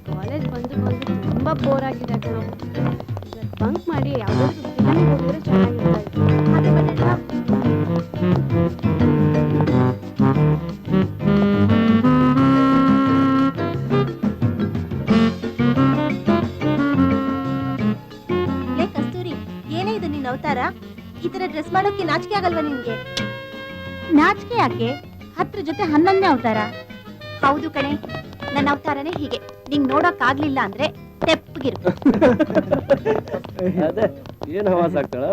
College ಬಂದು ಬಂದು ತುಂಬಾ ಬೋರ್ ಆಗಿದೆ ಕಣೋ. ಬಂಕ್ ಮಾಡಿ ಯಾವ್ದಾದ್ರು ಫಿಲ್ಮಿಗೆ ಹೋಗಿದ್ರೆ ಚೆನ್ನಾಗಿರ್ತಾ ಇತ್ತು. ಕಸ್ತೂರಿ, ಏನೇ ಇದು ನಿನ್ನ ಅವತಾರ? ಈ ತರ ಡ್ರೆಸ್ ಮಾಡೋಕೆ ನಾಚಿಕೆ ಆಗಲ್ವಾ ನಿನ್ಗೆ? ನಾಚಿಕೆ ಯಾಕೆ? 10 ಜೊತೆ 11ನೇ ಅವತಾರ. ಹೌದು ಕಣೆ, ನನ್ನ ಅವತಾರನೇ ಹೀಗೆ. ನಿಂಗ್ ನೋಡಕ್ ಆಗ್ಲಿಲ್ಲ ಅಂದ್ರೆ ತೆಪ್ಪಗಿರು. ಅದೇ ಏನ್ ಹವಾಸ ಆಗ್ತಾಳ?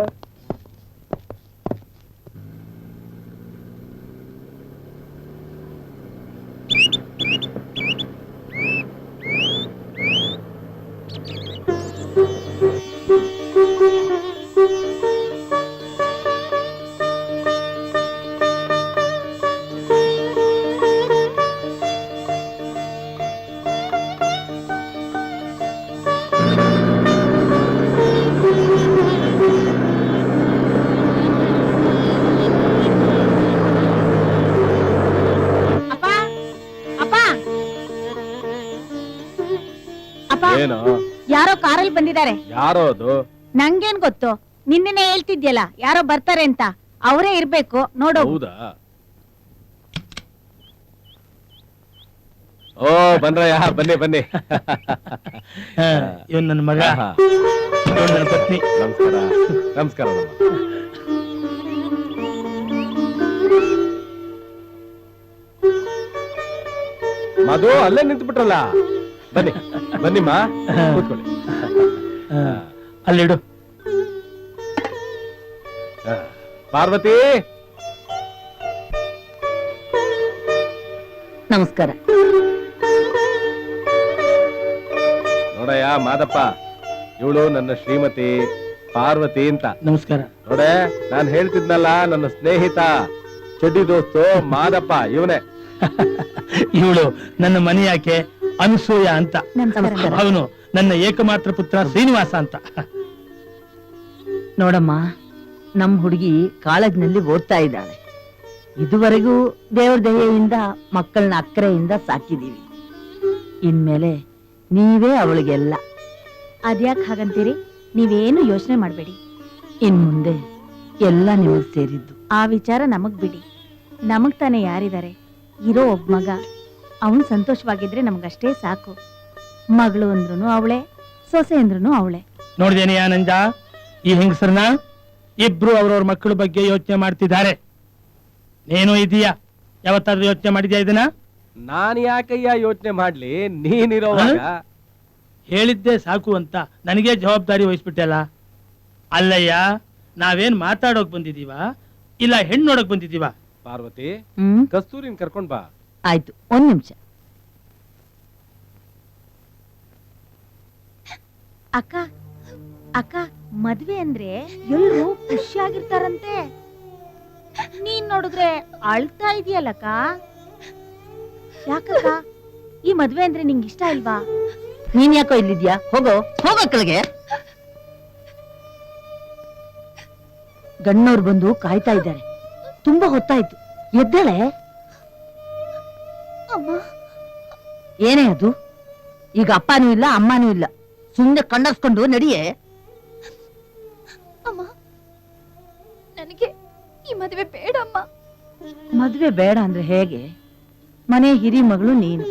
ಯಾರೋ ಕಾರಲ್ಲಿ ಬಂದಿದ್ದಾರೆ. ಯಾರೋ ಅದು? ನಂಗೇನ್ ಗೊತ್ತು, ನಿನ್ನೆ ಹೇಳ್ತಿದ್ಯಲ್ಲ ಯಾರೋ ಬರ್ತಾರೆ ಅಂತ. ಅವರೇ ಇರ್ಬೇಕು ನೋಡು. ಹೌದಾ? ಓ ಬನ್ರಯ್ಯ, ಬನ್ನಿ ಬನ್ನಿ. ಇವನ್ ನನ್ನ ಮಗ, ನನ್ನ ಪತ್ನಿ. ನಮಸ್ಕಾರ. ನಮಸ್ಕಾರ. ಮಧು ಅಲ್ಲೇ ನಿಂತು ಬಿಟ್ರಲ್ಲ. ಬನ್ನಿ ಬನ್ನಿಮ್ಮ, ಕೂತ್ಕೊಳ್ಳಿ. ಅಲ್ಲಿಡು. ಪಾರ್ವತಿ, ನಮಸ್ಕಾರ. ನೋಡಯ್ಯ ಮಾದಪ್ಪ, ಇವಳು ನನ್ನ ಶ್ರೀಮತಿ ಪಾರ್ವತಿ ಅಂತ. ನಮಸ್ಕಾರ. ನೋಡೆ, ನಾನ್ ಹೇಳ್ತಿದ್ನಲ್ಲ, ನನ್ನ ಸ್ನೇಹಿತ ಚಡ್ಡಿ ದೋಸ್ತು ಮಾದಪ್ಪ ಇವನೇ. ಇವಳು ನನ್ನ ಮನೆಯಾಕೆ ಅನಸೂಯ ಅಂತ. ಅವನು ನನ್ನ ಏಕಮಾತ್ರ ಪುತ್ರ ಶ್ರೀನಿವಾಸ ಅಂತ. ನೋಡಮ್ಮ, ನಮ್ ಹುಡುಗಿ ಕಾಲೇಜ್ನಲ್ಲಿ ಓದ್ತಾ ಇದ್ದಾಳೆ. ಇದುವರೆಗೂ ದೇವ್ರ ದಯೆಯಿಂದ ಮಕ್ಕಳನ್ನ ಅಕ್ಕರೆಯಿಂದ ಸಾಕಿದೀವಿ. ಇನ್ಮೇಲೆ ನೀವೇ ಅವಳಿಗೆಲ್ಲ. ಅದ್ಯಾಕ್ ಹಾಗಂತೀರಿ? ನೀವೇನು ಯೋಚನೆ ಮಾಡ್ಬೇಡಿ. ಇನ್ ಮುಂದೆ ಎಲ್ಲ ನಿಮಗ್ ಸೇರಿದ್ದು. ಆ ವಿಚಾರ ನಮಗ್ ಬಿಡಿ. ನಮಗ್ ತಾನೇ ಯಾರಿದ್ದಾರೆ? ಇರೋ ಒಬ್ಬ ಮಗ, ಅವನು ಸಂತೋಷವಾಗಿದ್ರೆ ನಮಗಷ್ಟೇ ಸಾಕು. ಮಗಳು ಅಂದ್ರೂ ಅವಳೆ, ಸೊಸೆ ಅಂದ್ರೂ ಅವಳೆ. ನೋಡ್ದೇನೆಯ ನಂಜ, ಈ ಹೆಂಗಸರನ್ನ ಇಬ್ರು ಅವ್ರವ್ರ ಮಕ್ಕಳ ಬಗ್ಗೆ ಯೋಚನೆ ಮಾಡ್ತಿದ್ದಾರೆ. ನೀನು ಇದೀಯಾ? ಯಾವತ್ತಾದ್ರೂ ಯೋಚನೆ ಮಾಡಿದ್ಯಾ ಇದನ್ನ? ನಾನ್ ಯಾಕಯ್ಯ ಯೋಚನೆ ಮಾಡ್ಲಿ, ನೀನಿರೋವಾಗ. ಹೇಳಿದ್ದೆ ಸಾಕು ಅಂತ ನನಗೆ ಜವಾಬ್ದಾರಿ ವಹಿಸ್ಬಿಟ್ಟಲ್ಲ. ಅಲ್ಲಯ್ಯ, ನಾವೇನ್ ಮಾತಾಡೋಕ್ ಬಂದಿದೀವ, ಇಲ್ಲ ಹೆಣ್ಣು ನೋಡಕ್ ಬಂದಿದೀವ? ಪಾರ್ವತಿ, ಕಸ್ತೂರಿನ್ ಕರ್ಕೊಂಡ್ ಬಾ. ಆಯ್ತು, 1 ನಿಮಿಷ. ಅಕ್ಕ ಅಕ್ಕ, ಮದ್ವೆ ಅಂದ್ರೆ ಎಲ್ಲರೂ ಖುಷಿಯಾಗಿರ್ತಾರಂತೆ. ನೀನ್ ನೋಡಿದ್ರೆ ಅಳ್ತಾ ಇದೆಯಲ್ಲಕ್ಕ. ಯಾಕಕ್ಕ, ಈ ಮದ್ವೆ ಅಂದ್ರೆ ನಿಂಗೆ ಇಷ್ಟ ಇಲ್ವಾ? ನೀನ್ ಯಾಕೋ ಇಲ್ಲಿದ್ಯಾ? ಹೋಗೋಕ್ಕಳಿಗೆ. ಗಣ್ಣವ್ರು ಬಂದು ಕಾಯ್ತಾ ಇದ್ದಾರೆ. ತುಂಬಾ ಹೊತ್ತಾಯ್ತು, ಎದ್ದೇಳೆ. ಏನೇ ಅದು? ಈಗ ಅಪ್ಪನೂ ಇಲ್ಲ ಅಮ್ಮನೂ ಇಲ್ಲ, ಸುಮ್ಮನೆ ಕಣ್ಣರ್ಸ್ಕೊಂಡು ನಡಿಯೇ. ಅಮ್ಮ, ನನಗೆ ಈ ಮದುವೆ ಬೇಡಮ್ಮ. ಮದುವೆ ಬೇಡ ಅಂದ್ರೆ ಹೇಗೆ? ಮನೆ ಹಿರಿ ಮಗಳು ನೀನು.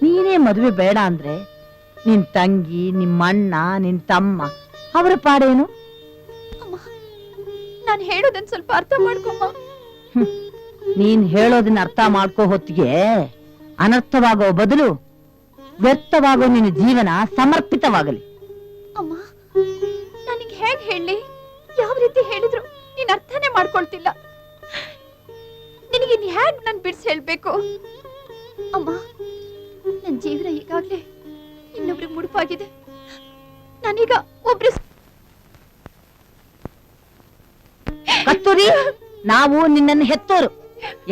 ನೀನೇ ಮದುವೆ ಬೇಡ ಅಂದ್ರೆ ನಿನ್ ತಂಗಿ, ನಿಮ್ಮ ಅಣ್ಣ, ನಿನ್ ತಮ್ಮ, ಅವರ ಪಾಡೇನು? ಅಮ್ಮ, ನಾನು ಹೇಳೋದನ್ನ ಸ್ವಲ್ಪ ಅರ್ಥ ಮಾಡ್ಕೊಮ್ಮ. ನೀನ್ ಹೇಳೋದನ್ನ ಅರ್ಥ ಮಾಡ್ಕೋ ಹೊತ್ತಿಗೆ ಅನರ್ಥವಾಗೋ ಬದಲು ವ್ಯರ್ಥವಾಗೋ ನಿನ್ನ ಜೀವನ ಸಮರ್ಪಿತವಾಗಲಿ. ಅಮ್ಮ, ನನಗೆ ಹೇಗ್ ಹೇಳಿ? ಯಾವ ರೀತಿ ಹೇಳಿದ್ರು ನೀನ್ ಅರ್ಥನೇ ಮಾಡ್ಕೊಳ್ತಿಲ್ಲ. ನಿನಗೆ ಹೇಗ್ ನನ್ ಬಿಡ್ಸಿ ಹೇಳ್ಬೇಕು? ಅಮ್ಮ, ನನ್ ಜೀವನ ಈಗಾಗ್ಲೇ ಇನ್ನೊಬ್ರಿಗೆ ಮುಡುಪಾಗಿದೆ. ನಾನೀಗ ಒಬ್ರು ಕಸ್ತೂರಿ, ನಾವು ನಿನ್ನನ್ನು ಹೆತ್ತೋರು.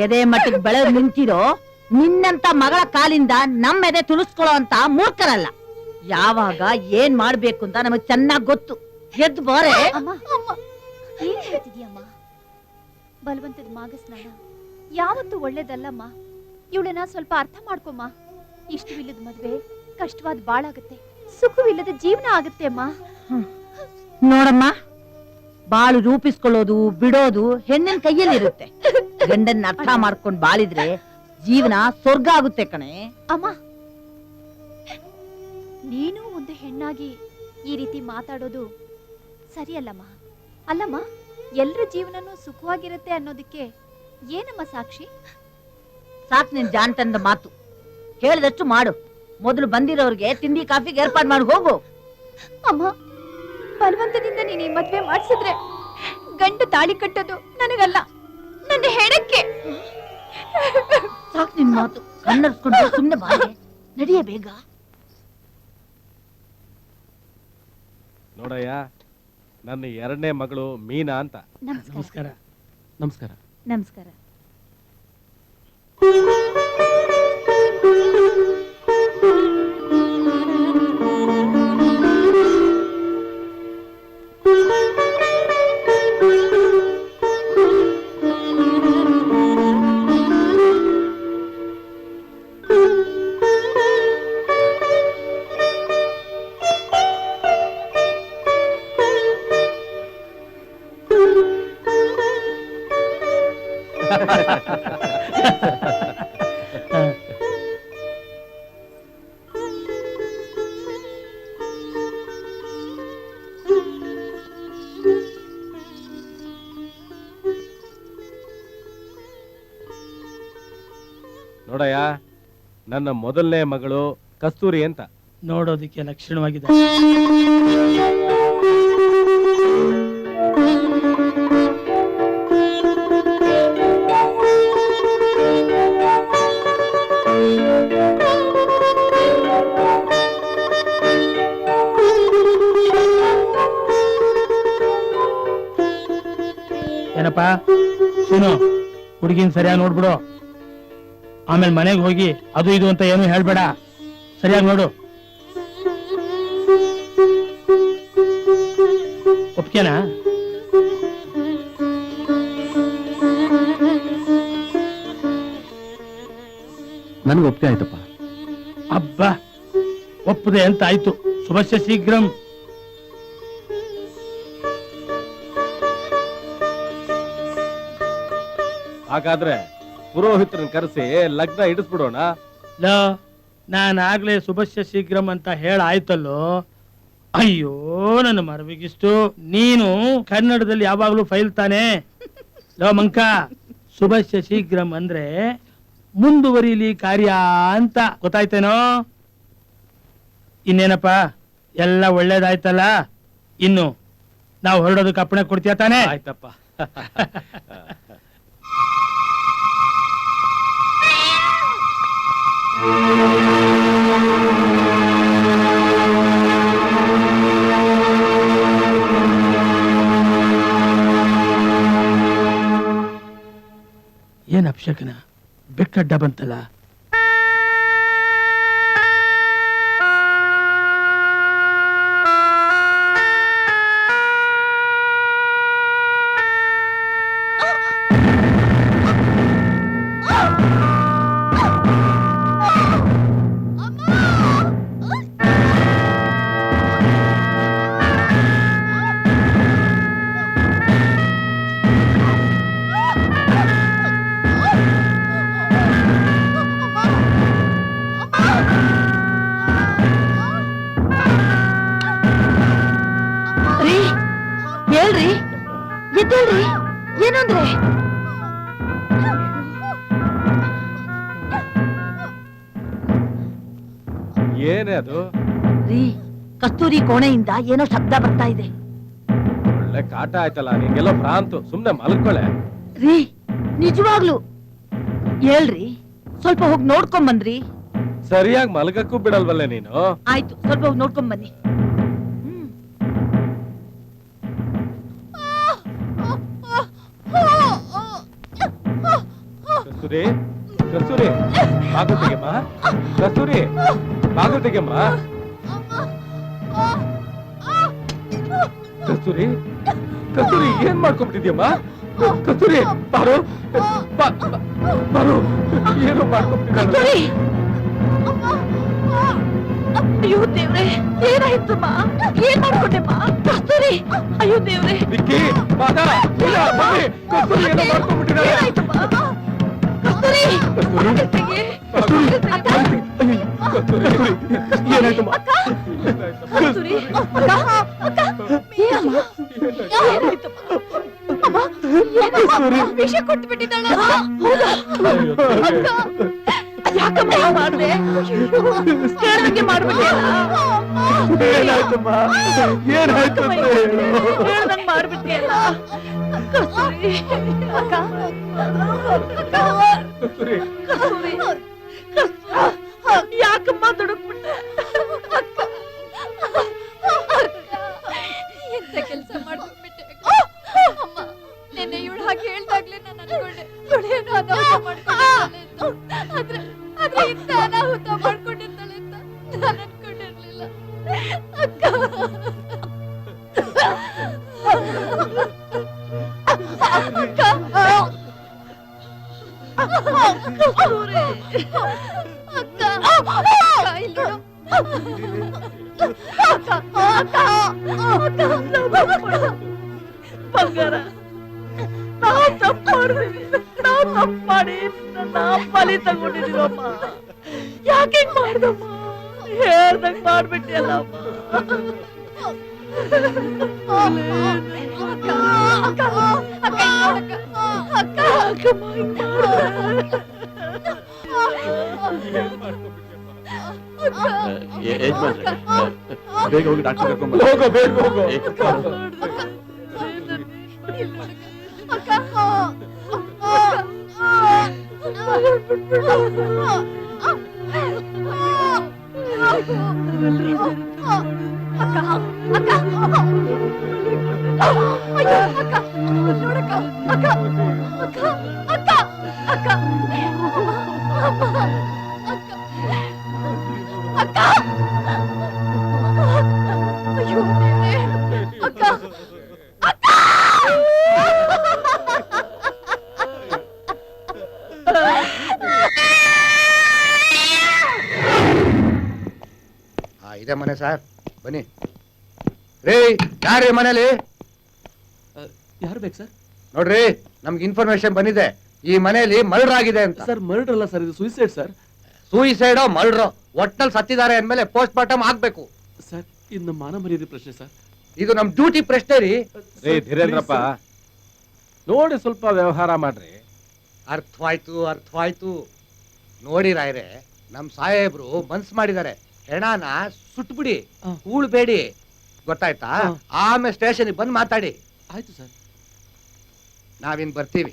ಎದೆ ಮಟ್ಟಿಗೆ ಬೆಳೆದು ನಿಂತಿರೋ ನಿನ್ನಂತ ಮಗಳ ಕಾಲಿಂದ ನಮ್ಮ ಎದೆ ತುಳಿಸ್ಕೊಳ್ಳೋ ಅಂತ ಮೂರ್ಖರಲ್ಲ. ಯಾವಾಗ ಏನ್ ಮಾಡ್ಬೇಕು ಅಂತ ನಮಗ್ ಚೆನ್ನಾಗ್ ಗೊತ್ತು. ಎದ್ದು ಬಾರೆ. ಅಮ್ಮ, ಅಮ್ಮ, ಏನ್ ಹೇಳ್ತಿದ್ಯಮ್ಮ? ಬಲವಂತದ ಮಾಗಸ್ನಾನ ಯಾವತ್ತೂ ಒಳ್ಳೇದಲ್ಲಮ್ಮ. ಇವಳನ್ನ ಸ್ವಲ್ಪ ಅರ್ಥ ಮಾಡ್ಕೊಮ್ಮ. ಇಷ್ಟವಿಲ್ಲದ ಮದ್ವೆ ಕಷ್ಟವಾದ ಬಾಳಾಗುತ್ತೆ, ಸುಖವಿಲ್ಲದ ಜೀವನ ಆಗುತ್ತೆ ಅಮ್ಮ. ನೋಡಮ್ಮ, ಬಾಳು ರೂಪಿಸ್ಕೊಳ್ಳೋದು ಬಿಡೋದು ಹೆಣ್ಣಿನ ಕೈಯಲ್ಲಿರುತ್ತೆ. ಗಂಡನ್ನ ಅರ್ಥ ಮಾಡ್ಕೊಂಡ್ ಬಾಳಿದ್ರೆ ಜೀವನ ಸ್ವರ್ಗ ಆಗುತ್ತೆ ಕಣೆ. ಅಮ್ಮ, ನೀನು ಒಂದು ಹೆಣ್ಣಾಗಿ ಈ ರೀತಿ ಮಾತಾಡೋದು ಸರಿಯಲ್ಲಮ್ಮ. ಅಲ್ಲಮ್ಮ, ಎಲ್ರ ಜೀವನನೂ ಸುಖವಾಗಿರುತ್ತೆ ಅನ್ನೋದಕ್ಕೆ ಏನಮ್ಮ ಸಾಕ್ಷಿ? ಸಾಕ್ ನಿನ್ ಜಾಣ್ತನದ ಮಾತು. ಹೇಳಿದಷ್ಟು ಮಾಡು. ಮೊದಲು ಬಂದಿರೋರ್ಗೆ ತಿಂಡಿ ಕಾಫಿಗೆ ಏರ್ಪಾಡು ಮಾಡಿ ಹೋಗು. ಅಮ್ಮ, ಬಲವಂತದಿಂದ ನೀನು ಈ ಮದ್ವೆ ಮಾಡಿಸಿದ್ರೆ ಗಂಡು ತಾಳಿ ಕಟ್ಟೋದು ನನಗಲ್ಲ, ನನ್ನ ಹೆಣಕ್ಕೆ. ಸಾಕ್ ನಿನ್ ಮಾತು. ಕಣ್ಣರ್ಸ್ಕೊಂಡು ಸುಮ್ನೆ ಬಾಳೆ ನಡಿಯೇ ಬೇಗ. ನೋಡಯ್ಯ, ನನ್ನ 2ನೇ ಮಗಳು ಮೀನಾ ಅಂತ. ನಮಸ್ಕಾರ. ನಮಸ್ಕಾರ. ನಮಸ್ಕಾರ. ನಮಸ್ಕಾರ. ನೋಡಯ್ಯ, ನನ್ನ ಮೊದಲನೇ ಮಗಳು ಕಸ್ತೂರಿ ಅಂತ. ನೋಡೋದಿಕ್ಕೆ ಲಕ್ಷಣವಾಗಿದೆ. ಏನಪ್ಪ ಸುನು, ಹುಡುಗಿನ ಸರಿಯಾಗಿ ನೋಡ್ಬಿಡು. ಆಮೇಲೆ ಮನೆಗೆ ಹೋಗಿ ಅದು ಇದು ಅಂತ ಏನು ಹೇಳ್ಬೇಡ. ಸರಿಯಾಗಿ ನೋಡು. ಒಪ್ಕೆನಾ? ನನ್ಗೆ ಒಪ್ಪಿಗೆ ಆಯ್ತಪ್ಪ. ಅಬ್ಬಾ, ಒಪ್ಪದೆ ಅಂತ ಆಯ್ತು. ಶುಭಸ್ಯ ಶೀಘ್ರಂ. ಹಾಗಾದ್ರೆ ಪುರೋಹಿತರನ್ನ ಕರೆಸಿ ಲಗ್ನ ಇಡಿಸ್ಬಿಡೋಣ. ಲೋ, ನಾನು ಆಗ್ಲೇ ಶುಭಸ್ಯ ಶೀಘ್ರಂ ಅಂತ ಆಯ್ತಲ್ಲೋ. ಅಯ್ಯೋ, ನನ್ನ ಮರವಿಗಿಷ್ಟು. ನೀನು ಕನ್ನಡದಲ್ಲಿ ಯಾವಾಗ್ಲೂ ಫೈಲ್ ತಾನೆ. ಲೋ ಮಂಕ, ಶುಭಸ್ಯ ಶೀಘ್ರಂ ಅಂದ್ರೆ ಮುಂದುವರಿಲಿ ಕಾರ್ಯ ಅಂತ ಗೊತ್ತಾಯ್ತೇನೋ? ಇನ್ನೇನಪ್ಪ, ಎಲ್ಲ ಒಳ್ಳೇದಾಯ್ತಲ್ಲ. ಇನ್ನು ನಾವು ಹೊರಡೋದಕ್ಕೆ ಅಪ್ಪಣೆ ಕೊಡ್ತೀಯ ತಾನೆ? ಆಯ್ತಪ್ಪ. ಏನ್ ಅಪ್ಶಕನ ಬೆಕ್ಕಡ್ಡ ಬಂತಲ್ಲ. ಹೇಳ್ರಿ, ಎದ್ದೇಳ್ರಿ. ಏನಂದ್ರೆ ಏನೇ ಅದು? ರೀ, ಕಸ್ತೂರಿ ಕೋಣೆಯಿಂದ ಏನೋ ಶಬ್ದ ಬರ್ತಾ ಇದೆ. ಒಳ್ಳೆ ಕಾಟ ಆಯ್ತಲ್ಲ, ನಿಂಗೆಲ್ಲೋ ಭ್ರಾಂತು. ಸುಮ್ನೆ ಮಲ್ಕೊಳ್ಳೆ. ರೀ, ನಿಜವಾಗ್ಲು ಹೇಳ್ರಿ, ಸ್ವಲ್ಪ ಹೋಗಿ ನೋಡ್ಕೊಂಡ್ ಬನ್ರಿ. ಸರಿಯಾಗಿ ಮಲಗಕ್ಕೂ ಬಿಡಲ್ವಲ್ಲೇ ನೀನು? ಆಯ್ತು, ಸ್ವಲ್ಪ ಹೋಗಿ ನೋಡ್ಕೊಂಡ್ ಬನ್ನಿ. ಕಸ್ತೂರಿ, ಕಸ್ತೂರಿ, ಬಾಗಿಲು ತೆಗೆಯಮ್ಮ. ಕಸ್ತೂರಿ, ಬಾಗಿಲು ತೆಗೆಯಮ್ಮ. ಕಸ್ತೂರಿ, ಕಸ್ತೂರಿ, ಏನ್ ಮಾಡ್ಕೊಂಡ್ಬಿಟ್ಟಿದ್ಯಮ್ಮ? ಕಸ್ತೂರಿ, ಬಾರು, ಬಾರು, ಏನೋ ಮಾಡ್ಕೊಂಡ್ಬಿಟ್ಟಿದ್ದ. ಕಸ್ತೂರಿ! ಅಯ್ಯೋ ದೇವ್ರೆ, ಏನಾಯ್ತಮ್ಮ? ಏನ್ ಮಾಡ್ಕೊಂಡೆಮ್ಮ? ಕಸ್ತೂರಿ, ಅಯ್ಯೋ ದೇವ್ರೆ, ವಿಕ್ಕಿ, ಮಾದ, ಇಲ್ಲ, ಮಮ್ಮಿ, ಕಸ್ತೂರಿ ಏನೋ ಮಾಡ್ಕೊಂಡ್ಬಿಟ್ಟಿದ್ದಾಳೆ. ಏನಾಯ್ತಮ್ಮ? ಕಸ್ತೂರಿ, ಕಸ್ತೂರಿ, ಕಸ್ತೂರಿ, ಕಸ್ತೂರಿ, ಏನಾಯ್ತಮ್ಮ? ಕಸ್ತೂರಿ, ಅಕ್ಕ, ಅಕ್ಕ, ಏನಮ್ಮ? ಏನಾಯ್ತಮ್ಮ? ಅಮ್ಮ, ಕಸ್ತೂರಿ. ವಿಷ ಕೊಟ್ಟು ಬಿಟ್ಟಿದ್ದಾಳೆ. ಹೌದಾ? ಅಕ್ಕ, ಯಾಕಮ್ಮ ಹೀಗ್ ಮಾಡ್ದೆ? ಕೇಳ್ದಂಗೆ ಮಾಡ್ಬಿಟ್ಟಿಯಲ್ಲ? ಏನಾಯ್ತಮ್ಮ? ಏನಾಯ್ತಮ್ಮ ಹೇಳು. ಹೇಳ್ದಂಗ್ ಮಾಡ್ಬಿಟ್ಟಿಯಲ್ಲ? ಕಸ್ತೂರಿ, ಅಕ್ಕ, ಕಸ್ತೂರಿ, ಕಸ್ತೂರಿ, ಕಸ್ತೂರಿ, ಯಾಕಮ್ಮ ದುಡುಕ್ಬಿಟ್ಟೆ? ಎಂತ ಕೆಲಸ ಮಾಡ್ಬಿಟ್ಟೆ ಅಮ್ಮ. ನಿನ್ನೆ ಇವಳು ಹಾಗೆ ಹೇಳ್ದಾಗ್ಲೇ ನಾನು ಅನ್ಕೊಂಡೆ ಇವಳೇನು ಅನಾಹುತ ಮಾಡ್ಕೊಂಡಿರ್ತಾಳೆ ಅಂತ. ಆದ್ರೆ ಇಂಥ ಅನಾಹುತ ಮಾಡ್ಕೊಂಡಿರ್ತಾಳೆ ಅಂತ ನಾನು ಅನ್ಕೊಂಡಿರ್ಲಿಲ್ಲ ಅಕ್ಕ. ಅಕ್ಕ, ಕಸ್ತೂರಿ, ಅಕ್ಕ, ಅಕ್ಕ, ಇಲ್ಲಿ ನೋಡು. ಅಕ್ಕ, ಅಕ್ಕ, ಅಕ್ಕ. ಬಂಗಾರ, ನಾವು ತಪ್ಪು ಮಾಡಿದ್ವಿ, ನಾವು ತಪ್ಪು ಮಾಡಿ ನನ್ನ ಬಲಿ ತಗೊಂಡಿದೀವಮ್ಮ. ಯಾಕೆ ಹಿಂಗ್ ಮಾಡ್ದಮ್ಮ? ಹೇಳ್ದಂಗ್ ಮಾಡ್ಬಿಟ್ಟಿಯಲ್ಲ ಅಮ್ಮ. ಯಾಕಮ್ಮ ಹಿಂಗ್ ಮಾಡ್ದೆ? ಬೇಗ ಹೋಗಿ ಡಾಕ್ಟರ್ ಕರ್ಕೊಂಡ್ ಬನ್ನಿ. ಹೋಗೋ, ಬೇಗ ಹೋಗೋ. ಇದೇ ಮನೆ ಸರ್, ಬನ್ನಿ. ರೇ, ಯಾರೇ ಮನೇಲಿ? ಯಾರು ಬೇಕು ಸರ್? ನೋಡ್ರಿ, ನಮ್ಗೆ ಇನ್ಫಾರ್ಮೇಶನ್ ಬಂದಿದೆ, ಈ ಮನೆಯಲ್ಲಿ ಮರ್ಡರ್ ಆಗಿದೆ ಅಂತ. ಸರ್ ಮರ್ಡರ್ ಅಲ್ಲ ಸರ್, ಇದು ಸುಯಿಸೈಡ್ ಸರ್. ಸೂಯಿಸೈಡೋ ಮರ್ಡರ್, ಒಟ್ನಲ್ಲಿ ಸತ್ತಿದ್ದಾರೆ ಅಂದ್ಮೇಲೆ ಪೋಸ್ಟ್ ಮಾರ್ಟಮ್ ಆಗ್ಬೇಕು ಸರ್. ಇದು ನಮ್ಮ ಮಾನ ಮರ್ಯಾದೆ ಪ್ರಶ್ನೆ ಸರ್. ಇದು ನಮ್ ಡ್ಯೂಟಿ ಪ್ರಶ್ನೆ ರೀ. ರೇ ಧೀರೇಂದ್ರಪ್ಪ, ನೋಡಿ ಸ್ವಲ್ಪ ವ್ಯವಹಾರ ಮಾಡ್ರಿ. ಅರ್ಥವಾಯ್ತು. ನೋಡಿ ರಾಯ್ರೆ, ನಮ್ ಸಾಹೇಬ್ರು ಮನ್ಸ್ ಮಾಡಿದ್ದಾರೆ, ಹೆಣನ ಸುಟ್ಬಿಡಿ, ಹೂಳ್ಬೇಡಿ, ಗೊತ್ತಾಯ್ತಾ? ಆಮೇಲೆ ಸ್ಟೇಷನ್ ಬಂದ್ ಮಾತಾಡಿ. ಆಯ್ತು ಸರ್. ನಾವಿನ್ ಬರ್ತೀವಿ.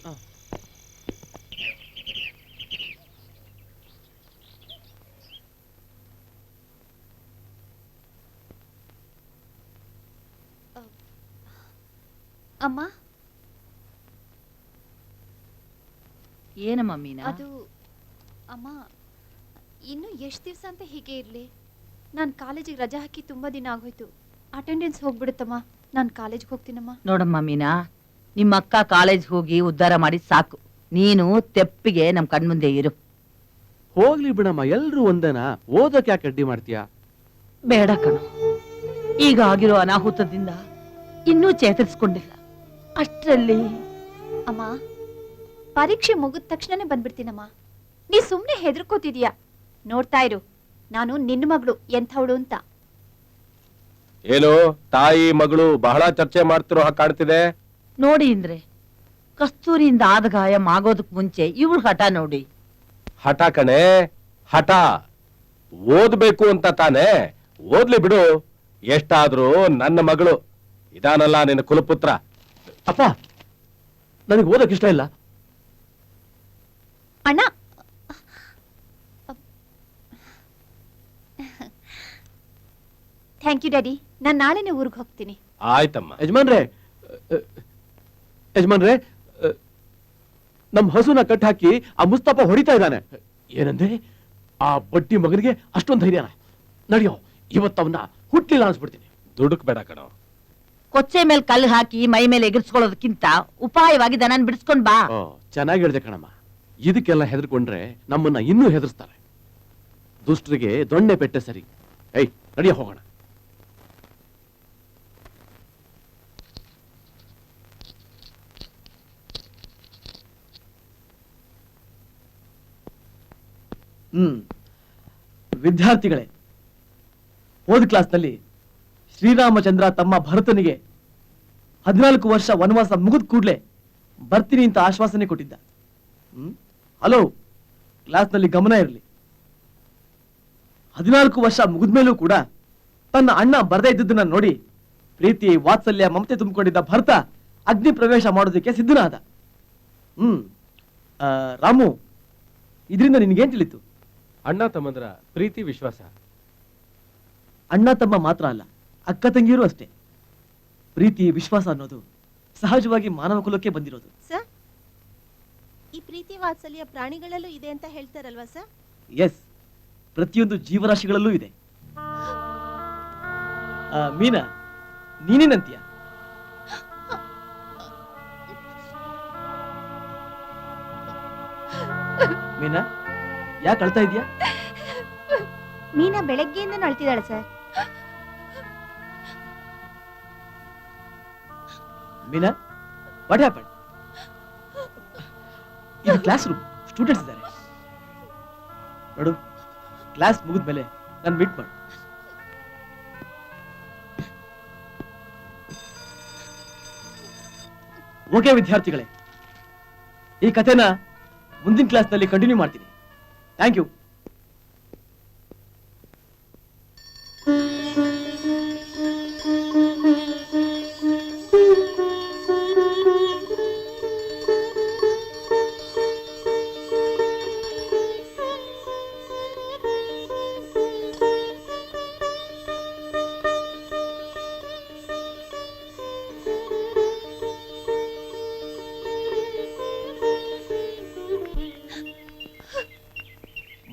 ಅಮ್ಮ, ಏನಮ್ಮ ಮೀನಾ? ಅದು ಅಮ್ಮ, ಇನ್ನು ಎಷ್ಟು ದಿವಸ ಅಂತ ಹೀಗೆ ಇರ್ಲಿ? ನಾನು ಕಾಲೇಜಿಗೆ ರಜಾ ಹಾಕಿ ತುಂಬಾ ದಿನ ಆಗೋಯ್ತು. ಅಟೆಂಡೆನ್ಸ್ ಹೋಗ್ಬಿಡುತ್ತಮ್ಮ. ನಾನು ಕಾಲೇಜ್ಗೆ ಹೋಗ್ತೀನಮ್ಮ. ನೋಡಮ್ಮ ಮೀನಾ, ನಿಮ್ಮ ಅಕ್ಕ ಕಾಲೇಜ್ ಹೋಗಿ ಉದ್ಧಾರ ಮಾಡಿ ಸಾಕು. ನೀನು ತೆಪ್ಪಿಗೆ ನಮ್ ಕಣ್ಮುಂದೆ ಇರು. ಹೋಗ್ಲಿ ಬಿಡಮ್ಮ, ಎಲ್ರು ಒಂದೇನಾ? ಓದಕ್ಕೆ ಯಾಕೆ ಅಡ್ಡಿ ಮಾಡ್ತೀಯಾ? ಬೇಡ ಕಣು, ಈಗ ಆಗಿರೋ ಅನಾಹುತದಿಂದ ಇನ್ನೂ ಚೇತರಿಸ್ಕೊಂಡಿಲ್ಲ. ಅಷ್ಟರಲ್ಲಿ ಅಮ್ಮ, ಪರೀಕ್ಷೆ ಮುಗಿದ ತಕ್ಷಣನೇ ಬಂದ್ಬಿಡ್ತೀನಮ್ಮ. ನೀ ಸುಮ್ನೆ ಹೆದರ್ಕೋತಿದೀಯ. ನೋಡ್ತಾ ಇರು, ನಾನು ನಿನ್ನ ಮಗಳು ಎಂಥವಳು ಅಂತ. ಏನು ತಾಯಿ ಮಗಳು ಬಹಳ ಚರ್ಚೆ ಮಾಡ್ತಿರೋ ಹಾಗೆ ಕಾಣ್ತಿದೆ. ನೋಡಿ ಇಂದ್ರೆ, ಕಸ್ತೂರಿಯಿಂದ ಆದ ಗಾಯ ಆಗೋದಕ್ ಮುಂಚೆ ಇವಳು ಹಠ ನೋಡಿ. ಹಠ ಕಣೆ, ಹಠ. ಓದ್ಬೇಕು ಅಂತ ತಾನೆ, ಓದ್ಲಿ ಬಿಡು. ಎಷ್ಟಾದ್ರೂ ನನ್ನ ಮಗಳು. ಇದಾನಲ್ಲ ನಿನ್ನ ಕುಲಪುತ್ರ. ಅಪ್ಪ, ನನಗೆ ಓದಕ್ಕೆ ಇಷ್ಟ ಇಲ್ಲ. ಅಣ್ಣ, ಥ್ಯಾಂಕ್ ಯು ಡ್ಯಾಡಿ. ನಾನು ನಾಳೆನೇ ಊರಿಗೆ ಹೋಗ್ತೀನಿ. ಆಯ್ತಮ್ಮ. ಯಜಮಾನ್ರೆ, ನಮ್ ಹಸುನ ಕಟ್ ಹಾಕಿ ಆ ಮುಸ್ತಫ ಹೊಡಿತಾ ಇದ್ದಾನೆ. ಏನಂದ್ರೆ, ಆ ಬಡ್ಡಿ ಮಗನಿಗೆ ಅಷ್ಟೊಂದು ಧೈರ್ಯನ? ನಡಿಯೋ, ಇವತ್ತವನ್ನ ಹುಟ್ಲಿಲ್ಲ ಅನ್ಸ್ಬಿಡ್ತೀನಿ. ದುಡುಕ್ ಬೇಡ ಕಣೋ. ಕೊಚ್ಚೆ ಮೇಲೆ ಕಲ್ಲು ಹಾಕಿ ಮೈ ಮೇಲೆ ಎಗರ್ಸ್ಕೊಳ್ಳೋದಕ್ಕಿಂತ ಉಪಾಯವಾಗಿ ದನನ್ ಬಿಡಿಸ್ಕೊಂಡ್ ಬಾ. ಚೆನ್ನಾಗಿ ಹೇಳಿದೆ ಕಣಮ್ಮ. ಇದಕ್ಕೆಲ್ಲ ಹೆದರ್ಕೊಂಡ್ರೆ ನಮ್ಮನ್ನ ಇನ್ನೂ ಹೆದರ್ಸ್ತಾರೆ. ದುಷ್ಟರಿಗೆ ದೊಣ್ಣೆ ಪೆಟ್ಟೆ ಸರಿ, ಏಯ್ ನಡಿಯ ಹೋಗೋಣ. ವಿದ್ಯಾರ್ಥಿಗಳೇ, ಹೋದ ಕ್ಲಾಸ್ನಲ್ಲಿ ಶ್ರೀರಾಮಚಂದ್ರ ತಮ್ಮ ಭರತನಿಗೆ 14 ವರ್ಷ ವನವಾಸ ಮುಗಿದ ಕೂಡಲೇ ಬರ್ತೀನಿ ಅಂತ ಆಶ್ವಾಸನೆ ಕೊಟ್ಟಿದ್ದ. ಹಲೋ, ಕ್ಲಾಸ್ನಲ್ಲಿ ಗಮನ ಇರಲಿ. 14 ವರ್ಷ ಮುಗಿದ್ಮೇಲೂ ಕೂಡ ತನ್ನ ಅಣ್ಣ ಬರದೇ ಇದ್ದದನ್ನ ನೋಡಿ ಪ್ರೀತಿ, ವಾತ್ಸಲ್ಯ, ಮಮತೆ ತುಂಬಿಕೊಂಡಿದ್ದ ಭರತ ಅಗ್ನಿ ಪ್ರವೇಶ ಮಾಡೋದಕ್ಕೆ ಸಿದ್ಧನಾದ. ರಾಮು, ಇದರಿಂದ ನಿನ್ಗೇನ್ ತಿಳಿತು? ಅಣ್ಣ ತಮ್ಮಂದ್ರ ಪ್ರೀತಿ ವಿಶ್ವಾಸ. ಅಣ್ಣ ತಮ್ಮ ಮಾತ್ರ ಅಲ್ಲ, ಅಕ್ಕ ತಂಗಿಯರು ಅಷ್ಟೇ. ಪ್ರೀತಿ ವಿಶ್ವಾಸ ಅನ್ನೋದು ಸಹಜವಾಗಿ ಮಾನವ ಕುಲಕ್ಕೆ ಬಂದಿರೋದು. ಸರ್, ಈ ಪ್ರೀತಿ ವಾತ್ಸಲ್ಯ ಪ್ರಾಣಿಗಳಲ್ಲೂ ಇದೆ ಅಂತ ಹೇಳ್ತಾರಲ್ವಾ ಸರ್? ಎಸ್, ಪ್ರತಿಯೊಂದು ಜೀವರಾಶಿಗಳಲ್ಲೂ ಇದೆ. ಮೀನಾ, ನೀನೇನಂತೀಯ? ಮೀನಾ, ಯಾಕೆ ಅಳ್ತಾ ಇದೀಯಾ? ಮೀನಾ ಬೆಳಗ್ಗೆಯಿಂದ ಅಳ್ತಿದ್ದಾಳೆ ಸರ್. Meena, what happen? ಇದು ಕ್ಲಾಸ್ ರೂಮ್, ಸ್ಟೂಡೆಂಟ್ಸ್ ಇದ್ದಾರೆ ನೋಡು. ಕ್ಲಾಸ್ ಮುಗಿದ್ಮೇಲೆ ನಾನು ಮೀಟ್ ಮಾಡು. ಓಕೆ ವಿದ್ಯಾರ್ಥಿಗಳೇ, ಈ ಕಥೆನ ಮುಂದಿನ ಕ್ಲಾಸ್ನಲ್ಲಿ ಕಂಟಿನ್ಯೂ ಮಾಡ್ತೀನಿ. Thank you.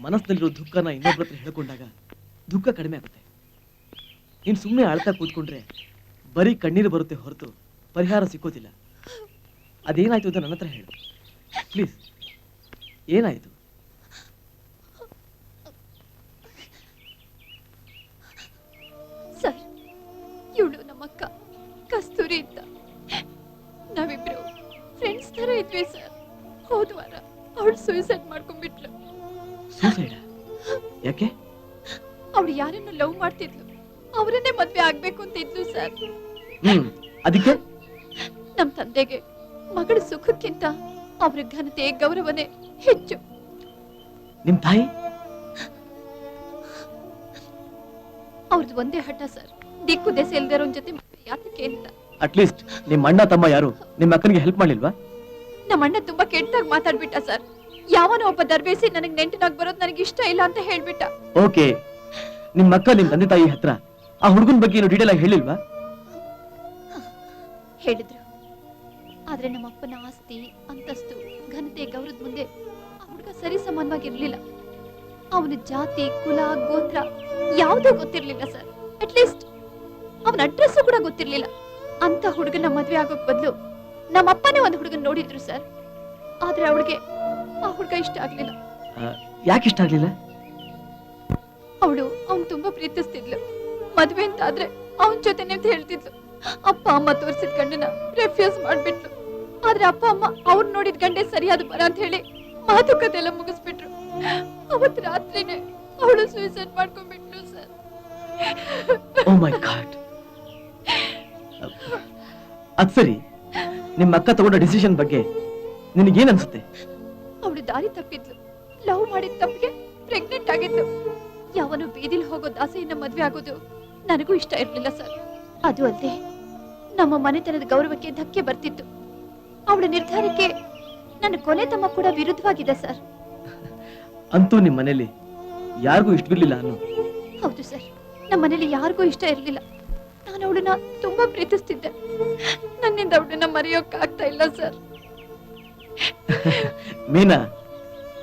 ಮನಸ್ಸಿನಲ್ಲಿರೋ ದುಃಖನ ಇನ್ನೊಬ್ಬರ ಹತ್ರ ಹೇಳ್ಕೊಂಡಾಗ ದುಃಖ ಕಡಿಮೆ ಆಗುತ್ತೆ. ನೀನು ಸುಮ್ಮನೆ ಅಳ್ತಾ ಕೂತ್ಕೊಂಡ್ರೆ ಬರೀ ಕಣ್ಣೀರು ಬರುತ್ತೆ ಹೊರತು ಪರಿಹಾರ ಸಿಕ್ಕೋದಿಲ್ಲ. ಅದೇನಾಯ್ತು ಅಂತ ನನ್ನ ಹತ್ರ ಹೇಳು ಪ್ಲೀಸ್. ಏನಾಯ್ತು? ಸರ್, ಇವಳು ನಮ್ಮಕ್ಕ ಕಸ್ತೂರಿ ಇದ್ದ. ನಾವಿಬ್ರು ಫ್ರೆಂಡ್ಸ್ ತರ ಇದ್ವಿ ಸರ್. ಹೋದ ವಾರ ಅವಳು ಸೂಸೈಡ್ ಮಾಡ್ಕೊಂಡ್ಬಿಟ್ಲು. ಸೂಸೈಡ್? ಯಾಕೆ? ಅವಳು ಯಾರನ್ನು ಲವ್ ಮಾಡ್ತಿದ್ಲು, ಅವರನ್ನೇ ಮದ್ವೆ ಆಗ್ಬೇಕು ಅಂತ ಇದ್ಲು ಸರ್. ಅದಕ್ಕೆ ನಮ್ ತಂದೆಗೆ ಮಗಳ ಸುಖಕ್ಕಿಂತ ಅವ್ರ ಘನತೆ, ಗೌರವನೇ ಹೆಚ್ಚು. ನಿಮ್ ತಾಯಿ? ಅವ್ರದ್ದು ಒಂದೇ ಹಠ ಸರ್, ದಿಕ್ಕು ದೆಸೆ ಇಲ್ದಿರೋನ್ ಜೊತೆ ಯಾತಕ್ಕೆ ಅಂತ. ಅಟ್ಲೀಸ್ಟ್ ನಿಮ್ ಅಣ್ಣ ತಮ್ಮ ಯಾರು ನಿಮ್ ಅಕ್ಕನಿಗೆ ಹೆಲ್ಪ್ ಮಾಡ್ಲಿಲ್ವಾ? ನಮ್ಮ ಅಣ್ಣ ತುಂಬಾ ಕೆಟ್ಟದಾಗ ಮಾತಾಡ್ಬಿಟ್ಟ ಸರ್. ಯಾವನೋ ಒಬ್ಬ ದರ್ಬೇಸಿ ನನಗ್ ನೆಂಟನಾಗ್ ಬರೋದು ನನಗೆ ಇಷ್ಟ ಇಲ್ಲ ಅಂತ ಹೇಳ್ಬಿಟ್ಟ. ಓಕೆ, ನಿಮ್ ಅಕ್ಕ ನಿಮ್ ತಂದೆ ತಾಯಿ ಹತ್ರ ಆ ಹುಡುಗನ ಬಗ್ಗೆ ಏನು ಡೀಟೇಲ್ ಆಗಿ ಹೇಳಿಲ್ವಾ? ಹೇಳಿದ್ರು, ಆದ್ರೆ ನಮ್ಮ ಅಪ್ಪನ ಆಸ್ತಿ, ಅಂತಸ್ತು, ಘನತೆ, ಗೌರವದ ಮುಂದೆ ಆ ಹುಡುಗ ಸರಿ ಸಮಾನವಾಗಿರ್ಲಿಲ್ಲ. ಅವನ ಜಾತಿ, ಕುಲ, ಗೋತ್ರ ಯಾವುದೂ ಗೊತ್ತಿರ್ಲಿಲ್ಲ ಸರ್. ಅಟ್ಲೀಸ್ಟ್ ಅವನ ಅಡ್ರೆಸ್ ಕೂಡ ಗೊತ್ತಿರ್ಲಿಲ್ಲ. ಅಂತ ಹುಡುಗನ ಮದ್ವೆ ಆಗೋಕ್ ಬದಲು ನಮ್ಮ ಅಪ್ಪನೇ ಒಂದು ಹುಡುಗನ್ ನೋಡಿದ್ರು ಸರ್. ಆದ್ರೆ ಅವಳಿಗೆ ಆ ಹುಡುಗ ಇಷ್ಟ ಆಗ್ಲಿಲ್ಲ. ಯಾಕೆ ಇಷ್ಟ ಆಗ್ಲಿಲ್ಲ? ಅವಳು ಅವ್ನ್ ತುಂಬಾ ಪ್ರೀತಿಸ್ತಿದ್ಲು. ಮದ್ವೆ ಅಂತ ಆದ್ರೆ ಅವನ್ ಜೊತೆನೆ ಅಂತ ಹೇಳ್ತಿದ್ಲು. ಅಪ್ಪ ಅಮ್ಮ ತೋರ್ಸಿದ್ ಗಂಡನ ರೆಫ್ಯೂಸ್ ಮಾಡ್ಬಿಟ್ಲು. ಆದ್ರೆ ಅಪ್ಪ ಅಮ್ಮ ಅವ್ರು ನೋಡಿದ ಗಂಡೆ ಸರಿಯಾದ ಬರ ಅಂತ ಹೇಳಿ ಮಾತುಕತೆ ಎಲ್ಲ ಮುಗಿಸ್ಬಿಟ್ರು. ಅವತ್ ರಾತ್ರಿನೇ ಅವಳು ಸೂಸೈಡ್ ಮಾಡ್ಕೊಂಡ್ಬಿಟ್ಲು ಸರ್. ಓ ಮೈ ಗಾಡ್. ಅದ್ ಸರಿ, ನಿಮ್ಮ ಅಕ್ಕ ತಗೊಂಡ ಡಿಸಿಷನ್ ಬಗ್ಗೆ ನಿನಗೇನ್ ಅನ್ಸುತ್ತೆ? ಅವಳು ದಾರಿ ತಪ್ಪಿದ್ಲು. ಲವ್ ಮಾಡಿದ ತಪ್ಪಿಗೆ ಪ್ರೆಗ್ನೆಂಟ್ ಆಗಿದ್ಲು. ಯಾವನು ಬೀದಿಲ್ ಹೋಗೋ ದಾಸೆಯನ್ನ ಮದ್ವೆ ಆಗೋದು ನನಗೂ ಇಷ್ಟ ಇರ್ಲಿಲ್ಲ ಸರ್. ಅದು ಅಲ್ಲದೆ ನಮ್ಮ ಮನೆತನದ ಗೌರವಕ್ಕೆ ಧಕ್ಕೆ ಬರ್ತಿತ್ತು. ಅವಳ ನಿರ್ಧಾರಕ್ಕೆ ನನ್ನ ಕೊನೆ ತಮ್ಮ ಕೂಡ ವಿರುದ್ಧವಾಗಿದೆ ಸರ್. ಅಂತೂ ನಿಮ್ಮ ಮನೇಲಿ ಯಾರಿಗೂ ಇಷ್ಟವಿರ್ಲಿಲ್ಲ ಅನ್ನೋ? ಹೌದು ಸರ್, ನಮ್ಮ ಮನೇಲಿ ಯಾರಿಗೂ ಇಷ್ಟ ಇರ್ಲಿಲ್ಲ. ನಾನು ಅವಳನ್ನ ತುಂಬಾ ಪ್ರೀತಿಸ್ತಿದ್ದೆ. ನನ್ನಿಂದ ಅವಳನ್ನ ಮರೆಯೋಕ್ ಆಗ್ತಾ ಇಲ್ಲ ಸರ್. ಮೀನಾ,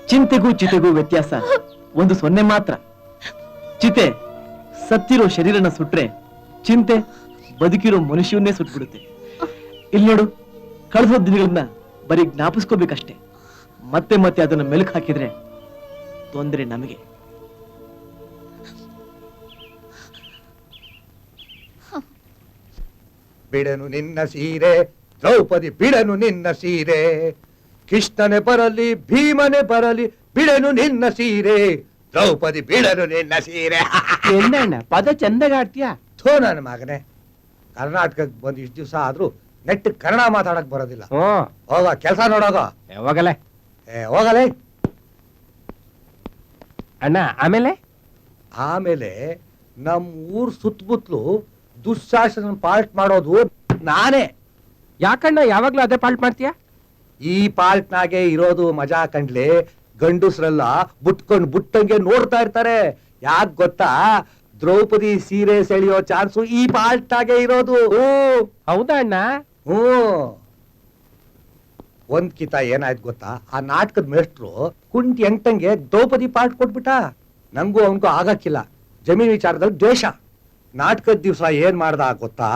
ಚಿಂತೆಗೂ ಚಿತೆಗೂ ವ್ಯತ್ಯಾಸ 1 ಮಾತ್ರ. ಚಿತೆ ಸತ್ತಿರೋ ಶರೀರನ ಸುಟ್ರೆ, ಚಿಂತೆ ಬದುಕಿರೋ ಮನುಷ್ಯನ್ನೇ ಸುಟ್ಬಿಡುತ್ತೆ. ಇಲ್ಲಿ ನೋಡು, ಕಳೆದ ದಿನಗಳನ್ನ ಬರೀ ಜ್ಞಾಪಿಸ್ಕೋಬೇಕಷ್ಟೇ. ಮತ್ತೆ ಮತ್ತೆ ಅದನ್ನ ಮೆಲುಕು ಹಾಕಿದ್ರೆ ತೊಂದರೆ ನಮಗೆ. ಬಿಡನು ನಿನ್ನ ಸೀರೆ ದ್ರೌಪದಿ ಬಿಡನು ನಿನ್ನ ಸೀರೆ ಕೃಷ್ಣನೇ ಬರಲಿ ಭೀಮನೆ ಬರಲಿ ಬಿಡನು ನಿನ್ನ ಸೀರೆ ದ್ರೌಪದಿ ಬಿಡನು ನಿನ್ನ ಸೀರೆ ಎಂದಣ್ಣ ಪದ ಚಂದಾಗ ಆಡ್ತೀಯಾ? ಥೋ ನನ್ನ ಮಗನೇ, ಕರ್ನಾಟಕಕ್ಕೆ ಬಂದು ಇಷ್ಟು ದಿವಸ ಆದ್ರೂ ನೆಟ್ ಕನ್ನಡ ಮಾತಾಡಕ್ ಬರೋದಿಲ್ಲ. ಹೋಗ ಕೆಲಸ ನೋಡೋಗ. ಯಾವಾಗಲೇ ಹೋಗಲೇ. ಅಣ್ಣ ಆಮೇಲೆ ಆಮೇಲೆ ನಮ್ ಊರ್ ಸುತ್ತಮುತ್ತಲು ದುಶ್ಯಾಸನ ಪಾಲ್ಟ್ ಮಾಡೋದು ನಾನೇ. ಯಾಕಣ್ಣ ಯಾವಾಗ್ಲೂ ಅದೇ ಪಾಲ್ಟ್ ಮಾಡ್ತೀಯಾ? ಈ ಪಾಲ್ಟ್ನಾಗೆ ಇರೋದು ಮಜಾ ಕಂಡ್ಲಿ. ಗಂಡಸ್ರೆಲ್ಲ ಬುಟ್ಟಂಗೆ ನೋಡ್ತಾ ಇರ್ತಾರೆ. ಯಾಕ್ ಗೊತ್ತಾ? ದ್ರೌಪದಿ ಸೀರೆ ಸೆಳೆಯೋ ಚಾನ್ಸು ಈ ಪಾಲ್ಟ್ನಾಗೆ ಇರೋದು. ಹೌದಾ ಅಣ್ಣ? ಒಂದ್ ಕಿತ ಏನಾಯ್ತು ಗೊತ್ತಾ? ಆ ನಾಟಕದ ಮೇಷ್ಟ್ರು ಕುಂಟಿ ಎಂಟಂಗೆ ದ್ರೌಪದಿ ಪಾಲ್ಟ್ ಕೊಟ್ಬಿಟ್ಟ. ನಂಗೂ ಅವನ್ಗೂ ಆಗಕ್ಕಿಲ್ಲ. ಜಮೀನ್ ವಿಚಾರದಲ್ಲಿ ದ್ವೇಷ. ನಾಟಕದ ದಿವ್ಸ ಏನ್ ಮಾಡ್ದ ಗೊತ್ತಾ?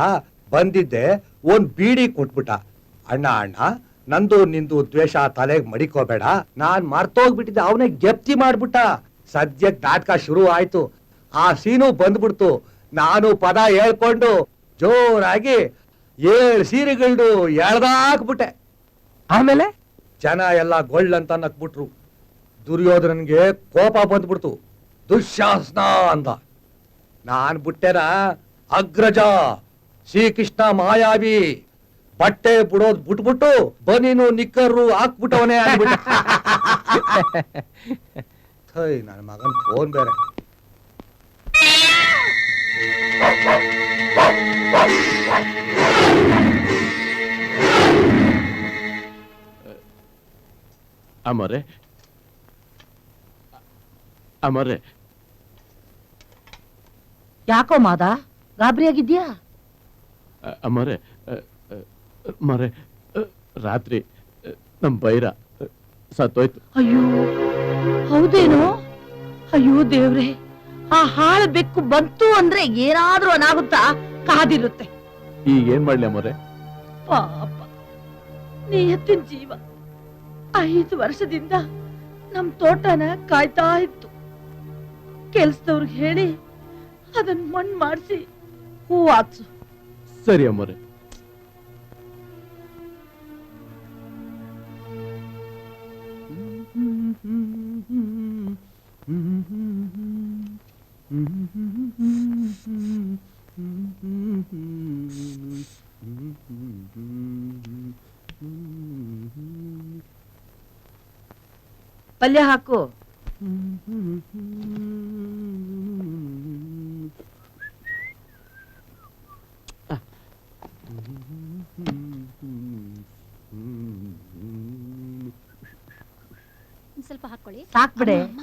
ಬಂದಿದ್ದೆ ಒಂದ್ ಬೀಡಿ ಕೊಟ್ಬಿಟ್ಟ. ಅಣ್ಣ ಅಣ್ಣ, ನಂದು ನಿಂದು ದ್ವೇಷ ತಲೆಗೆ ಮಡಿಕೋಬೇಡ, ನಾನ್ ಮರ್ತೋಗ್ಬಿಟ್ಟಿದ್ದೆ. ಅವನೇ ಗೆಪ್ತಿ ಮಾಡ್ಬಿಟ್ಟ. ಸದ್ಯಕ್ ನಾಟಕ ಶುರು ಆಯ್ತು. ಆ ಸೀನು ಬಂದ್ಬಿಡ್ತು. ನಾನು ಪದ ಹೇಳ್ಕೊಂಡು ಜೋರಾಗಿ 7 ಸೀರೆಗಳು ಎಳ್ದಾಕ್ಬಿಟ್ಟೆ. ಆಮೇಲೆ ಜನ ಎಲ್ಲ ಗೊಳ್ಳಂತ ನಕ್ಬಿಟ್ರು. ದುರ್ಯೋಧನನ್ಗೆ ಕೋಪ ಬಂದ್ಬಿಡ್ತು. ದುಶ್ಯಾಸನ ಅಂದ. ನಾನ್ ಬಿಟ್ಟೆನ ಅಗ್ರಜ ಶ್ರೀಕೃಷ್ಣ ಮಾಯಾವಿ. ಬಟ್ಟೆ ಬಿಡೋದ್ ಬಿಟ್ಬಿಟ್ಟು ಬನೀನು ನಿಕ್ಕರು ಹಾಕ್ಬಿಟ್ಟವನೇ ಆಗ್ಬಿಟ್ಟ. ನನ್ನ ಮಗನ್ ಫೋನ್ ಬೇರೆ. ಅಮರೆ ಅಮರೆ, ಯಾಕೋ ಮಾದ, ಗಾಬರಿಯಾಗಿದ್ಯಾ? ಅಮರೆ ಮರೆ, ರಾತ್ರಿ ನಮ್ ಬೈರ ಸತ್ತೋಯ್ತು. ಅಯ್ಯೋ ಹೌದೇನೋ? ಅಯ್ಯೋ ದೇವ್ರೆ, ಆ ಹಾಳು ಬೆಕ್ಕು ಬಂತು ಅಂದ್ರೆ ಏನಾದ್ರೂ ಅನಾಗುತ್ತಾ ಕಾದಿರುತ್ತೆ. ಈಗ ಏನ್ ಮಾಡ್ಲಿ ಅಮರೆ? ಪಾಪ, ನೀ ಎತ್ತಿನ ಜೀವ 5 ವರ್ಷದಿಂದ ನಮ್ ತೋಟನ ಕಾಯ್ತಾ ಇತ್ತು. ಕೆಲ್ಸದವ್ರಿಗೆ ಹೇಳಿ ಅದನ್ನ ಮಣ್ಣು ಮಾಡಿಸಿ ಹೂ ಹಾಕ್ಸು. ಸರಿ ಅಮರೆ. ಪಲ್ಯ ಹಾಕು. ಸ್ವಲ್ಪ ಹಾಕೊಳ್ಳಿ. ಸಾಕ್ಬಿಡೆ. ಅಮ್ಮ,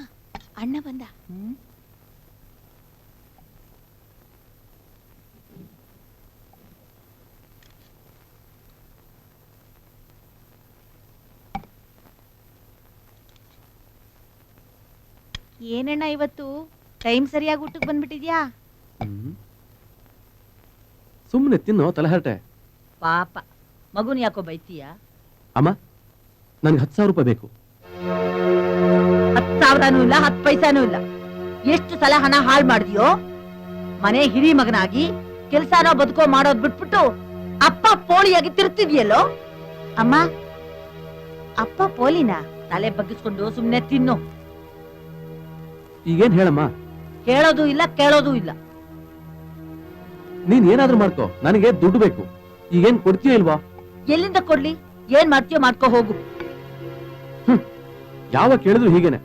ಅಣ್ಣ ಬಂದ. ಏನಣ್ಣ ಇವತ್ತು ಟೈಮ್ ಸರಿಯಾಗಿ ಊಟಕ್ಕೆ ಬಂದ್ಬಿಟ್ಟಿದ್ಯಾ? ಸುಮ್ಮನೆ ತಿನ್ನೋ ತಲೆಹರಟೆ. ಪಾಪ, ಮಗುನ್ ಯಾಕೋ ಬೈತೀಯ? ಅಮ್ಮ, ನನ್ಗೆ 10,000 ರೂಪಾಯಿ ಬೇಕು. 10,000 ಇಲ್ಲ, 10 ಪೈಸಾನೂ ಇಲ್ಲ. ಎಷ್ಟು ಸಲ ಹಣ ಹಾಳು ಮಾಡಿದ್ಯೋ? ಮನೆ ಹಿರಿ ಮಗನಾಗಿ ಕೆಲ್ಸಾನೋ ಬದುಕೋ ಮಾಡೋದ್ ಬಿಟ್ಬಿಟ್ಟು ಅಪ್ಪ ಪೋಳಿಯಾಗಿ ತಿರ್ತಿದ್ಯಲ್ಲೋ. ಅಮ್ಮ, ಅಪ್ಪ ಪೋಲಿನ? ತಲೆ ಬಗ್ಗಿಸ್ಕೊಂಡು ಸುಮ್ನೆ ತಿನ್ನು. ಈಗೇನ್ ಹೇಳಮ್ಮ? ಕೇಳೋದು ಇಲ್ಲ, ಕೇಳೋದು ಇಲ್ಲ. ನೀನ್ ಏನಾದ್ರೂ ಮಾಡ್ಕೋ, ನನಗೆ ದುಡ್ಡು ಬೇಕು. ಈಗೇನ್ ಕೊಡ್ತೀಯ ಇಲ್ವಾ? ಎಲ್ಲಿಂದ ಕೊಡ್ಲಿ? ಏನ್ ಮಾಡ್ತೀಯೋ ಮಾಡ್ಕೋ ಹೋಗು. ಯಾವಾಗ ಕೇಳಿದ್ರು ಹೀಗೇನೆ.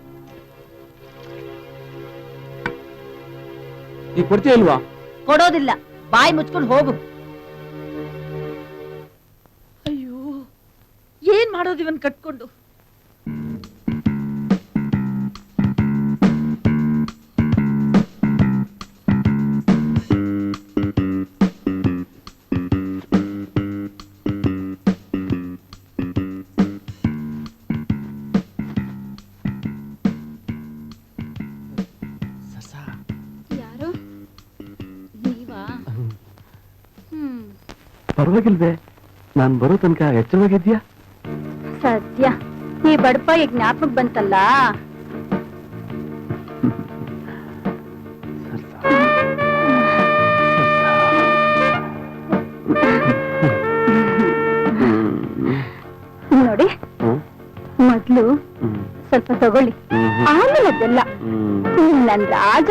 ಈಗ ಕೊಡ್ತೀಯ ಇಲ್ವಾ? ಕೊಡೋದಿಲ್ಲ. ಬಾಯಿ ಮುಚ್ಕೊಂಡು ಹೋಗು. ಅಯ್ಯೋ, ಏನ್ ಮಾಡೋದು ಇವನ್ ಕಟ್ಕೊಂಡು? ಯಾರು? ನೀವಾ? ಪರವಾಗಿಲ್ವೇ? ನಾನ್ ಬರೋ ತನಕ ಎಚ್ಚರವಾಗಿದ್ಯಾ? ಸದ್ಯ ನೀ ಬಡಪ ಈಗ ಜ್ಞಾಪಕ ಬಂತಲ್ಲ. ತಗೊಳ್ಳಿ, ಆಮೇಲೆ ಅದೆಲ್ಲ ನನ್ ರಾಜ.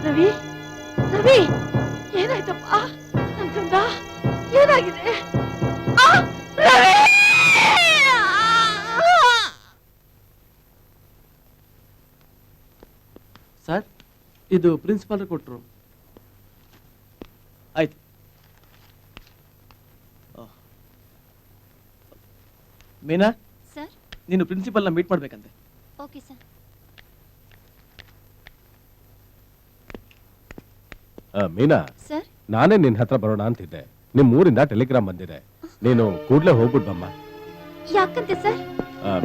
ರವಿ, ರವಿ, ಏನಾಯ್ತಪ್ಪ? ನನ್ ಗಂಡ ಏನಾಗಿದೆ? ರವಿ! ಸರ್, ಇದು ಪ್ರಿನ್ಸಿಪಾಲ್ ಕೊಟ್ರು. ಆಯ್ತು. ಮೀನಾ, ಸರ್, ನೀನು ಪ್ರಿನ್ಸಿಪಲ್ನ ಮೀಟ್ ಮಾಡ್ಬೇಕಂತೆ. Okay sir. ಮೀನಾ, ಸರ್, ನಾನೇ ನಿನ್ ಹತ್ರ ಬರೋಣ ಅಂತಿದ್ದೆ. ನಿಮ್ ಊರಿಂದ ಟೆಲಿಗ್ರಾಮ್ ಬಂದಿದೆ, ನೀನು ಕೂಡ್ಲೇ ಹೋಗ್ಬಿಟ್ಬಮ್ಮ. ಯಾಕಂತೆ ಸರ್?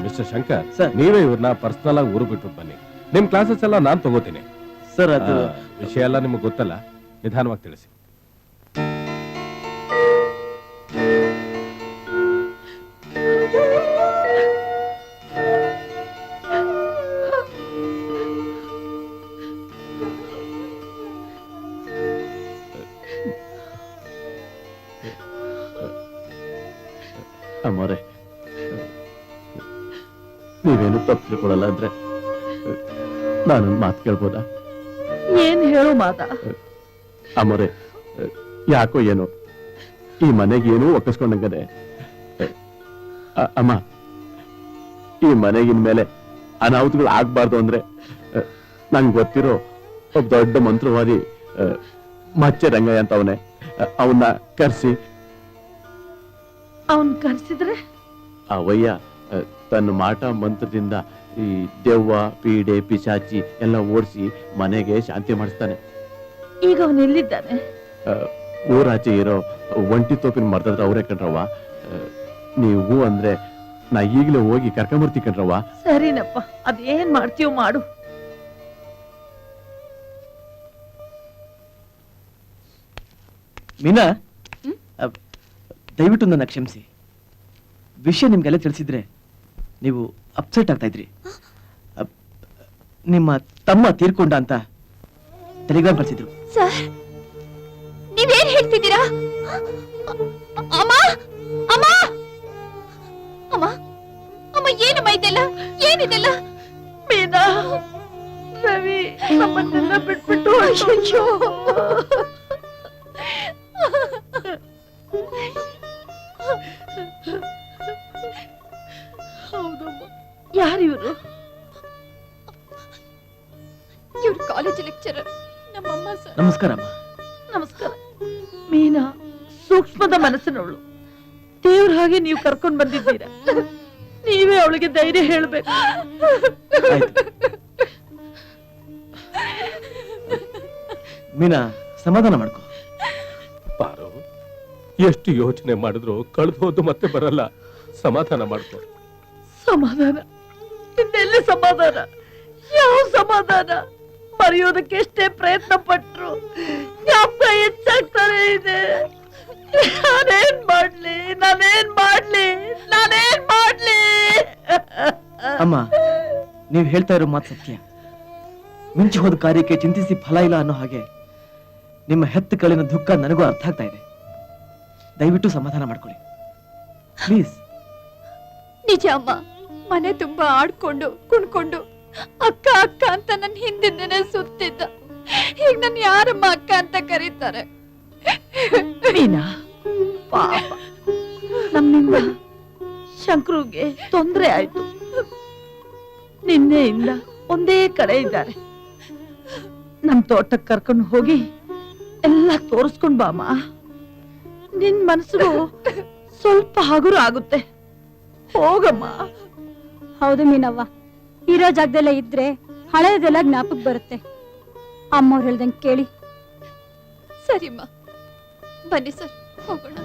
Mister Shankar, sir. ನೀವೇ ಇವ್ರನ್ನ ಪರ್ಸನಲ್ ಆಗಿ ಊರು ಬಿಟ್ಬಿಟ್ಟು ಬನ್ನಿ. ನಿಮ್ ಕ್ಲಾಸಸ್ ಎಲ್ಲ ನಾನ್ ತಗೋತೀನಿ. ಸರ್, ಅದು ವಿಷಯ ಎಲ್ಲ ನಿಮ್ಗೆ ಗೊತ್ತಲ್ಲ, ನಿಧಾನವಾಗಿ ತಿಳಿಸಿ. ಅಮ್ಮೋರೆ, ನೀವೇನು ತಪ್ಪು ತಿಳ್ಕೊಳಲ್ಲ ಅಂದ್ರೆ ನಾನೊಂದು ಮಾತು ಕೇಳ್ಬೋದಾ? ಏನ್ ಹೇಳು ಮಾತ? ಅಮ್ಮೋರೆ, ಯಾಕೋ ಏನೋ ಈ ಮನೆಗೆ ಏನೂ ಒಪ್ಪಿಸ್ಕೊಂಡಂಗದೆ. ಅಮ್ಮ, ಈ ಮನೆಗಿನ ಮೇಲೆ ಅನಾಹುತಗಳು ಆಗ್ಬಾರ್ದು ಅಂದ್ರೆ ನಂಗೆ ಗೊತ್ತಿರೋ ಒಬ್ಬ ದೊಡ್ಡ ಮಂತ್ರವಾದಿ ಮಚ್ಚೆ ರಂಗಯ್ಯ ಅಂತ ಅವನೇ, ಅವನ್ನ ಕರೆಸಿ. ಅವನ್ ಕರ್ಸಿದ್ರೆ ಅವಯ್ಯ ತನ್ನ ಮಾಟ ಮಂತ್ರದಿಂದ ಈ ದೆವ್ವ ಪೀಡೆ ಪಿಶಾಚಿ ಎಲ್ಲ ಓಡಿಸಿ ಮನೆಗೆ ಶಾಂತಿ ಮಾಡಿಸ್ತಾನೆ. ಈಗ ಅವನ್ ಎಲ್ಲಿದ್ದಾನೆ? ಊರಾಚೆ ಇರೋ ಒಂಟಿ ತೋಪಿನ ಮರ್ದದ್ರ ಅವರೇ ಕಣ್ರವ್ವ. ನೀವು ಅಂದ್ರೆ ನಾ ಈಗಲೇ ಹೋಗಿ ಕರ್ಕೊಂಬರ್ತಿ ಕಣ್ರವ್ವ. ಸರಿನಪ್ಪ, ಅದೇನ್ ಮಾಡ್ತೀಯೋ ಮಾಡು. ಮೀನಾ, ದಯವಿಟ್ಟು ನನ್ನ ಕ್ಷಮಿಸಿ. ವಿಷಯ ನಿಮ್ಗೆಲ್ಲ ತಿಳಿಸಿದ್ರೆ ನೀವು ಅಪ್ಸೆಟ್ ಆಗ್ತಾ ಇದ್ರಿ. ನಿಮ್ಮ ತಮ್ಮ ತೀರ್ಕೊಂಡ ಅಂತ ಟೆಲಿಗ್ರಾಮ್ ಕಳಿಸಿದ್ರು. ಸರ್, ನೀವೇನ್ ಹೇಳ್ತಿದ್ದೀರಾ? ಅಮ್ಮ, ಅಮ್ಮ, ಅಮ್ಮ, ಅಮ್ಮ, ಏನಮ್ಮ ಇದೆಲ್ಲ? ಏನಿದೆಲ್ಲ? ಮೀನಾ, ರವಿ ನಮ್ಮನ್ನೆಲ್ಲ ಬಿಟ್ಬಿಟ್ಟು ಅಯ್ಯೋ, ಹೌದಮ್ಮ. ಯಾರಿವರು? ಇವ್ರು ಕಾಲೇಜ್ ಲೆಕ್ಚರರ್, ನಮ್ಮಮ್ಮ ಸರ್. ನಮಸ್ಕಾರ ಅಮ್ಮ. ನಮಸ್ಕಾರ. ಮೀನಾ ಸೂಕ್ಷ್ಮದ ಮನಸ್ಸಿನವಳು. ದೇವ್ರ ಹಾಗೆ ನೀವು ಕರ್ಕೊಂಡ್ ಬಂದಿದ್ದೀರಾ. ನೀವೇ ಅವಳಿಗೆ ಧೈರ್ಯ ಹೇಳ್ಬೇಕು. ಆಯ್ತು. ಮೀನಾ, ಸಮಾಧಾನ ಮಾಡ್ಕೊ. ಪಾರು, ಎಷ್ಟು ಯೋಚನೆ ಮಾಡಿದ್ರು ಕಳೆದು ಹೋದು ಮತ್ತೆ ಬರಲ್ಲ. ಸಮಾಧಾನ ಮಾಡ್ಕೊ. ಸಮಾಧಾನ? ಇನ್ನೆಲ್ಲಿ ಸಮಾಧಾನ? ಯಾವ ಸಮಾಧಾನ? ಮರೆಯೋದಕ್ಕೆ ಎಷ್ಟೇ ಪ್ರಯತ್ನ ಪಟ್ರು ಜ್ಞಾಪಕ ಹೆಚ್ಚಾಗ್ತಾನೆ ಇದೆ. ನಾನೇನ್ ಮಾಡ್ಲಿ? ಅಮ್ಮ, ನೀವ್ ಹೇಳ್ತಾ ಇರೋ ಮಾತು ಸತ್ಯ. ಮಿಂಚಿ ಹೋದ ಕಾರ್ಯಕ್ಕೆ ಚಿಂತಿಸಿ ಫಲ ಇಲ್ಲ ಅನ್ನೋ ಹಾಗೆ ನಿಮ್ಮ ಹೆತ್ತ ಕಳಿನ ದುಃಖ ನನಗೂ ಅರ್ಥ ಆಗ್ತಾ ಇದೆ. ದಯವಿಟ್ಟು ಸಮಾಧಾನ ಮಾಡ್ಕೊಳ್ಳಿ ಪ್ಲೀಸ್. ನಿಜ ಅಮ್ಮ, ಮನೆ ತುಂಬಾ ಆಡ್ಕೊಂಡು ಕುಣ್ಕೊಂಡು ಅಕ್ಕ ಅಕ್ಕ ಅಂತ ನನ್ನ ಹಿಂದಿಂದನೇ ಸುತ್ತಿದ್ದ. ಈಗ ನನ್ ಯಾರಮ್ಮ ಅಕ್ಕ ಅಂತ ಕರೀತಾರೆ? ಮೀನಾ ಪಾಪ, ನಮ್ಮಿಂದ ಶಂಕ್ರುಗೆ ತೊಂದ್ರೆ ಆಯ್ತು. ನಿನ್ನೆಯಿಂದ ಒಂದೇ ಕಡೆ ಇದ್ದಾರೆ. ನಮ್ ತೋಟಕ್ಕೆ ಕರ್ಕೊಂಡು ಹೋಗಿ ಎಲ್ಲ ತೋರಿಸ್ಕೊಂಡ್ ಬಾಮ. ನಿನ್ ಮನಸ್ಸು ಸ್ವಲ್ಪ ಹಗುರ ಆಗುತ್ತೆ. ಹೋಗಮ್ಮ. ಹೌದು ಮೀನವ್ವ, ಇರೋ ಜಾಗದೆಲ್ಲ ಇದ್ರೆ ಹಳೆಯದೆಲ್ಲ ಜ್ಞಾಪಕ ಬರುತ್ತೆ. ಅಮ್ಮವ್ರು ಹೇಳ್ದಂಗೆ ಕೇಳಿ. ಸರಿಮ್ಮ, ಬನ್ನಿ ಸರ್, ಹೋಗೋಣ.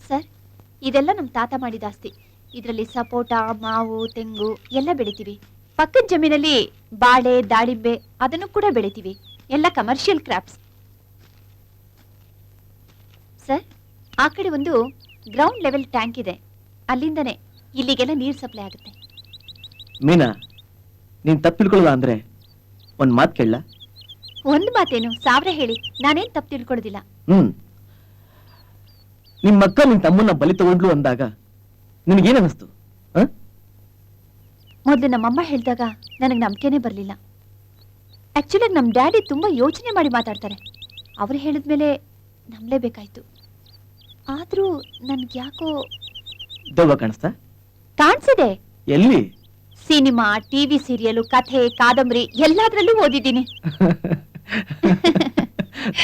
ಸರ್, ಇದೆಲ್ಲ ನಮ್ ತಾತ ಮಾಡಿದ ಆಸ್ತಿ. ಇದರಲ್ಲಿ ಸಪೋಟ, ಮಾವು, ತೆಂಗು ಎಲ್ಲ ಬೆಳಿತೀವಿ. ಪಕ್ಕದ ಜಮೀನಲ್ಲಿ ಬಾಳೆ, ದಾಳಿಂಬೆ ಅದನ್ನು ಕೂಡ ಬೆಳಿತೀವಿ. ಎಲ್ಲ ಕಮರ್ಷಿಯಲ್ ಕ್ರಾಪ್ಸ್. ಸರ್, ಆ ಕಡೆ ಒಂದು ಗ್ರೌಂಡ್ ಲೆವೆಲ್ ಟ್ಯಾಂಕ್ ಇದೆ. ಅಲ್ಲಿಂದನೇ ಇಲ್ಲಿಗೆಲ್ಲ ನೀರು ಸಪ್ಲೈ ಆಗುತ್ತೆ. ಮೀನಾ, ನೀನ್ ತಪ್ಪಿಳ್ಕೊಳ್ಳಲ್ಲ ಅಂದ್ರೆ ಒಂದ್ ಮಾತು ಕೇಳಲ್ಲ? ಒಂದು ಮಾತೇನು, 1000 ಹೇಳಿ, ನಾನೇನ್ ತಪ್ಪು ತಿಳ್ಕೊಳ್ಳೋದಿಲ್ಲ. ನಿಮ್ಮ ಅಕ್ಕ ನಿನ್ ತಮ್ಮನ್ನ ಬಲಿ ತಗೊಂಡ್ಲು ಅಂದಾಗ ನಿನಗೇನ್ ಅನಿಸ್ತು? ಮೊದಲು ನಮ್ಮಮ್ಮ ಹೇಳಿದಾಗ ನನಗೆ ನಂಬಿಕೆನೇ ಬರಲಿಲ್ಲ. ಆಕ್ಚುಲಿ ನಮ್ಮ ಡ್ಯಾಡಿ ತುಂಬಾ ಯೋಚನೆ ಮಾಡಿ ಮಾತಾಡ್ತಾರೆ. ಅವ್ರು ಹೇಳಿದ್ಮೇಲೆ ನಂಬಲೇಬೇಕಾಯ್ತು. ಆದ್ರೂ ನನ್ಗೆ ಯಾಕೋ ದೆವ್ವ ಕಾಣಿಸ್ತಾ? ಕಾಣಿಸಿದೆ. ಎಲ್ಲಿ? ಸಿನಿಮಾ, ಟಿವಿ ಸೀರಿಯಲ್, ಕಥೆ, ಕಾದಂಬರಿ ಎಲ್ಲಾದ್ರಲ್ಲೂ ಓದಿದ್ದೀನಿ.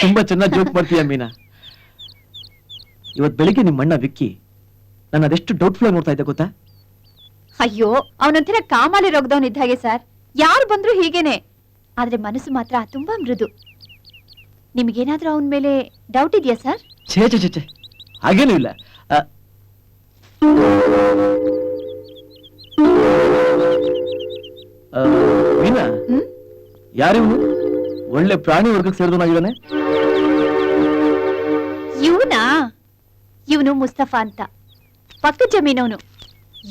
ತುಂಬಾ ಚೆನ್ನಾಗಿ ಜೋಕ್ ಮಾಡ್ತೀಯ ಮೀನಾ. ಇವತ್ ಬೆಳಿಗ್ಗೆ ನಿಮ್ಮ ಅಣ್ಣ ವಿಕ್ಕಿ ನಾನು ಅದೆಷ್ಟು ಡೌಟ್ಫುಲ್ ನೋಡ್ತಾ ಇದ್ದೆ ಗೊತ್ತಾ? ಅಯ್ಯೋ, ಅವನೊಂಥರ ಕಾಮಾಲೆ ರೋಗದವನಿದ್ದ ಹಾಗೆ ಸರ್. ಯಾರು ಬಂದ್ರು ಹೀಗೇನೆ. ಆದ್ರೆ ಮನಸ್ಸು ಮಾತ್ರ ತುಂಬಾ ಮೃದು. ನಿಮ್ಗೇನಾದ್ರೂ ಅವನ ಮೇಲೆ ಡೌಟ್ ಇದೆಯಾ ಸರ್? ಛೇ ಛೇ ಛೇ, ಹಾಗೇನೂ ಇಲ್ಲ. ಮೀನಾ, ಯಾರಿವನು? ಒಳ್ಳೆ ಪ್ರಾಣಿ ವರ್ಗಕ್ಕೆ ಸೇರಿದವನಾಗಿದ್ದಾನೆ. ಇವನು ಮುಸ್ತಫಾ ಅಂತ, ಪಕ್ಕ ಜಮೀನವನು.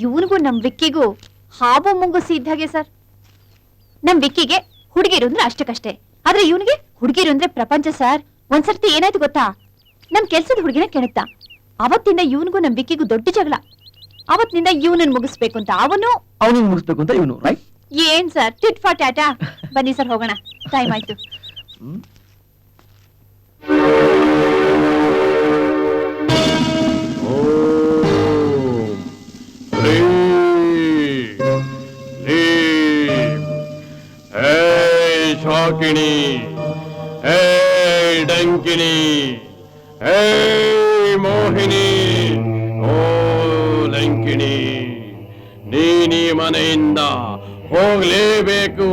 ಇವನಿಗೂ ನಮ್ ವಿಕ್ಕಿಗೂ ಹಾವು ಮುಂಗುಸಿ ಇದ್ದಾಗೆ ಸರ್. ನಮ್ ವಿಕ್ಕಿಗೆ ಹುಡುಗಿರು ಅಂದ್ರೆ ಅಷ್ಟಕ್ಕಷ್ಟೇ, ಆದ್ರೆ ಇವನಿಗೆ ಹುಡುಗಿರು ಅಂದ್ರೆ ಪ್ರಪಂಚ ಸರ್. ಒಂದ್ಸರ್ತಿ ಏನಾಯ್ತು ಗೊತ್ತಾ, ನಮ್ ಕೆಲ್ಸದ ಹುಡುಗಿನ ಕೆಣಕ್ತ. ಅವತ್ತಿಂದ ಇವನಿಗೂ ನಮ್ ವಿಕ್ಕಿಗೂ ದೊಡ್ಡ ಜಗಳ. ಅವತ್ತಿನಿಂದ ಇವನನ್ನ ಮುಗಿಸ್ಬೇಕು ಅಂತ ಅವನು ಮುಗಿಸ್ಬೇಕು ಅಂತ ಇವನು. ರೈಟ್? ಏನ್ ಸರ್, ಟಿಟ್ ಫಾರ್ ಟಾಟಾ. ಬನ್ನಿ ಸರ್, ಹೋಗೋಣ, ಟೈಮ್ ಆಯ್ತು. ಶಾಕಿಣಿ, ಹೇ ಡಂಕಿಣಿ, ಹೇ ಮೋಹಿನಿ, ಓ ಲಂಕಿಣಿ, ನೀನೀ ಮನೆಯಿಂದ ಹೋಗ್ಲೇಬೇಕು.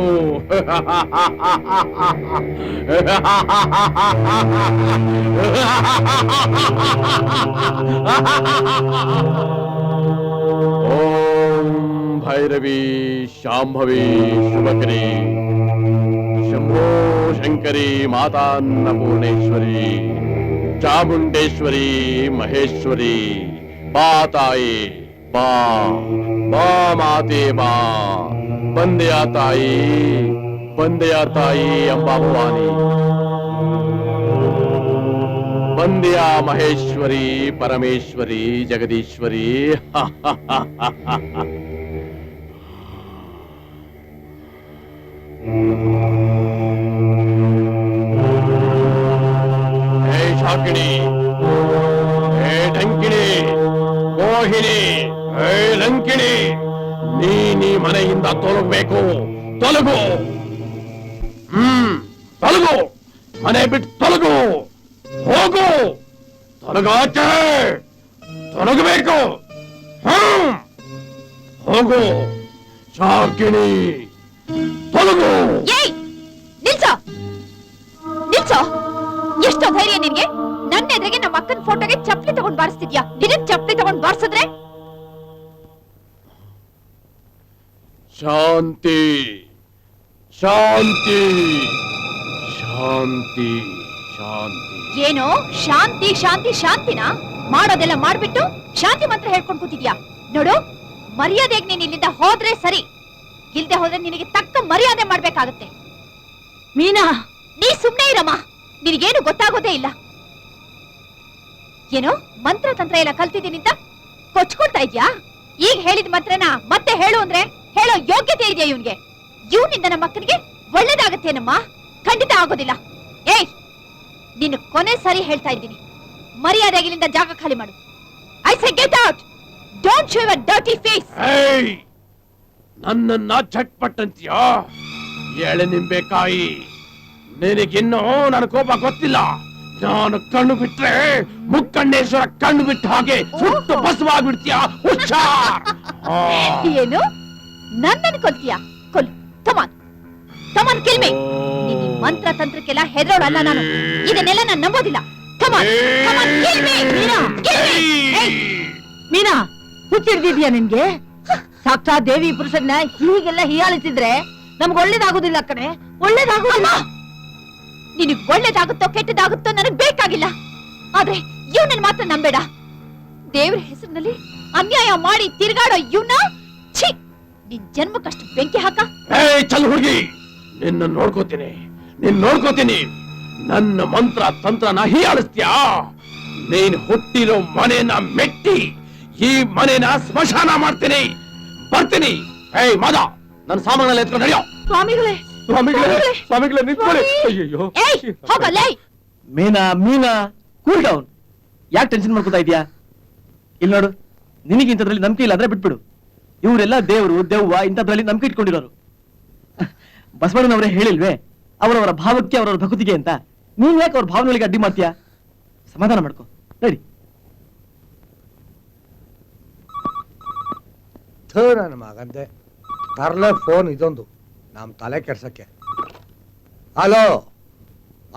ಓಂ ಭೈರವಿ ಶಾಂಭವಿ ಶುಭಕರಿ, ಶಂಭೋ ಶಂಕರಿ ಮಾತಾನ್ನಪೂರ್ಣೇಶ್ವರಿ, ಚಾಮುಂಡೇಶ್ವರಿ ಮಹೇಶ್ವರಿ, ಬಾ ತಾಯಿ ಬಾ, ಬಾ ಮಾತೆ ಬಾ, ಬಂದೆಯ ತಾಯಿ, ಬಂದೆಯ ತಾಯಿ ಅಂಬಾ ಭವಾನಿ, ಬಂದೆಯ ಮಹೇಶ್ವರಿ ಪರಮೇಶ್ವರಿ ಜಗದೀಶ್ವರಿ. ಹೇ ಶಾಕಿಣಿ, ಹೇ ಢಂಕಿಣಿ, ಮೋಹಿನಿ, ಹೇ ಲಂಕಿಣಿ, ನೀ ಮನೆಯಿಂದ ತೊಲಗಬೇಕು. ತೊಲಗು, ತೊಲಗು, ಮನೆ ಬಿಟ್ಟು ತೊಲಗು, ಹೋಗು, ತೊಲಗಾಚೆ, ತೊಲಗಬೇಕು. ಹೋಗು ಶಾಕಿನಿ ತೊಲಗು. ಏಯ್ ನಿಲ್ಸೋ ನಿಲ್ಸೋ, ಎಷ್ಟೋ ಧೈರ್ಯ ನಿನ್ಗೆ? ನನ್ನ ಎದುರಿಗೆ ನಮ್ಮ ಅಕ್ಕನ ಫೋಟೋಗೆ ಚಪ್ಪಲಿ ತಗೊಂಡ್ ಬಾರಿಸ್ತಿದ್ಯಾ? ನಿನಗ್ ಚಪ್ಪಲಿ ತಗೊಂಡ್ ಬಾರಿಸಿದ್ರೆ ಶಾಂತಿ ಶಾಂತಿ ಶಾಂತಿ ಶಾಂತಿ. ಏನೋ ಶಾಂತಿ ಶಾಂತಿ ಶಾಂತಿನ ಮಾಡೋದೆಲ್ಲ ಮಾಡ್ಬಿಟ್ಟು ಶಾಂತಿ ಮಂತ್ರ ಹೇಳ್ಕೊಂಡ್ ಕೂತಿದ್ಯಾ? ನೋಡು, ಮರ್ಯಾದೆಗೆ ನೀನ್ ಇಲ್ಲಿಂದ ಹೋದ್ರೆ ಸರಿ, ಇಲ್ದೆ ಹೋದ್ರೆ ನಿನಗೆ ತಕ್ಕ ಮರ್ಯಾದೆ ಮಾಡ್ಬೇಕಾಗತ್ತೆ. ಮೀನಾ, ನೀ ಸುಮ್ನೆ ಇರಮ್ಮ, ನಿನಗೇನು ಗೊತ್ತಾಗೋದೇ ಇಲ್ಲ. ಏನೋ ಮಂತ್ರ ತಂತ್ರ ಎಲ್ಲ ಕಲ್ತಿದ್ದೀನಿ ಅಂತ ಕೊಚ್ಕೊಳ್ತಾ ಇದ್ಯಾ? ಈಗ ಹೇಳಿದ ಮಂತ್ರನ ಮತ್ತೆ ಹೇಳು ಅಂದ್ರೆ ಹೇಳೋ ಯೋಗ್ಯತೆ ಇದೆಯಾ ಇವನ್ಗೆ? ಇವನಿಂದ ನಮ್ಮ ಅಕ್ಕನಿಗೆ ಒಳ್ಳೇದಾಗತ್ತೇನಮ್ಮ? ಖಂಡಿತ ಆಗೋದಿಲ್ಲ. ಏಯ್, ನಿನ್ನ ಕೊನೆ ಸರಿ ಹೇಳ್ತಾ ಇದ್ದೀನಿ, ಮರ್ಯಾದೆಗಿಲಿಂದ ಜಾಗ ಖಾಲಿ ಮಾಡು. I say get out. Don't show your dirty face. ಏಯ್, ನನ್ನನ್ನ ಚಟ್ಪಟ್ ಅಂತೀಯಾ? ಎಳೆ ನಿಂಬೆಕಾಯಿ, ನಿನಗಿನ್ನೂ ನನ್ನ ಕೋಪ ಗೊತ್ತಿಲ್ಲ. ನಾನು ಕಣ್ಣು ಬಿಟ್ರೆ ಮುಕ್ಕಣ್ಣೇಶ್ವರ ಕಣ್ಣು ಬಿಟ್ಟ ಹಾಗೆ ಸುಟ್ಟು ಬಸವಾಗ್ಬಿಡ್ತೀಯ. ಹುಷಾರ್. ಏನು ನನ್ನನ್ನು ಕೊಲ್ತೀಯಾ? ಕೊಲ್. ಕಮಾನ್ ಕಮಾನ್, ಕಿಲ್ ಮೀ. ನೀನ್ ಈ ಮಂತ್ರ ತಂತ್ರಕ್ಕೆಲ್ಲ ಹೆದರೋಳಲ್ಲ ನಾನು. ಇದನ್ನೆಲ್ಲ ನಾನು ನಂಬೋದಿಲ್ಲ. ಕಮಾನ್ ಕಮಾನ್, ಕಿಲ್ ಮೀ. ಮೀನಾ, ಹುಚ್ಚಿಡ್ದಿದ್ಯಾ ನಿನ್ಗೆ? ಸಾಕ್ಷಾತ್ ದೇವಿ ಪುರುಷನ್ನ ಹೀಗೆಲ್ಲ ಹೀಯಾಳಿಸಿದ್ರೆ ನಮ್ಗೆ ಒಳ್ಳೇದಾಗುದಿಲ್ಲ ಕಣೆ, ಒಳ್ಳೇದಾಗುದಿಲ್ಲ. ನಿನಗ್ ಒಳ್ಳೇದಾಗುತ್ತೋ ಕೆಟ್ಟದಾಗುತ್ತೋ ನನಗ್ ಬೇಕಾಗಿಲ್ಲ, ಆದ್ರೆ ಇವ್ನನ್ನ ಮಾತ್ರ ನಂಬೇಡ. ದೇವ್ರ ಹೆಸರಿನಲ್ಲಿ ಅನ್ಯಾಯ ಮಾಡಿ ತಿರ್ಗಾಡೋ ಇವ್ನ ಛೀ, ನಿನ್ ಜನ್ಮಕ್ಕಷ್ಟು ಬೆಂಕಿ ಹಾಕ. ಚಲ್ ಹುಡುಗಿ, ನಿನ್ನ ನೋಡ್ಕೋತೀನಿ, ನೋಡ್ಕೋತೀನಿ. ನನ್ನ ಮಂತ್ರ ತಂತ್ರನ ಹೀಯಾಳಿಸ್ತೀಯಾ? ನೀನ್ ಹುಟ್ಟಿರೋ ಮನೆನ ಮೆಟ್ಟಿ ಈ ಮನೆನ ಸ್ಮಶಾನ ಮಾಡ್ತೀನಿ. ಬರ್ತೀನಿ. ಏಯ್ ಮಾದ, ನನ್ನ ಸಾಮಾನೆಲ್ಲ ಎತ್ಕೊಂಡು ನಡೆಯೋ. ಸ್ವಾಮಿಗಳೇ, ಸ್ವಾಮಿಗಳೇ ನಿಂತ್ಕೊಳ್ಳಿ. ಅಯ್ಯಯ್ಯೋ. ಏಯ್ ಹೋಗಲೇ. ಮೀನಾ ಮೀನಾ, ಕೂಲ್ ಡೌನ್. ಯಾಕೆ ಟೆನ್ಷನ್ ಮಾಡ್ಕೊತಾ ಇದೀಯಾ? ಇಲ್ಲಿ ನೋಡು, ನಿನಗೆ ಇಂಥದ್ರಲ್ಲಿ ನಂಬಿಕೆ ಇಲ್ಲ ಅಂದ್ರೆ ಬಿಟ್ಬಿಡು. ಇವರೆಲ್ಲ ದೇವರು ದೆವ್ವ ಇಂಥದ್ರಲ್ಲಿ ನಂಬಿಕೆ ಇಟ್ಕೊಂಡಿರೋರು. ಬಸವಣ್ಣನವರೇ ಹೇಳಿಲ್ವೇ, ಅವರವರ ಭಾವಕ್ಕೆ ಅವರವರ ಭಕ್ತಿಗೆ ಅಂತ. ನೀನ್ ಯಾಕೆ ಅವ್ರ ಭಾವನೆಗಳಿಗೆ ಅಡ್ಡಿ ಮಾಡ್ತೀಯಾ? ಸಮಾಧಾನ ಮಾಡ್ಕೊ, ನಡಿ. ನನ್ನ ಮಗಂದೆ ತರ್ಲೆ ಫೋನ್ ಇದೊಂದು ನಮ್ ತಲೆ ಕೆಡ್ಸಕ್ಕೆ. Hello,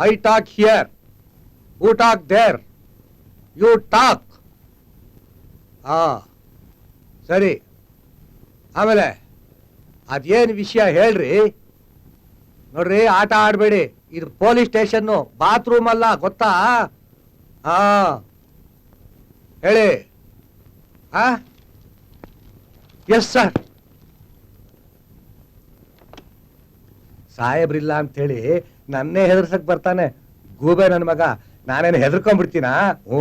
I talk here, you talk there, you talk. ಹಾ ಸರಿ, ಆಮೇಲೆ ಅದೇನ್ ವಿಷಯ ಹೇಳ್ರಿ. ನೋಡ್ರಿ, ಆಟ ಆಡ್ಬೇಡಿ. ಇದು ಪೊಲೀಸ್ ಸ್ಟೇಷನ್, ಬಾತ್ರೂಮ್ ಅಲ್ಲ, ಗೊತ್ತಾ? ಹಾ ಹೇಳಿ. ಹಾ ಎಸ್ ಸರ್. ಸಾಹೇಬ್ರಿಲ್ಲ ಅಂತೇಳಿ ನನ್ನೇ ಹೆದರ್ಸಕ್ ಬರ್ತಾನೆ ಗೂಬೆ ನನ್ನ ಮಗ. ನಾನೇನು ಹೆದರ್ಕೊಂಡ್ಬಿಡ್ತೀನಾ? ಓ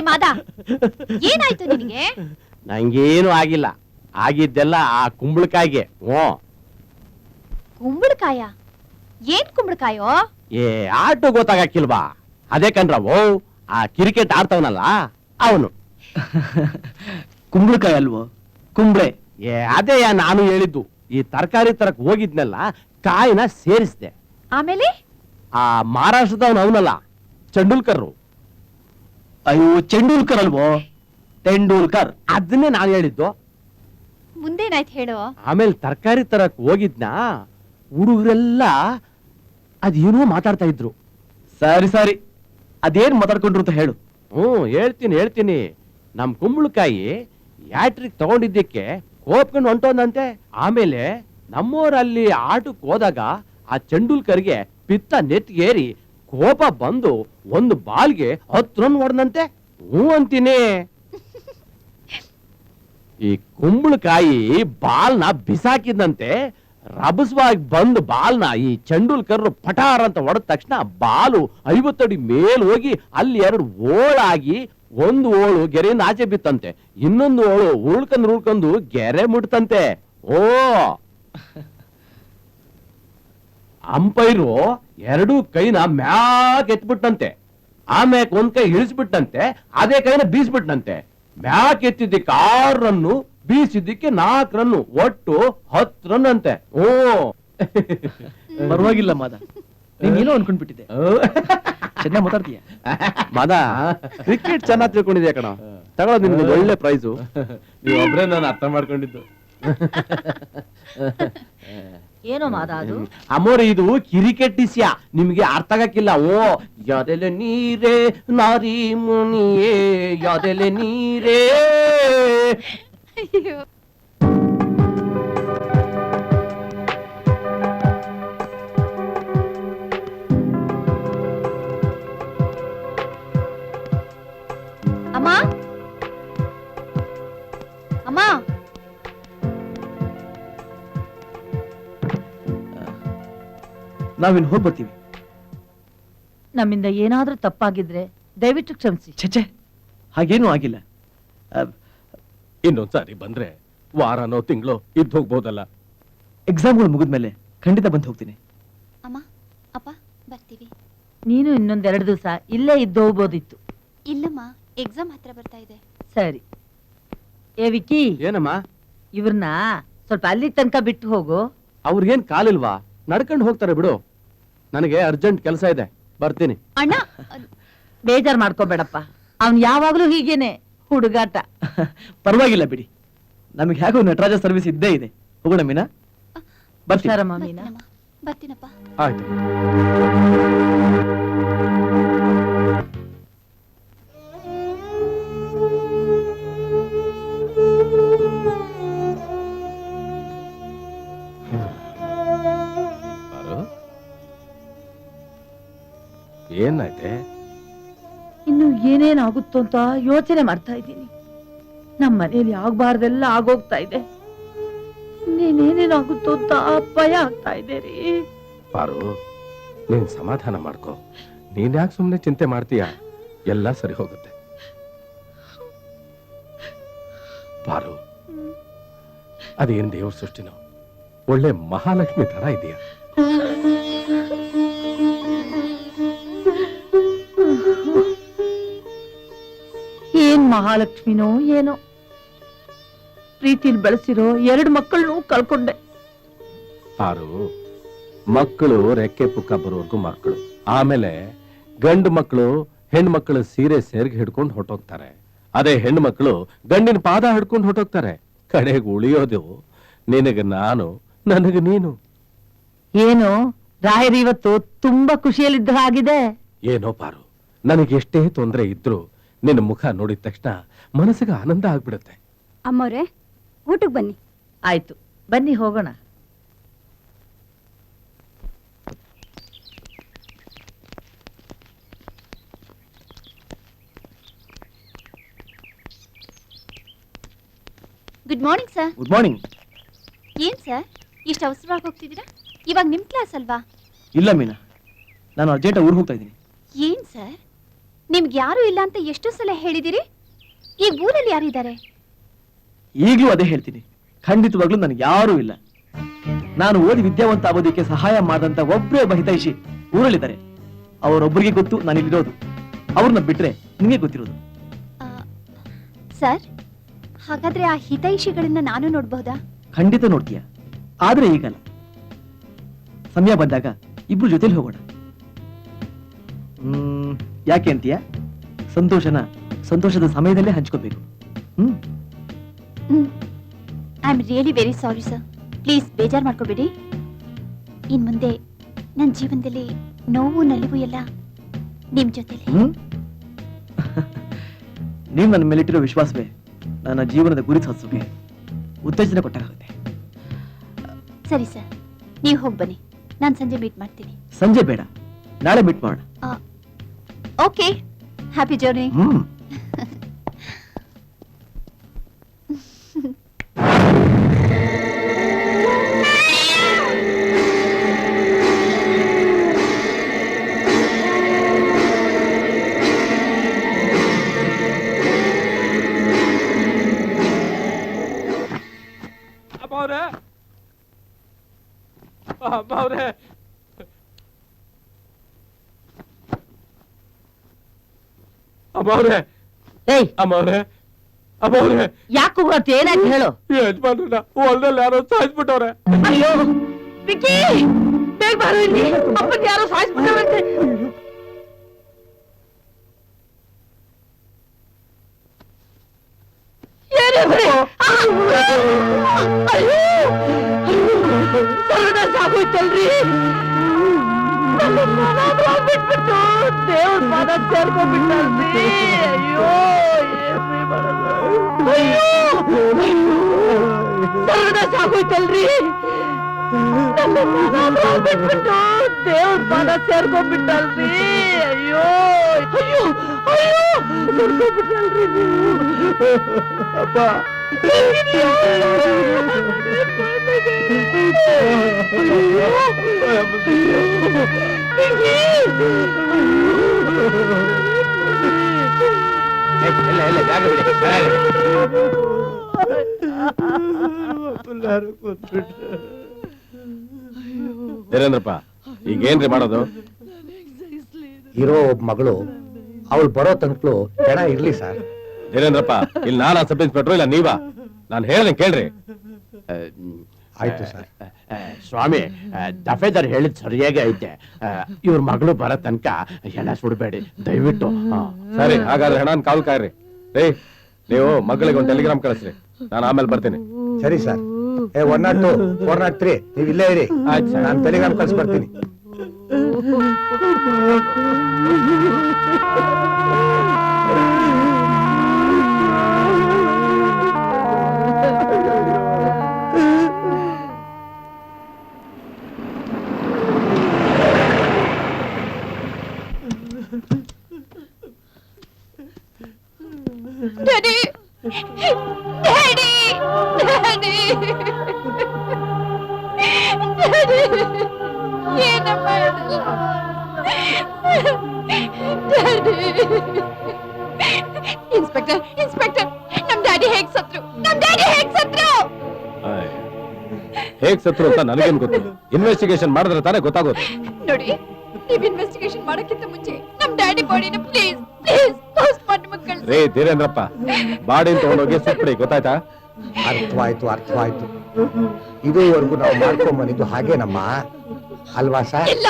ಮಾದ, ಏನಾಯ್ತು ನಿನಗೆ? ನಂಗೇನು ಆಗಿಲ್ಲ, ಆಗಿದ್ದೆಲ್ಲ ಆ ಕುಂಬಳಕಾಯಿಗೆ. ಕುಂಬಳಕಾಯ? ಏನ್ ಕುಂಬಳಕಾಯೋ? ಆಟೋ ಗೊತ್ತಾಗಕ್ಕಿಲ್ವಾ? ಅದೇ ಕಣ್ರವು, ಆ ಕ್ರಿಕೆಟ್ ಆಡ್ತಾವನಲ್ಲ ಅವನು. ಕುಂಬಳಕಾಯಿ ಅಲ್ವೋ? ಕುಂಬಳೆ. ಅದೇ ನಾನು ಹೇಳಿದ್ದು. ಈ ತರಕಾರಿ ತರಕ್ ಹೋಗಿದ್ನಲ್ಲ, ಕಾಯಿನ ಸೇರಿಸ್ದೆ. ಆಮೇಲೆ ಆ ಮಹಾರಾಷ್ಟ್ರದವನು ಅವನಲ್ಲ, ಚಂಡೂಲ್ಕರ್. ಅಯ್ಯೋ, ಚೆಂಡೂಲ್ಕರ್ ಅಲ್ವೋ? ತೆಂಡೂಲ್ಕರ್. ಅದನ್ನೇ ನಾನು ಹೇಳಿದ್ದು. ಮುಂದೇನಾಯ್ತು ಹೇಳು. ಆಮೇಲೆ ತರಕಾರಿ ತರಕ್ ಹೋಗಿದ್ನ, ಹುಡುಗರೆಲ್ಲ ಅದೇನೋ ಮಾತಾಡ್ತಾ ಇದ್ರು. ಸರಿ ಸರಿ, ಅದೇನ್ ಮಾತಾಡ್ಕೊಂಡ್ರು ಅಂತ ಹೇಳು. ಹೇಳ್ತೀನಿ. ನಮ್ ಕುಂಬಳಕಾಯಿ ಯಾಟ್ರಿಕ್ ತಗೊಂಡಿದ್ದಕ್ಕೆ ಕೋಪ್ಕೊಂಡು ಹೊಂಟೋದಂತೆ. ಆಮೇಲೆ ನಮ್ಮೋರಲ್ಲಿ ಆಟಕ್ಕೆ ಹೋದಾಗ ಆ ಚಂಡೂಲ್ಕರ್ಗೆ ಪಿತ್ತ ನೆತ್ಗೇರಿ ಕೋಪ ಬಂದು ಒಂದು ಬಾಲ್ಗೆ 10 ರನ್ ಹೊಡೆದಂತೆ. ಅಂತೀನಿ. ಈ ಕುಂಬಳಕಾಯಿ ಬಾಲ್ನ ಬಿಸಾಕಿದಂತೆ. ರಭಸವಾಗಿ ಬಂದು ಬಾಲ್ನ ಈ ಚಂಡೂಲ್ಕರ್ ಪಟಾರ್ ಅಂತ ಹೊಡೆದ ತಕ್ಷಣ ಬಾಲು 50 ಅಡಿ ಮೇಲ್ ಹೋಗಿ ಅಲ್ಲಿ 2 ಓಳಾಗಿ, ಒಂದು ಓಳು ಗೆರೆಯಿಂದ ಆಚೆ ಬಿತ್ತಂತೆ, ಇನ್ನೊಂದು ಓಳು ಉಳ್ಕೊಂಡು ಗೆರೆ ಮುಟ್ತಂತೆ. ಅಂಪೈರು ಎರಡೂ ಕೈನ ಮ್ಯಾಕ್ ಎತ್ಬಿಟ್ಟಂತೆ, ಆಮ್ಯಾಕ್ ಒಂದ್ ಕೈ ಇಳಿಸ್ಬಿಟ್ಟಂತೆ, ಅದೇ ಕೈನ ಬೀಸ್ಬಿಟ್ಟಂತೆ. ಮ್ಯಾಕ್ ಎತ್ತಿದ್ದಕ್ಕೆ 6 ರನ್ನು, ಬೀಸಿದ್ದಕ್ಕೆ 4 ರನ್ನು, ಒಟ್ಟು 10 ರನ್ ಅಂತೆ. ಓ ಪರವಾಗಿಲ್ಲ ಮಾದ, ನೀನೇನೋ ಅನ್ಕೊಂಡ್ಬಿಟ್ಟಿದ್ದೆ. ಚೆನ್ನಾಗಿ ಮಾತಾಡ್ತೀಯ ಮಾದ. ಕ್ರಿಕೆಟ್ ಚೆನ್ನಾಗಿ ತಿಳ್ಕೊಂಡಿದ್ಯಾ ಕಣ, ತಗೊಳ್ಳೋದು ನಿಮ್ಗೆ ಒಳ್ಳೆ ಪ್ರೈಸು. ನೀವೊಬ್ರೇ ನಾನು ಅರ್ಥ ಮಾಡ್ಕೊಂಡಿದ್ದು. ಏನೋ ಮಾದ ಅದು? ಅಮೋರೆ, ಇದು ಕ್ರಿಕೆಟಿಸ್ಯಾ, ನಿಮ್ಗೆ ಅರ್ಥ ಆಗಕ್ಕಿಲ್ಲ. ಓ ಯಾದೆಲೆ ನೀರೇ ನಾರಿ ಮುನಿಯೇ, ಯಾದೆಲೆ ನೀರೇ. ಅಯ್ಯೋ ಅಮ್ಮ, ಅಮ್ಮ, ನಾವಿನ್ ಹೋಗ್ ಬರ್ತೀವಿ. ನಮ್ಮಿಂದ ಏನಾದ್ರೂ ತಪ್ಪಾಗಿದ್ರೆ ದಯವಿಟ್ಟು ಕ್ಷಮಿಸಿ. ಛೆ, ಹಾಗೇನೂ ಆಗಿಲ್ಲ. ಇನ್ನೊಂದ್ಸಾರಿ ಬಂದ್ರೆ ವಾರನೋ ತಿಂಗಳು ಇದ್ದು ಹೋಗ್ಬೋದಲ್ಲ. ಎಕ್ಸಾಮ್ಗಳು ಮುಗಿದ್ಮೇಲೆ ಖಂಡಿತ ಬಂದು ಹೋಗ್ತೀನಿ. ಅಮ್ಮ, ಅಪ್ಪ ಬರ್ತೀವಿ. ನೀನು ಇನ್ನೊಂದೆರಡು ದಿವಸ ಇಲ್ಲೇ ಇದ್ದು ಹೋಗ್ಬೋದಿತ್ತು. ಇಲ್ಲಮ್ಮ, ಎಕ್ಸಾಮ್ ಹತ್ರ ಬರ್ತಾ ಇದೆ. ಸರಿ. ಏ ವಿಕ್ಕಿ, ಏನಮ್ಮ? ಇವ್ರನ್ನ ಸ್ವಲ್ಪ ಅಲ್ಲಿ ತನಕ ಬಿಟ್ಟು ಹೋಗು. ಅವ್ರಿಗೇನ್ ಕಾಲಿಲ್ವಾ? ನಡ್ಕೊಂಡು ಹೋಗ್ತಾರೆ ಬಿಡು. ನನಗೆ ಅರ್ಜೆಂಟ್ ಕೆಲಸ ಇದೆ, ಬರ್ತೀನಿ. ಅಣ್ಣ, ಬೇಜಾರ್ ಮಾಡ್ಕೋಬೇಡಪ್ಪ, ಅವ್ನ್ ಯಾವಾಗ್ಲೂ ಹೀಗೇನೆ ಹುಡುಗಾಟ. ಪರವಾಗಿಲ್ಲ ಬಿಡಿ, ನಮಗೆ ಹೇಗೂ ನಟರಾಜ ಸರ್ವಿಸ್ ಇದ್ದೇ ಇದೆ. ಹೋಗೋಣ ಮೀನಾ, ಬರ್ತೀನಿ. ಹುಷಾರಮ್ಮ ಮೀನಾ. ಬರ್ತೀನಪ್ಪ. ಆಯ್ತು. ಏನಾಯ್ತೆ? ಇನ್ನು ಏನೇನಾಗುತ್ತೋ ಅಂತ ಯೋಚನೆ ಮಾಡ್ತಾ ಇದ್ದೀನಿ. ನಮ್ಮ ಮನೇಲಿ ಆಗ್ಬಾರ್ದೆಲ್ಲ ಆಗೋಗ್ತಾ ಇದೆ. ಇನ್ನೇನೇನೇನಾಗುತ್ತೋ ಅಂತ ಭಯ ಆಗ್ತಾ ಇದೆ ರೀ. ಪಾರು, ನೀನ್ ಸಮಾಧಾನ ಮಾಡ್ಕೋ. ನೀನ್ ಯಾಕೆ ಸುಮ್ನೆ ಚಿಂತೆ ಮಾಡ್ತೀಯ? ಎಲ್ಲ ಸರಿ ಹೋಗುತ್ತೆ. ಪಾರು, ಅದೇನ್ ದೇವ್ರ ಸೃಷ್ಟಿನೋ, ಒಳ್ಳೆ ಮಹಾಲಕ್ಷ್ಮಿ ತರ ಇದೆಯಾ. ಏನ್ ಮಹಾಲಕ್ಷ್ಮಿನೋ ಏನೋ, ಪ್ರೀತಿಲಿ ಬೆಳೆಸಿರೋ 2 ಮಕ್ಕಳನ್ನೂ ಕಳ್ಕೊಂಡೆ. ಪಾರು, ಮಕ್ಕಳು ರೆಕ್ಕೆ ಪುಕ್ಕ ಬರೋರ್ಗು ಮಕ್ಕಳು. ಆಮೇಲೆ ಗಂಡು ಮಕ್ಕಳು ಹೆಣ್ಮಕ್ಳು ಸೀರೆ ಸೇರ್ಗೆ ಹಿಡ್ಕೊಂಡು ಹೊಟ್ಟೋಗ್ತಾರೆ. ಅದೇ ಹೆಣ್ಣು ಮಕ್ಕಳು ಗಂಡಿನ ಪಾದ ಹಿಡ್ಕೊಂಡು ಹೊಟ್ಟೋಗ್ತಾರೆ. ಕಡೆಗೆ ಉಳಿಯೋದು ನಿನಗೆ ನಾನು, ನನಗೆ ನೀನು. ಏನು ರಾಯರು ಇವತ್ತು ತುಂಬಾ ಖುಷಿಯಲ್ಲಿದ್ದ ಹಾಗಿದೆ. ಏನೋ ಪಾರು, ನನಗೆ ಎಷ್ಟೇ ತೊಂದರೆ ಇದ್ರು ನಿನ್ನ ಮುಖ ನೋಡಿದ ತಕ್ಷಣ ಮನಸ್ಸಿಗೆ ಆನಂದ ಆಗ್ಬಿಡುತ್ತೆ. ಅಮ್ಮವ್ರೆ, ಊಟಕ್ಕೆ ಬನ್ನಿ. ಆಯ್ತು, ಬನ್ನಿ ಹೋಗೋಣ. Good morning sir. Good morning. ಏನ್ ಸರ್ ಇಷ್ಟು ಅವಸರವಾಗಿ ಹೋಗ್ತಿದ್ದೀರಾ? ಇವಾಗ ನಿಮ್ ಕ್ಲಾಸ್ ಅಲ್ವಾ? ಇಲ್ಲ ಮೀನಾ, ನಾನು ಅರ್ಜೆಂಟ್ ಊರಿಗೆ ಹೋಗ್ತಾ ಇದ್ದೀನಿ. ಏನ್ ಸರ್, ನಿಮ್ಗೆ ಯಾರು ಇಲ್ಲ ಅಂತ ಎಷ್ಟು ಸಲ ಹೇಳಿದಿರಿ? ಈ ಊರಲ್ಲಿ ಯಾರಿದ್ದಾರೆ? ಈಗಲೂ ಅದೇ ಹೇಳ್ತೀನಿ, ಖಂಡಿತವಾಗ್ಲೂ ನನಗೆ ಯಾರೂ ಇಲ್ಲ. ನಾನು ಓದಿ ವಿದ್ಯಾವಂತ ಆಗೋದಕ್ಕೆ ಸಹಾಯ ಮಾಡಿದಂತ ಒಬ್ಬರೇ ಒಬ್ಬ ಹಿತೈಷಿ ಊರಲ್ಲಿದ್ದಾರೆ. ಅವರೊಬ್ಬರಿಗೆ ಗೊತ್ತು ನಾನು ಇಲ್ಲಿರೋದು. ಅವ್ರನ್ನ ಬಿಟ್ರೆ ನಿಮಗೆ ಗೊತ್ತಿರೋದು. ಸರ್, ಹಾಗಾದ್ರೆ ಆ ಹಿತೈಷಿಗಳನ್ನ ನಾನು ನೋಡ್ಬಹುದಾ? ಖಂಡಿತ ನೋಡ್ತೀಯ, ಆದ್ರೆ ಈಗಲ್ಲ. ಸಮಯ ಬಂದಾಗ ಇಬ್ರು ಜೊತೆಲಿ ಹೋಗೋಣ. ಯಾಕೆ ಅಂತೀಯ? ಸಂತೋಷದ ಸಮಯದಲ್ಲೇ ಹಂಚ್ಕೋಬೇಕು. I am really very sorry sir. Please ಬೇಜಾರ್ ಮಾಡ್ಕೋಬೇಡಿ. ಇನ್ ಮುಂದೆ ನನ್ನ ಜೀವನದಲ್ಲಿ ನೋವು ನಲಿವು ಎಲ್ಲ ನಿಮ್ ಜೊತೆಲಿ. ನೀವು ನನ್ನ ಮೇಲಿಟ್ಟಿರೋ ವಿಶ್ವಾಸವೇ ನನ್ನ ಜೀವನದ ಗುರಿ ಸಾಧಿಸೋಕೆ ಉತ್ತೇಜನ ಕೊಟ್ಟಾಗುತ್ತೆ. ಸರಿ ಸರ್, ನೀವು ಹೋಗಿ ಬನ್ನಿ. ನಾನು ಸಂಜೆ ಮೀಟ್ ಮಾಡ್ತೀನಿ. ಸಂಜೆ ಬೇಡ, ನಾಳೆ ಮೀಟ್ ಮಾಡೋಣ. Okay, happy journey. ಅಮ್ಮವ್ರೆ ಏಯ್ ಅಮ್ಮವ್ರೆ ಅಮ್ಮವ್ರೆ ಯಾಕೆ ಹೋಗತ್ ಏನಾಯ್ತು ಹೇಳು. ಯಜಮಾನ್ರನ್ನ ಹೊಲದಲ್ಲಿ ಯಾರೋ ಸಾಯಿಸ್ಬಿಟ್ಟವ್ರೆ. ಅಯ್ಯೋ ವಿಕಿ, ಬೇಗ ಬಾರು ಇಲ್ಲಿ. ಅಪ್ಪನ್ ಯಾರೋ ಸಾಯಿಸ್ಬಿಟ್ಟವಂತೆ. ಸಾಗೋಯ್ತಲ್ರಿ, ಬಿಟ್ಬಿಟ್ಟು ದೇವ್ರ ಪಾದ ಸೇರ್ಕೊಂಡ್ಬಿಟ್ಟಾರ್ರಿ. ಅಯ್ಯೋ ಸರ್ವನಾಶ ಆಗೋಯ್ತಲ್ರಿ, ಬಿಟ್ಬಿಟ್ಟು ದೇವ್ರ ಪಾದ ಸೇರ್ಕೊಂಡ್ಬಿಟ್ಟಲ್ರಿ. ಅಯ್ಯೋ ಅಯ್ಯೋ ಅಯ್ಯೋ ಸೇರ್ಕೊಂಡ್ಬಿಟ್ರಲ್ರಿ ನೀವು. ಅಪ್ಪ ವೀರೇಂದ್ರಪ್ಪ, ಈಗೇನ್ರಿ ಮಾಡೋದು? ಇರೋ ಒಬ್ಬ ಮಗಳು ಅವಳು ಬರೋ ತನಕಲು ಜನ ಇರ್ಲಿ ಸರ್. ವೀರೇಂದ್ರಪ್ಪ, ಇಲ್ಲಿ ನಾನಾ ಸಬ್ ಇನ್ಸ್ಪೆಕ್ಟ್ರು ಇಲ್ಲ ನೀವಾ? ನಾನು ಹೇಳ್ದೆ ಕೇಳ್ರಿ. ಆಯ್ತು ಸರ್. ಸ್ವಾಮಿ, ದಫೇದಾರ್ ಹೇಳಿದ್ ಸರಿಯಾಗಿ ಐತೆ. ಇವ್ರ ಮಗಳು ಬರೋ ತನಕ ಹೆಣ ಸುಡಬೇಡಿ ದಯವಿಟ್ಟು. ಸರಿ, ಹಾಗಾದ್ರೆ ಹೆಣನ್ ಕಾಲ್ ಕಾಯ್ರಿ. ರೇ, ನೀವು ಮಗಳಿಗೆ ಒಂದು ಟೆಲಿಗ್ರಾಮ್ ಕಳಿಸ್ರಿ, ನಾನು ಆಮೇಲೆ ಬರ್ತೀನಿ. ಸರಿ ಸರ್. 102 403 ನೀವು ಇಲ್ಲೇ ಇರಿ. ಆಯ್ತು ಸರ್. ನಾನು ಟೆಲಿಗ್ರಾಮ್ ಕಳ್ಸಿ ಬರ್ತೀನಿ. ಡ್ಯಾಡಿ ಡ್ಯಾಡಿ ಡ್ಯಾಡಿ ಏನಮ್ಮ ಇದೆಲ್ಲ? ಡ್ಯಾಡಿ ಇನ್ಸ್ಪೆಕ್ಟರ್ ಇನ್ಸ್ಪೆಕ್ಟರ್, ನಮ್ ಡ್ಯಾಡಿ ಹೇಗ್ ಸತ್ರು? ನಮ್ ಡ್ಯಾಡಿ ಹೇಗ್ ಸತ್ರು? ಹೇಗ್ ಸತ್ರು ಅಂತ ನನಗೇನ್ ಗೊತ್ತು? ಇನ್ವೆಸ್ಟಿಗೇಷನ್ ಮಾಡಿದ್ರೆ ತಾನೇ ಗೊತ್ತಾಗೋದು. ನೋಡಿ, ನೀವ್ ಇನ್ವೆಸ್ಟಿಗೇಷನ್ ಮಾಡಕ್ಕಿಂತ ಮುಂಚೆ ನಮ್ ಡ್ಯಾಡಿ ಬಾಡಿನ ಪ್ಲೀಸ್ ಪ್ಲೀಸ್ ಪೋಸ್ಟ್ ಮಾರ್ಟಮ್ ಕಳಿಸಿ. ರೇ ಧೀರೇಂದ್ರಪ್ಪ, ಬಾಡಿನ ತಗೊಂಡೋಗಿ ಸುಟ್ಬಿಡಿ, ಗೊತ್ತಾಯ್ತಾ? ಅರ್ಥವಾಯ್ತು ಅರ್ಥವಾಯ್ತು. ಇದುವರೆಗೂ ನಾವು ಮಾಡ್ಕೊಂಡ್ ಬಂದಿದ್ದು ಹಾಗೇನಮ್ಮ, ಅಲ್ವಾ ಸರ್? ಇಲ್ಲ,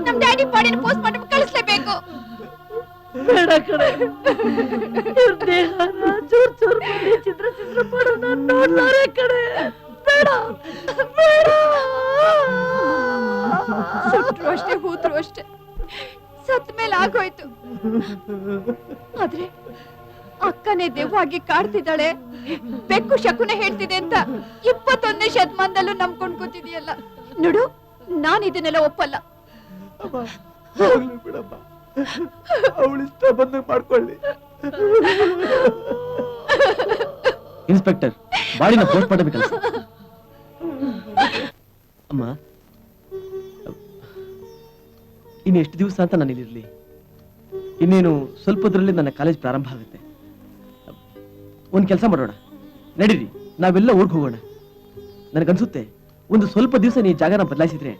ನಮ್ ಡ್ಯಾಡಿ ಬಾಡಿನ ಪೋಸ್ಟ್ ಮಾರ್ಟಮ್ ಕಳಿಸ್ಲೇಬೇಕು. ಬೇಡ ಕಡೆ, ಇವ್ರ ದೇಹನ ಚೂರ್ ಚೂರ್ ಮಾಡಿ ಚಿತ್ರ ಚಿತ್ರ ಮಾಡೋಣ ನೋಡ್ತಾರೆ ಕಡೆ. ಬೇಡ ಬೇಡ. ಸುಟ್ರು ಅಷ್ಟೇ, ಹೂತ್ರು ಅಷ್ಟೇ, ಸತ್ ಮೇಲೆ ಆಗೋಯ್ತು. ಆದ್ರೆ ಅಕ್ಕನೇ ದೆವ್ವಾಗಿ ಕಾಡ್ತಿದ್ದಾಳೆ, ಬೆಕ್ಕು ಶಕುನೆ ಹೇಳ್ತಿದೆ ಅಂತ 21ನೇ ಶತಮಾನದಲ್ಲೂ ನಂಬ್ಕೊಂಡ್ ಕೂತಿದೀಯಲ್ಲ. ನೋಡು, ನಾನ್ ಇದನ್ನೆಲ್ಲ ಒಪ್ಪಲ್ಲ. ಬಿಡಮ್ಮ, ಅವಳಿಷ್ಟ ಬಂದು ಮಾಡ್ಕೊಳ್ಳಿ. ಇನ್ಸ್ಪೆಕ್ಟರ್, ಬಾಡಿನ ಪೋಸ್ಟ್ ಮಾಡಬೇಕಲ್ಲ. ಅಮ್ಮ, ಇನ್ನು ಎಷ್ಟು ದಿವಸ ಅಂತ ನಾನು ಇಲ್ಲಿರ್ಲಿ? ಇನ್ನೇನು ಸ್ವಲ್ಪದ್ರಲ್ಲಿ ನನ್ನ ಕಾಲೇಜ್ ಪ್ರಾರಂಭ ಆಗುತ್ತೆ. ಒಂದ್ ಕೆಲಸ ಮಾಡೋಣ, ನಡೀರಿ ನಾವೆಲ್ಲ ಊರ್ಗ್ ಹೋಗೋಣ. ನನಗನ್ಸುತ್ತೆ ಒಂದು ಸ್ವಲ್ಪ ದಿವಸ ನೀವು ಜಾಗನ ಬದಲಾಯಿಸಿದ್ರೆ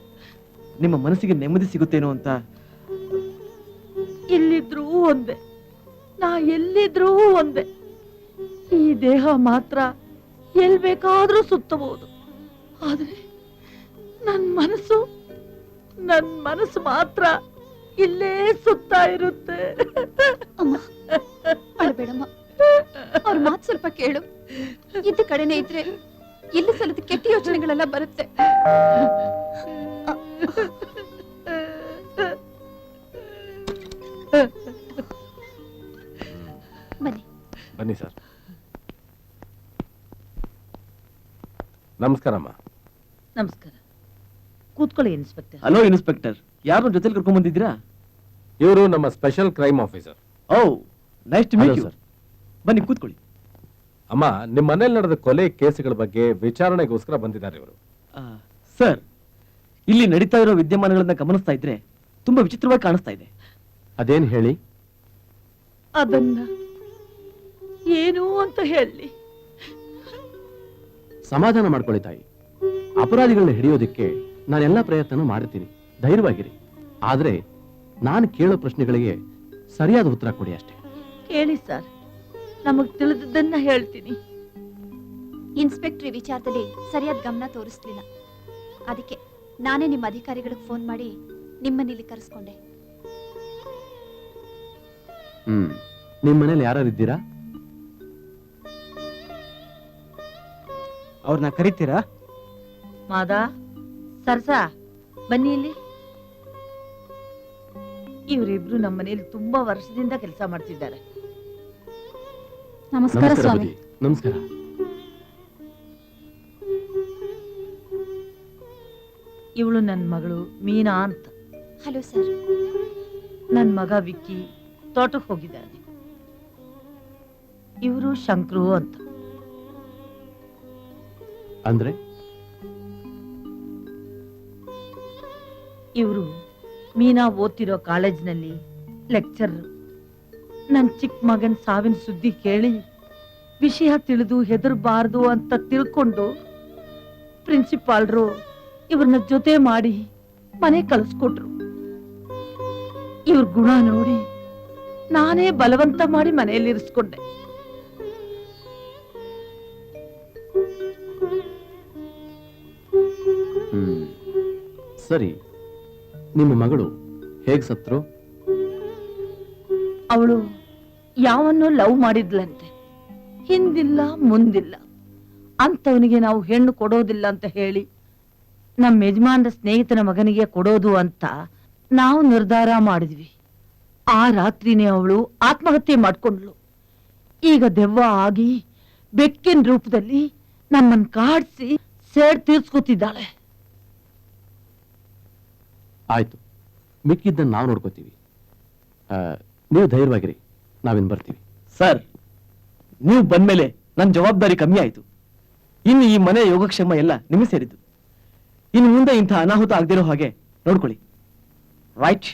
ನಿಮ್ಮ ಮನಸ್ಸಿಗೆ ನೆಮ್ಮದಿ ಸಿಗುತ್ತೇನೋ ಅಂತ. ಇಲ್ಲಿದ್ರೂ ಒಂದೇ, ನಾ ಎಲ್ಲಿದ್ರೂ ಒಂದೇ. ಈ ದೇಹ ಮಾತ್ರ ಎಲ್ ಬೇಕಾದ್ರೂ ಸುತ್ತಬಹುದು, ಆದ್ರೆ ನನ್ ಮನಸ್ಸು ಮಾತ್ರ ಇಲ್ಲೇ ಸುತ್ತಾ ಇರುತ್ತೆ. ಅಮ್ಮ, ಅಳ್ಬೇಡಮ್ಮ, ಅವ್ರ ಮಾತು ಸ್ವಲ್ಪ ಕೇಳು. ಇದ್ದ ಕಡೆನೆ ಇದ್ರೆ ಇಲ್ಲಿ ಸಲದ ಕೆಟ್ಟ ಯೋಚನೆಗಳೆಲ್ಲ ಬರುತ್ತೆ. ಬನ್ನಿ ಬನ್ನಿ ಸರ್. ನಮಸ್ಕಾರಮ್ಮ. ನಮಸ್ಕಾರ, ಕೂತ್ಕೊಳ್ಳಿ ಇನ್ಸ್ಪೆಕ್ಟರ್. ಹಲೋ ಇನ್ಸ್ಪೆಕ್ಟರ್, ಯಾರನ್ನ ಜೊತೆಲಿ ಕರ್ಕೊಂಡ್ ಬಂದಿದ್ದೀರಾ? ಇವರು ನಮ್ಮ special crime officer. Oh, nice to meet Hello, you. sir. ಬನ್ನಿ ಕೂತ್ಕೊಳ್ಳಿ. ಅಮ್ಮ, ನಿಮ್ಮ ಮನೇಲಿ ನಡೆದ ಕೊಲೆ ಕೇಸುಗಳ ಬಗ್ಗೆ ವಿಚಾರಣೆಗೋಸ್ಕರ ಬಂದಿದ್ದಾರೆ ಇವರು. ಸರ್, ಇಲ್ಲಿ ನಡೀತಾ ಇರೋ ವಿದ್ಯಮಾನಗಳನ್ನ ಗಮನಿಸ್ತಾ ಇದ್ರೆ ತುಂಬಾ ವಿಚಿತ್ರವಾಗಿ ಕಾಣಿಸ್ತಾ ಇದೆ. ಅದೇನ್ ಹೇಳಿ? ಅದನ್ನ ಏನು ಅಂತ ಹೇಳಿ? ಸಮಾಧಾನ ಮಾಡ್ಕೊಳ್ಳಿ ತಾಯಿ. ಅಪರಾಧಿಗಳನ್ನ ಹಿಡಿಯೋದಕ್ಕೆ ನಾನೆಲ್ಲ ಪ್ರಯತ್ನ ಮಾಡಿರ್ತೀನಿ, ಧೈರ್ಯವಾಗಿರಿ. ಆದ್ರೆ ನಾನು ಕೇಳೋ ಪ್ರಶ್ನೆಗಳಿಗೆ ಸರಿಯಾದ ಉತ್ತರ ಕೊಡಿ ಅಷ್ಟೇ. ಹೇಳಿ ಸರ್, ನಮಗ್ ತಿಳಿದದ್ದನ್ನ ಹೇಳ್ತೀನಿ. ಇನ್ಸ್ಪೆಕ್ಟರ್ ಈ ವಿಚಾರದಲ್ಲಿ ಸರಿಯಾದ ಗಮನ ತೋರಿಸ್ಲಿಲ್ಲ. ಅದಕ್ಕೆ ನಾನೇ ನಿಮ್ಮ ಅಧಿಕಾರಿಗಳಿಗೆ ಫೋನ್ ಮಾಡಿ ನಿಮ್ಮನ್ನಿಲ್ಲಿ ಕರೆಸ್ಕೊಂಡೆ. ನಿಮ್ ಮನೇಲಿ ಯಾರು ಇದ್ದೀರಾ? ಅವ್ರನ್ನ ಕರಿತೀರಾ? ಮಾದ, ಸರ್ಸಾ, ಬನ್ನಿ ಇಲ್ಲಿ. ಇವರಿಬ್ರು ನಮ್ಮ ಮನೇಲಿ ತುಂಬಾ ವರ್ಷದಿಂದ ಕೆಲಸ ಮಾಡ್ತಿದ್ದಾರೆ. ನಮಸ್ಕಾರ ಸ್ವಾಮಿ. ನಮಸ್ಕಾರ. ಇವಳು ನನ್ನ ಮಗಳು ಮೀನಾ ಅಂತ. Hello sir. ನನ್ನ ಮಗ ವಿಕ್ಕಿ ತೋಟಕ್ಕೆ ಹೋಗಿದ್ದಾನೆ. ಇವರು ಶಂಕ್ರು ಅಂತ. ಅಂದ್ರೆ ಇವರು ಮೀನಾ ಓದ್ತಿರೋ ಕಾಲೇಜ್ನಲ್ಲಿ ಲೆಕ್ಚರ್. ನನ್ನ ಚಿಕ್ಕ ಮಗನ್ ಸಾವಿನ ಸುದ್ದಿ ಕೇಳಿ ವಿಷಯ ತಿಳಿದು ಹೆದರಬಾರ್ದು ಅಂತ ತಿಳ್ಕೊಂಡು ಪ್ರಿನ್ಸಿಪಾಲ್ರು ಇವ್ರನ್ನ ಜೊತೆ ಮಾಡಿ ಮನೆ ಕಳಿಸ್ಕೊಟ್ರು. ಇವ್ರ ಗುಣ ನೋಡಿ ನಾನೇ ಬಲವಂತ ಮಾಡಿ ಮನೆಯಲ್ಲಿ ಇರಿಸ್ಕೊಂಡೆ. ಸರಿ, ನಿಮ್ಮ ಮಗಳು ಹೇಗ್ ಸತ್ರು? ಅವಳು ಯಾವನ್ನೋ ಲವ್ ಮಾಡಿದ್ಲಂತೆ. ಹಿಂದಿಲ್ಲ ಮುಂದಿಲ್ಲ ಅಂತವನಿಗೆ ನಾವು ಹೆಣ್ಣು ಕೊಡೋದಿಲ್ಲ ಅಂತ ಹೇಳಿ ನಮ್ಮ ಯಜಮಾನರ ಸ್ನೇಹಿತನ ಮಗನಿಗೆ ಕೊಡೋದು ಅಂತ ನಾವು ನಿರ್ಧಾರ ಮಾಡಿದ್ವಿ. ಆ ರಾತ್ರಿನೇ ಅವಳು ಆತ್ಮಹತ್ಯೆ ಮಾಡ್ಕೊಂಡ್ಳು. ಈಗ ದೆವ್ವ ಆಗಿ ಬೆಕ್ಕಿನ ರೂಪದಲ್ಲಿ ನಮ್ಮನ್ ಕಾಡ್ಸಿ ಸೇಡ್ ತೀರ್ಸ್ಕೊತಿದ್ದಾಳೆ. ಆಯ್ತು, ಮಿಕ್ಕಿದ್ದನ್ನು ನಾವು ನೋಡ್ಕೋತೀವಿ. ನೀವು ಧೈರ್ಯವಾಗಿರಿ, ನಾವಿನ್ ಬರ್ತೀವಿ. ಸರ್, ನೀವು ಬಂದ್ಮೇಲೆ ನನ್ನ ಜವಾಬ್ದಾರಿ ಕಮ್ಮಿ ಆಯ್ತು. ಇನ್ನು ಈ ಮನೆ ಯೋಗಕ್ಷೇಮ ಎಲ್ಲ ನಿಮಗೆ ಸೇರಿದ್ದು. ಇನ್ನು ಮುಂದೆ ಇಂಥ ಅನಾಹುತ ಆಗದಿರೋ ಹಾಗೆ ನೋಡ್ಕೊಳ್ಳಿ. ರೈಟ್?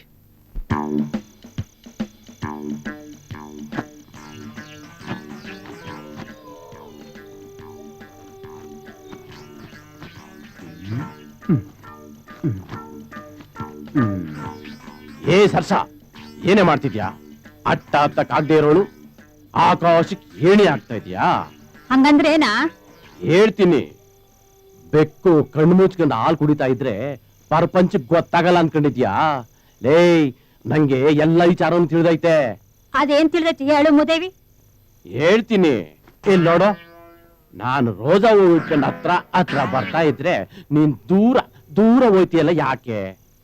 ಏ ಸರ್ಸ, ಏನೇ ಮಾಡ್ತಿದ್ಯಾ? ಅಟ್ಟ ಹತ್ತಕ್ಕಾಗದೆ ಇರೋಳು ಆಕಾಶಕ್ಕೆ ಏಣಿ ಆಗ್ತಾ ಇದೆಯಾ? ಹಂಗಂದ್ರೆ ಏನಾ? ಹೇಳ್ತೀನಿ. ಬೆಕ್ಕು ಕಣ್ಣು ಮುಚ್ಕೊಂಡು ಹಾಲು ಕುಡಿತಾ ಇದ್ರೆ ಪ್ರಪಂಚಕ್ಕೆ ಗೊತ್ತಾಗಲ್ಲ ಅನ್ಕೊಂಡಿದ್ಯಾ? ಲೇ, ನಂಗೆ ಎಲ್ಲ ವಿಚಾರವನ್ನು ತಿಳಿದೈತೆ. ಅದೇನ್ ತಿಳಿದೈತಿ ಹೇಳು ಮುದೇವಿ. ಹೇಳ್ತೀನಿ, ಇಲ್ಲಿ ನೋಡು. ನಾನು ರೋಜಾ ಹೂ ಇಟ್ಕೊಂಡು ಹತ್ರ ಹತ್ರ ಬರ್ತಾ ಇದ್ರೆ ನೀನ್ ದೂರ ದೂರ ಹೋಯ್ತಿಯಲ್ಲ, ಯಾಕೆ?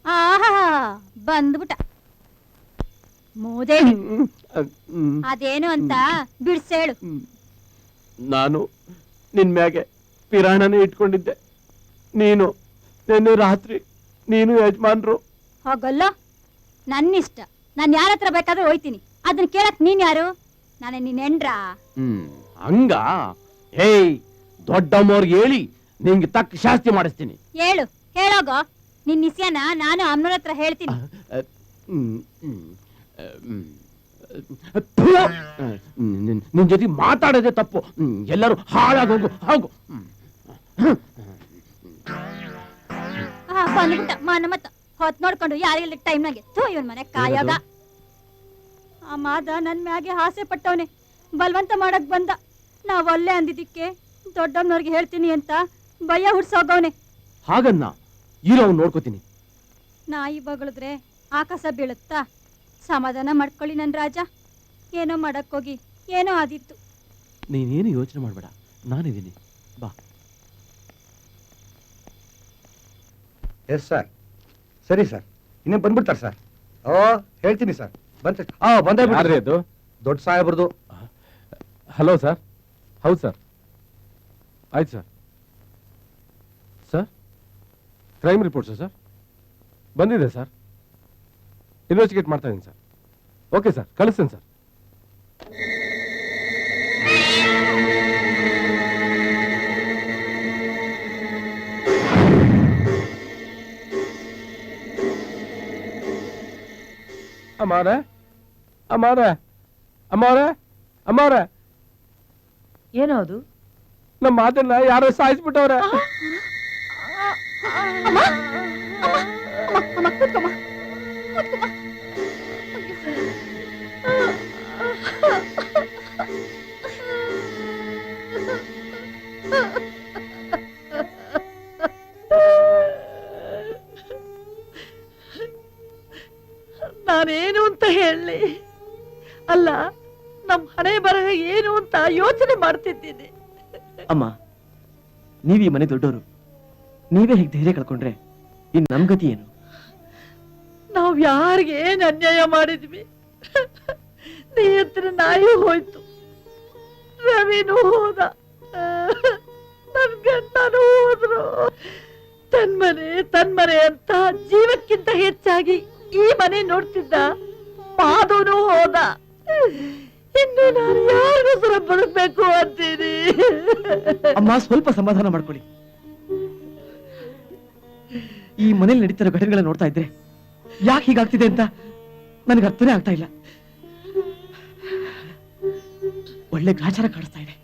ಆಹಾ, ಬಂದ್ಬಿಟ್ಟ ಮೂದೇವಿ. ಅದೇನು ಅಂತ ಬಿಡ್ಸೇಳು. ನಾನು ನಿನ್ ಮ್ಯಾಗೆ ಪಿರಾಣನೇ ಇಟ್ಕೊಂಡಿದ್ದೆ. ನೀನು ನಿನ್ನೆ ರಾತ್ರಿ ನೀನು ಯಜಮಾನ್ರು. ಹೋಗಲ್ಲ, ನನ್ನಿಷ್ಟ. ನಾನು ಯಾರ ಹತ್ರ ಬೇಕಾದ್ರೂ ಹೋಯ್ತೀನಿ. ಅದನ್ನ ಕೇಳಕ್ ನೀನ್ ಯಾರು? ನಾನೇ ನಿನ್ ಹೆಂಡ್ರ? ಹಂಗ? ಹೇಯ್, ದೊಡ್ಡಮ್ಮವ್ರಿಗೆ ಹೇಳಿ ನಿಂಗೆ ತಕ್ಕ ಶಾಸ್ತಿ ಮಾಡಿಸ್ತೀನಿ. ಹೇಳು, ಹೇಳೋಗೋ. ನಿನ್ ನಿಸ್ಯನ ನಾನು ಅಮ್ಮನವ್ರ ಹತ್ರ ಹೇಳ್ತೀನಿ. ನಿನ್ ಜೊತೆ ಮಾತಾಡೋದೇ ತಪ್ಪು. ಎಲ್ಲರೂ ಹಾಳಾಗೋಗು, ಹೋಗು. ಬಂದ್ಬಿಟ್ಟ ಮಾನ ಮತ್ತ ಹೊತ್ ನೋಡ್ಕೊಂಡು ಯಾರಿಲ್ಲ ಟೈಮ್ನಾಗೆ. ಇವನ್ ಮನೆ ಕಾಯಾಗ ಆ ಮಾದ ನನ್ ಮ್ಯಾಗೆ ಆಸೆ ಪಟ್ಟವನೆ. ಬಲವಂತ ಮಾಡಕ್ ಬಂದ. ನಾವ್ ಒಲ್ಲೆ ಅಂದಿದ್ದಕ್ಕೆ ದೊಡ್ಡಮ್ಮನವ್ರಿಗೆ ಹೇಳ್ತೀನಿ ಅಂತ ಭಯ ಹುಡ್ಸೋಗವನೆ. ಹಾಗನ್ನ ಇರೋ ನೋಡ್ಕೋತೀನಿ. ನಾಯಿ ಬಗಳಿದ್ರೆ ಆಕಾಶ ಬೀಳುತ್ತಾ? ಸಮಾಧಾನ ಮಾಡ್ಕೊಳ್ಳಿ ನನ್ ರಾಜ. ಏನೋ ಮಾಡಕ್ ಹೋಗಿ ಏನೋ ಆದಿತ್ತು. ನೀನೇನು ಯೋಚನೆ ಮಾಡ್ಬೇಡ, ನಾನಿದ್ದೀನಿ, ಬಾ. Yes sir. ಸರಿ ಸರ್, ಇನ್ನೇ ಬಂದ್ಬಿಡ್ತಾರೆ ಸರ್. ಹೇಳ್ತೀನಿ ಸರ್. ಬಂದೇ ಯಾರ್ರೀ ಅದು? ದೊಡ್ಡ ಸಾಹೇಬ್ರದು. Hello sir. ಹೌದು ಸರ್, ಆಯ್ತು sir. Sir, crime report sir ಬಂದಿದೆ ಸರ್. ಇನ್ವೆಸ್ಟಿಗೇಟ್ ಮಾಡ್ತಾ ಇದ್ದೀನಿ ಸರ್. ಓಕೆ ಸರ್, ಕಳಿಸ್ತೇನೆ ಸರ್. ಅಮ್ಮಾರೆ, ಅಮ್ಮಾರೆ, ಅಮ್ಮಾರೆ, ಅಮ್ಮಾರೆ, ಏನೋ ಅದು? ನಮ್ಮ ಮಾತನ್ನ ಯಾರೋ ಸಾಯಿಸ್ಬಿಟ್ಟವ್ರೆ. ನಾನೇನು ಅಂತ ಹೇಳಲಿ? ಅಲ್ಲ, ನಮ್ ಹಣೆ ಬರಹ ಏನು ಅಂತ ಯೋಚನೆ ಮಾಡ್ತಿದ್ದೀನಿ. ಅಮ್ಮ, ನೀವ್ ಈ ಮನೆ ದೊಡ್ಡವರು, ನೀವೇ ಹೀಗೆ ಧೈರ್ಯ ಕಳ್ಕೊಂಡ್ರೆ ಇನ್ ನಮ್ ಗತಿ ಏನು? ನಾವ್ ಯಾರಿಗೆ ಏನ್ ಅನ್ಯಾಯ ಮಾಡಿದ್ವಿ? ನಿಯತ್ರ ನಾಯಿ ಹೋಯ್ತು, ರವಿನೂ ಹೋದ, ನನ್ ಗಂಡನೂ ಹೋದ್ರು. ತನ್ಮನೆ ಅಂತ ಜೀವಕ್ಕಿಂತ ಹೆಚ್ಚಾಗಿ ಈ ಮನೆ ನೋಡ್ತಿದ್ದ ಮಾಧವನು ಹೋದ. ಇನ್ನು ನಾನು ಯಾರಿಗೋಸ್ಕರ ಬದುಕ್ಬೇಕು ಅಂತೀನಿ? ಅಮ್ಮ, ಸ್ವಲ್ಪ ಸಮಾಧಾನ ಮಾಡ್ಕೊಳ್ಳಿ. ಈ ಮನೇಲಿ ನಡೀತಿರೋ ಘಟನೆಗಳನ್ನ ನೋಡ್ತಾ ಇದ್ರೆ ಯಾಕೆ ಹೀಗಾಗ್ತಿದೆ ಅಂತ ನನಗೆ ಅರ್ಥನೇ ಆಗ್ತಾ ಇಲ್ಲ. ಒಳ್ಳೆ ಗಾಚಾರ ಕಾಣಿಸ್ತಾ ಇದೆ.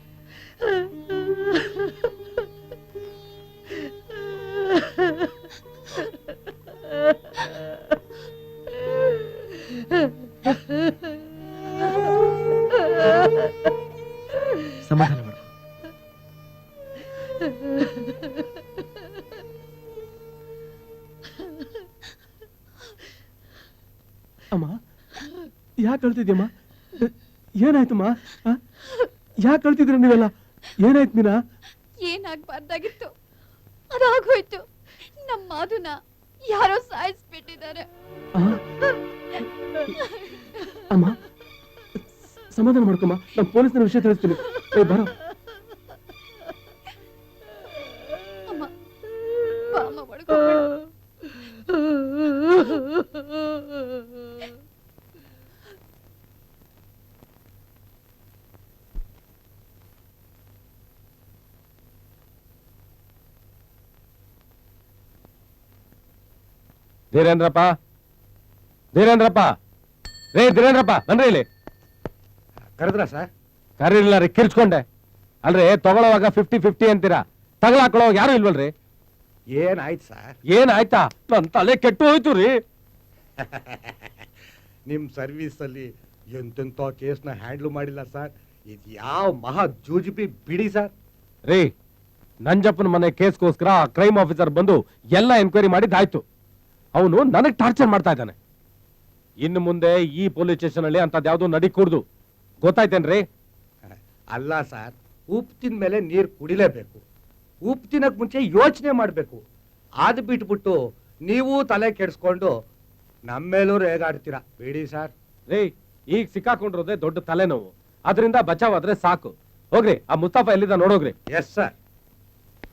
ಸಮಾಧಾನ ಮಾಡು. ಅಮ್ಮ, ಯಾಕೆ ಅಳ್ತಿದ್ಯಮ್ಮ? ಏನಾಯ್ತಮ್ಮ? ಯಾಕೆ ಅಳ್ತಿದ್ರ ನೀವೆಲ್ಲ? ಏನಾಯ್ತು ಮೀನಾ? ಏನಾಗ್ಬಾರ್ದಾಗಿತ್ತು ಅದಾಗೋಯ್ತು. ನಮ್ಮ ಮಾಧುನ ಯಾರೋ ಸಾಯಿಸ್ಬಿಟ್ಟಿದ್ದಾರೆ. ಅಮ್ಮ, ಸಮಾಧಾನ ಮಾಡ್ಕೊಮ್ಮ, ನಾನು ಪೊಲೀಸ್ನ ವಿಷಯ ತಿಳಿಸ್ತೀನಿ. ಬರೋ ಅಮ್ಮ, ಬಾ ಅಮ್ಮ, ಒಳಗೋಗೋಣ. ಧೀರೇಂದ್ರಪ್ಪ, ಧೀರೇಂದ್ರಪ್ಪ, ರೇ ಧೀರೇಂದ್ರಪ್ಪ, ಬನ್ರಿ ಇಲ್ಲಿ. ಕರೆದ್ರ ಸರ್? ಕರೀಲಿಲ್ಲ ರೀ, ಕಿರ್ಚ್ಕೊಂಡೆ. ಅಲ್ರಿ, ತಗೊಳ್ಳೋವಾಗ 50-50 ಅಂತೀರಾ, ತಗೊಳಕೊಳ್ಳೋವಾಗ ಯಾರು ಇಲ್ವಲ್ರಿ? ಏನಾಯ್ತು ಸರ್? ಏನಾಯ್ತಾ? ನನ್ ತಲೆ ಕೆಟ್ಟು ಹೋಯ್ತು ರೀ. ನಿಮ್ ಸರ್ವಿಸ್ ಅಲ್ಲಿ ಎಂತೆಂತ ಕೇಸ್ನ ಹ್ಯಾಂಡ್ಲ್ ಮಾಡಿಲ್ಲ ಸರ್. ಇದು ಯಾವ ಮಹಾ ಜೂಜಿಪಿ ಬಿಡಿ ಸರ್. ರೀ, ನಂಜಪ್ಪನ ಮನೆ ಕೇಸ್ಗೋಸ್ಕರ ಕ್ರೈಮ್ ಆಫೀಸರ್ ಬಂದು ಎಲ್ಲ ಎನ್ಕ್ವೈರಿ ಮಾಡಿದ್ದಾಯ್ತು. ಅವನು ನನಗ್ ಟಾರ್ಚರ್ ಮಾಡ್ತಾ ಇದ್ದಾನೆ. ಇನ್ನು ಮುಂದೆ ಈ ಪೊಲೀಸ್ ಸ್ಟೇಷನ್ ಅಲ್ಲಿ ಅಂತದ್ ಯಾವ್ದು ನಡಿ ಕೂಡ್ದು, ಗೊತ್ತಾಯ್ತೇನ್ರಿ? ಅಲ್ಲ ಸರ್, ಉಪ್ಪು ತಿಂದ ಮೇಲೆ ನೀರು ಕುಡಿಲೇಬೇಕು. ಉಪ್ಪು ತಿನ್ನಕ್ ಮುಂಚೆ ಯೋಚನೆ ಮಾಡ್ಬೇಕು. ಅದು ಬಿಟ್ಬಿಟ್ಟು ನೀವು ತಲೆ ಕೆಡಿಸ್ಕೊಂಡು ನಮ್ಮೇಲೂ ರೇಗಾಡ್ತೀರಾ, ಬಿಡಿ ಸರ್. ರೀ, ಈಗ ಸಿಕ್ಕಾಕೊಂಡಿರೋದೇ ದೊಡ್ಡ ತಲೆನೋವು, ಅದರಿಂದ ಬಚಾವಾದ್ರೆ ಸಾಕು. ಹೋಗ್ರಿ, ಆ ಮುಸ್ತಫಾ ಎಲ್ಲಿದ್ದ ನೋಡೋಗ್ರಿ. Yes sir.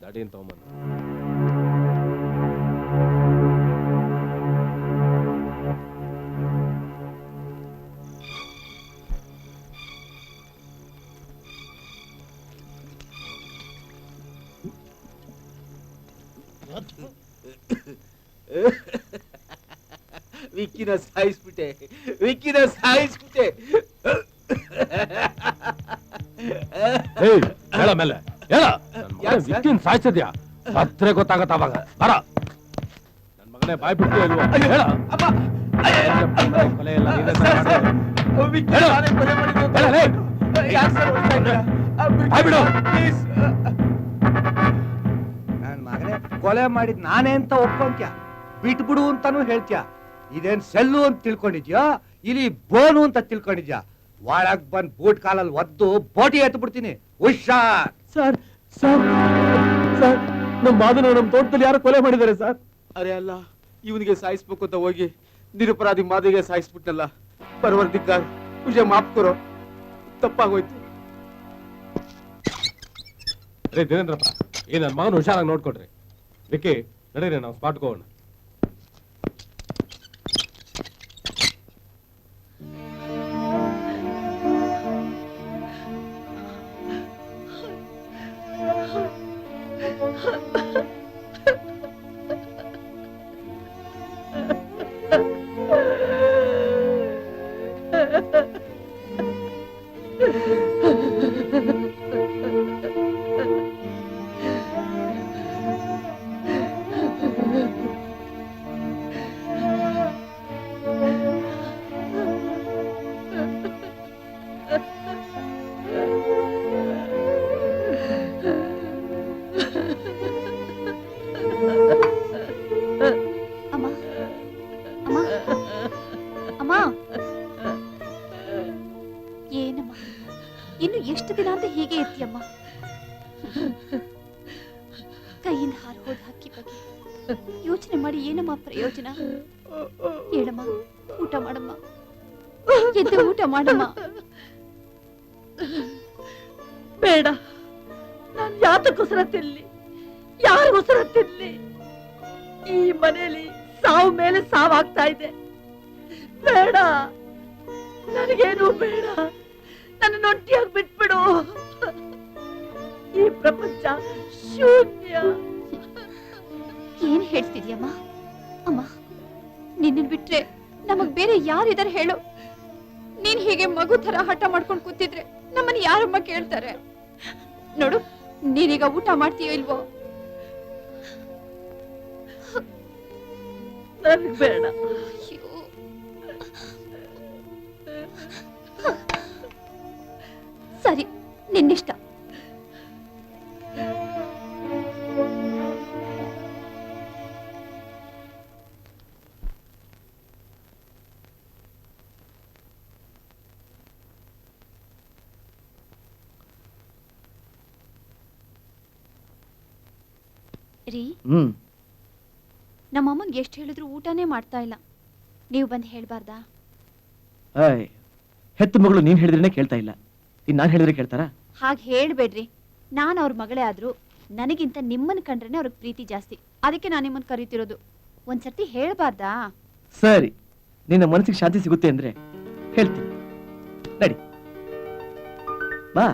ನಡೀನ್ ತಗೊಂಬಂದು. ವಿಕ್ಕಿನ ಸಾಯಿಸ್ಬಿಟ್ಟೆ, ವಿಕ್ಕಿನ ಸಾಯಿಸ್ಬಿಟ್ಟೆ. ಹೇಳ ಮೇಲೆ ಹೇಳ, ವಿಕ್ಕಿನ್ ಸಾಯಿಸಿದ್ಯಾ? ಸತ್ರೆ ಗೊತ್ತಾಗತ್ತ ಅವಾಗ. ಬರ, ನನ್ ಮಗನೇ ಬಾಯ್ ಬಿಟ್ಟು ಇಲ್ವಾ? ಹೇಳ. ಕೊಲೆ ಎಲ್ಲ ನೀನೇ ಬಿಡು. ನನ್ ಮಗನೇ ಕೊಲೆ ಮಾಡಿದ್ ನಾನೇ ಅಂತ ಒಪ್ಕೊಂತ್ಯ, ಬಿಟ್ಬಿಡು ಅಂತಾನು ಹೇಳ್ತ್ಯಾ. ಇದೇನ್ ಸೆಲ್ಲು ಅಂತ ತಿಳ್ಕೊಂಡಿದ್ಯಾ, ಇಲ್ಲಿ ಬೋನು ಅಂತ ತಿಳ್ಕೊಂಡಿದ್ಯಾ? ಒಳಗ್ ಬಂದ್ ಬೂಟ್ ಕಾಲಲ್ಲಿ ಒದ್ದು ಬೋಟಿ ಎತ್ತು ಬಿಡ್ತೀನಿ, ಹುಷಾರ್. ಸರ್, ಸರ್, ಸರ್, ನಮ್ಮ ಮಾದನ ನಮ್ಮ ತೋಟದಲ್ಲಿ ಯಾರೋ ಕೊಲೆ ಮಾಡಿದ್ದಾರೆ ಸರ್. ಅರೆ ಅಲ್ಲ, ಇವನಿಗೆ ಸಾಯಿಸ್ಬೇಕು ಅಂತ ಹೋಗಿ ನಿರಪರಾಧಿ ಮಾದಿಗೆ ಸಾಯಿಸ್ಬಿಟ್ನಲ್ಲ. ಪರವರ್ದಿಕ್ಕಾರ್, ಮುझे ಮಾಫ್ ಕರೋ, ತಪ್ಪಾಗೋಯ್ತು. ರೇ ಧೀರೇಂದ್ರಪ್ಪ, ಈ ನನ್ ಮಗನ ಹುಷಾರಾಗಿ ನೋಡ್ಕೊಡ್ರಿ. ವಿಕ್ಕಿ, ನಡೀರಿ, ನಾವು ಸ್ಪಾಟ್ಗೆ ಹೋಗೋಣ. ಏನಮ್ಮ ಇನ್ನು ಎಷ್ಟು ದಿನ ಅಂತ ಹೀಗೆ ಇರ್ತೀಯಮ್ಮ? ಕೈಯಿಂದ ಹಾರು ಹೋದ ಹಕ್ಕಿ ಬಗ್ಗೆ ಯೋಚನೆ ಮಾಡಿ ಏನಮ್ಮ ಪ್ರಯೋಜನ? ಹೇಳಮ್ಮ, ಊಟ ಮಾಡಮ್ಮ, ಎದ್ದು ಊಟ ಮಾಡಮ್ಮ. ಬೇಡ, ನಾನು ಯಾತಕ್ಕೋಸ್ಕರ ತಿನ್ಲಿ, ಯಾರಿಗೋಸ್ಕರ ತಿನ್ಲಿ? ಈ ಮನೆಯಲ್ಲಿ ಸಾವು ಮೇಲೆ ಸಾವಾಗ್ತಾ ಇದೆ. ಬೇಡ, ನನಗೇನು ಬೇಡ, ನನ್ನ ಒಟ್ಟಿಯಾಗಿ ಬಿಟ್ಬಿಡು. ಈ ಪ್ರಪಂಚ ಶೂನ್ಯ. ಏನ್ ಹೇಳ್ತಿದ್ಯಮ್ಮ? ಅಮ್ಮ, ನಿನ್ನ ಬಿಟ್ರೆ ನಮಗ್ ಬೇರೆ ಯಾರಿದಾರೆ ಹೇಳು? ನೀನ್ ಹೀಗೆ ಮಗು ತರ ಹಠ ಮಾಡ್ಕೊಂಡು ಕೂತಿದ್ರೆ ನಮ್ಮನ್ನ ಯಾರಮ್ಮ ಕೇಳ್ತಾರೆ? ನೋಡು, ನೀನೀಗ ಊಟ ಮಾಡ್ತೀಯೋ ಇಲ್ವೋ? ನನಗ್ ಬೇಡ. ಅಯ್ಯೋ. ಸರಿ, ನಿನ್ನಿಷ್ಟ. ರೀ, ನಮ್ಮಮ್ಮಂಗೆ ಎಷ್ಟು ಹೇಳಿದ್ರು ಊಟನೇ ಮಾಡ್ತಾ ಇಲ್ಲ. ನೀವು ಬಂದು ಹೇಳ್ಬಾರ್ದಾ? ಹೆತ್ತ ಮಗಳು ನೀನ್ ಹೇಳಿದ್ರೇನೆ ಕೇಳ್ತಾ ಇಲ್ಲ, ಇನ್ ನಾನ್ ಹೇಳಿದ್ರೆ ಕೇಳ್ತಾರಾ? ಹಾಗೆ ಹೇಳ್ಬೇಡ್ರಿ. ನಾನು ಅವ್ರ ಮಗಳೇ ಆದ್ರೂ ನನಗಿಂತ ನಿಮ್ಮನ್ನ ಕಂಡ್ರೇನೆ ಅವ್ರಿಗೆ ಪ್ರೀತಿ ಜಾಸ್ತಿ. ಅದಕ್ಕೆ ನಾನು ನಿಮ್ಮನ್ನ ಕರೀತಿರೋದು. ಒಂದ್ಸರ್ತಿ ಹೇಳ್ಬಾರ್ದಾ? ಸರಿ, ನಿನ್ನ ಮನಸ್ಸಿಗೆ ಶಾಂತಿ ಸಿಗುತ್ತೆ ಅಂದ್ರೆ ಹೇಳ್ತೀನಿ. ನಡಿ ಬಾ.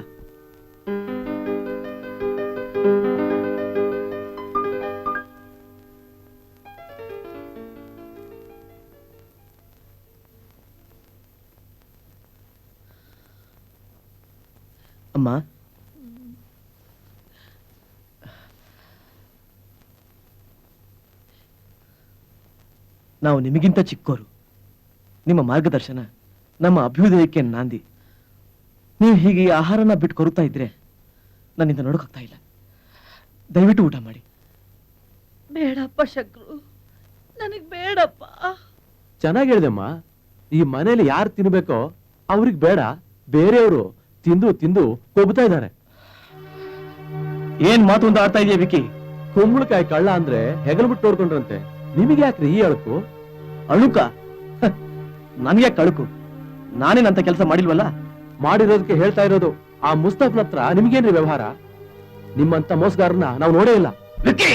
ಅಮ್ಮ, ನಾವು ನಿಮಗಿಂತ ಚಿಕ್ಕೋರು. ನಿಮ್ಮ ಮಾರ್ಗದರ್ಶನ ನಮ್ಮ ಅಭ್ಯುದಯಕ್ಕೆ ನಾಂದಿ. ನೀವು ಹೀಗೆ ಈ ಆಹಾರನ ಬಿಟ್ಟು ಕೊರುತ್ತಾ ಇದ್ರೆ ನನ್ನಿಂದ ನೋಡೋಕ್ಕಾಗ್ತಾ ಇಲ್ಲ. ದಯವಿಟ್ಟು ಊಟ ಮಾಡಿ. ಬೇಡಪ್ಪ ಶಂಕ್ರು, ನನಗ್ ಬೇಡಪ್ಪ. ಚೆನ್ನಾಗಿ ಹೇಳಿದೆಮ್ಮ. ಈ ಮನೇಲಿ ಯಾರು ತಿನ್ಬೇಕೋ ಅವ್ರಿಗೆ ಬೇಡ, ಬೇರೆಯವರು ತಿಂದು ತಿಂದು ಕೊಬ್ತಾ ಇದ್ದಾರೆ. ಏನ್ ಮಾತು ಅಂತ ಆಡ್ತಾ ಇದೆಯಾ ವಿಕಿ? ಕುಂಬಳಕಾಯಿ ಕಳ್ಳ ಅಂದ್ರೆ ಹೆಗಲ್ ಬಿಟ್ಟು ನೋಡ್ಕೊಂಡ್ರಂತೆ. ನಿಮಗೆ ಯಾಕ್ರಿ ಈ ಅಳುಕು? ಅಳುಕ? ನನ್ಗೆ ಕಳುಕು? ನಾನೇನಂತ ಕೆಲಸ ಮಾಡಿಲ್ವಲ್ಲ. ಮಾಡಿರೋದಕ್ಕೆ ಹೇಳ್ತಾ ಇರೋದು. ಆ ಮುಸ್ತಫ್ನ ಹತ್ರ ನಿಮ್ಗೇನ್ರಿ ವ್ಯವಹಾರ? ನಿಮ್ಮಂತ ಮೋಸಗಾರನ್ನ ನಾವು ನೋಡೇ ಇಲ್ಲ. ವಿಕಿ,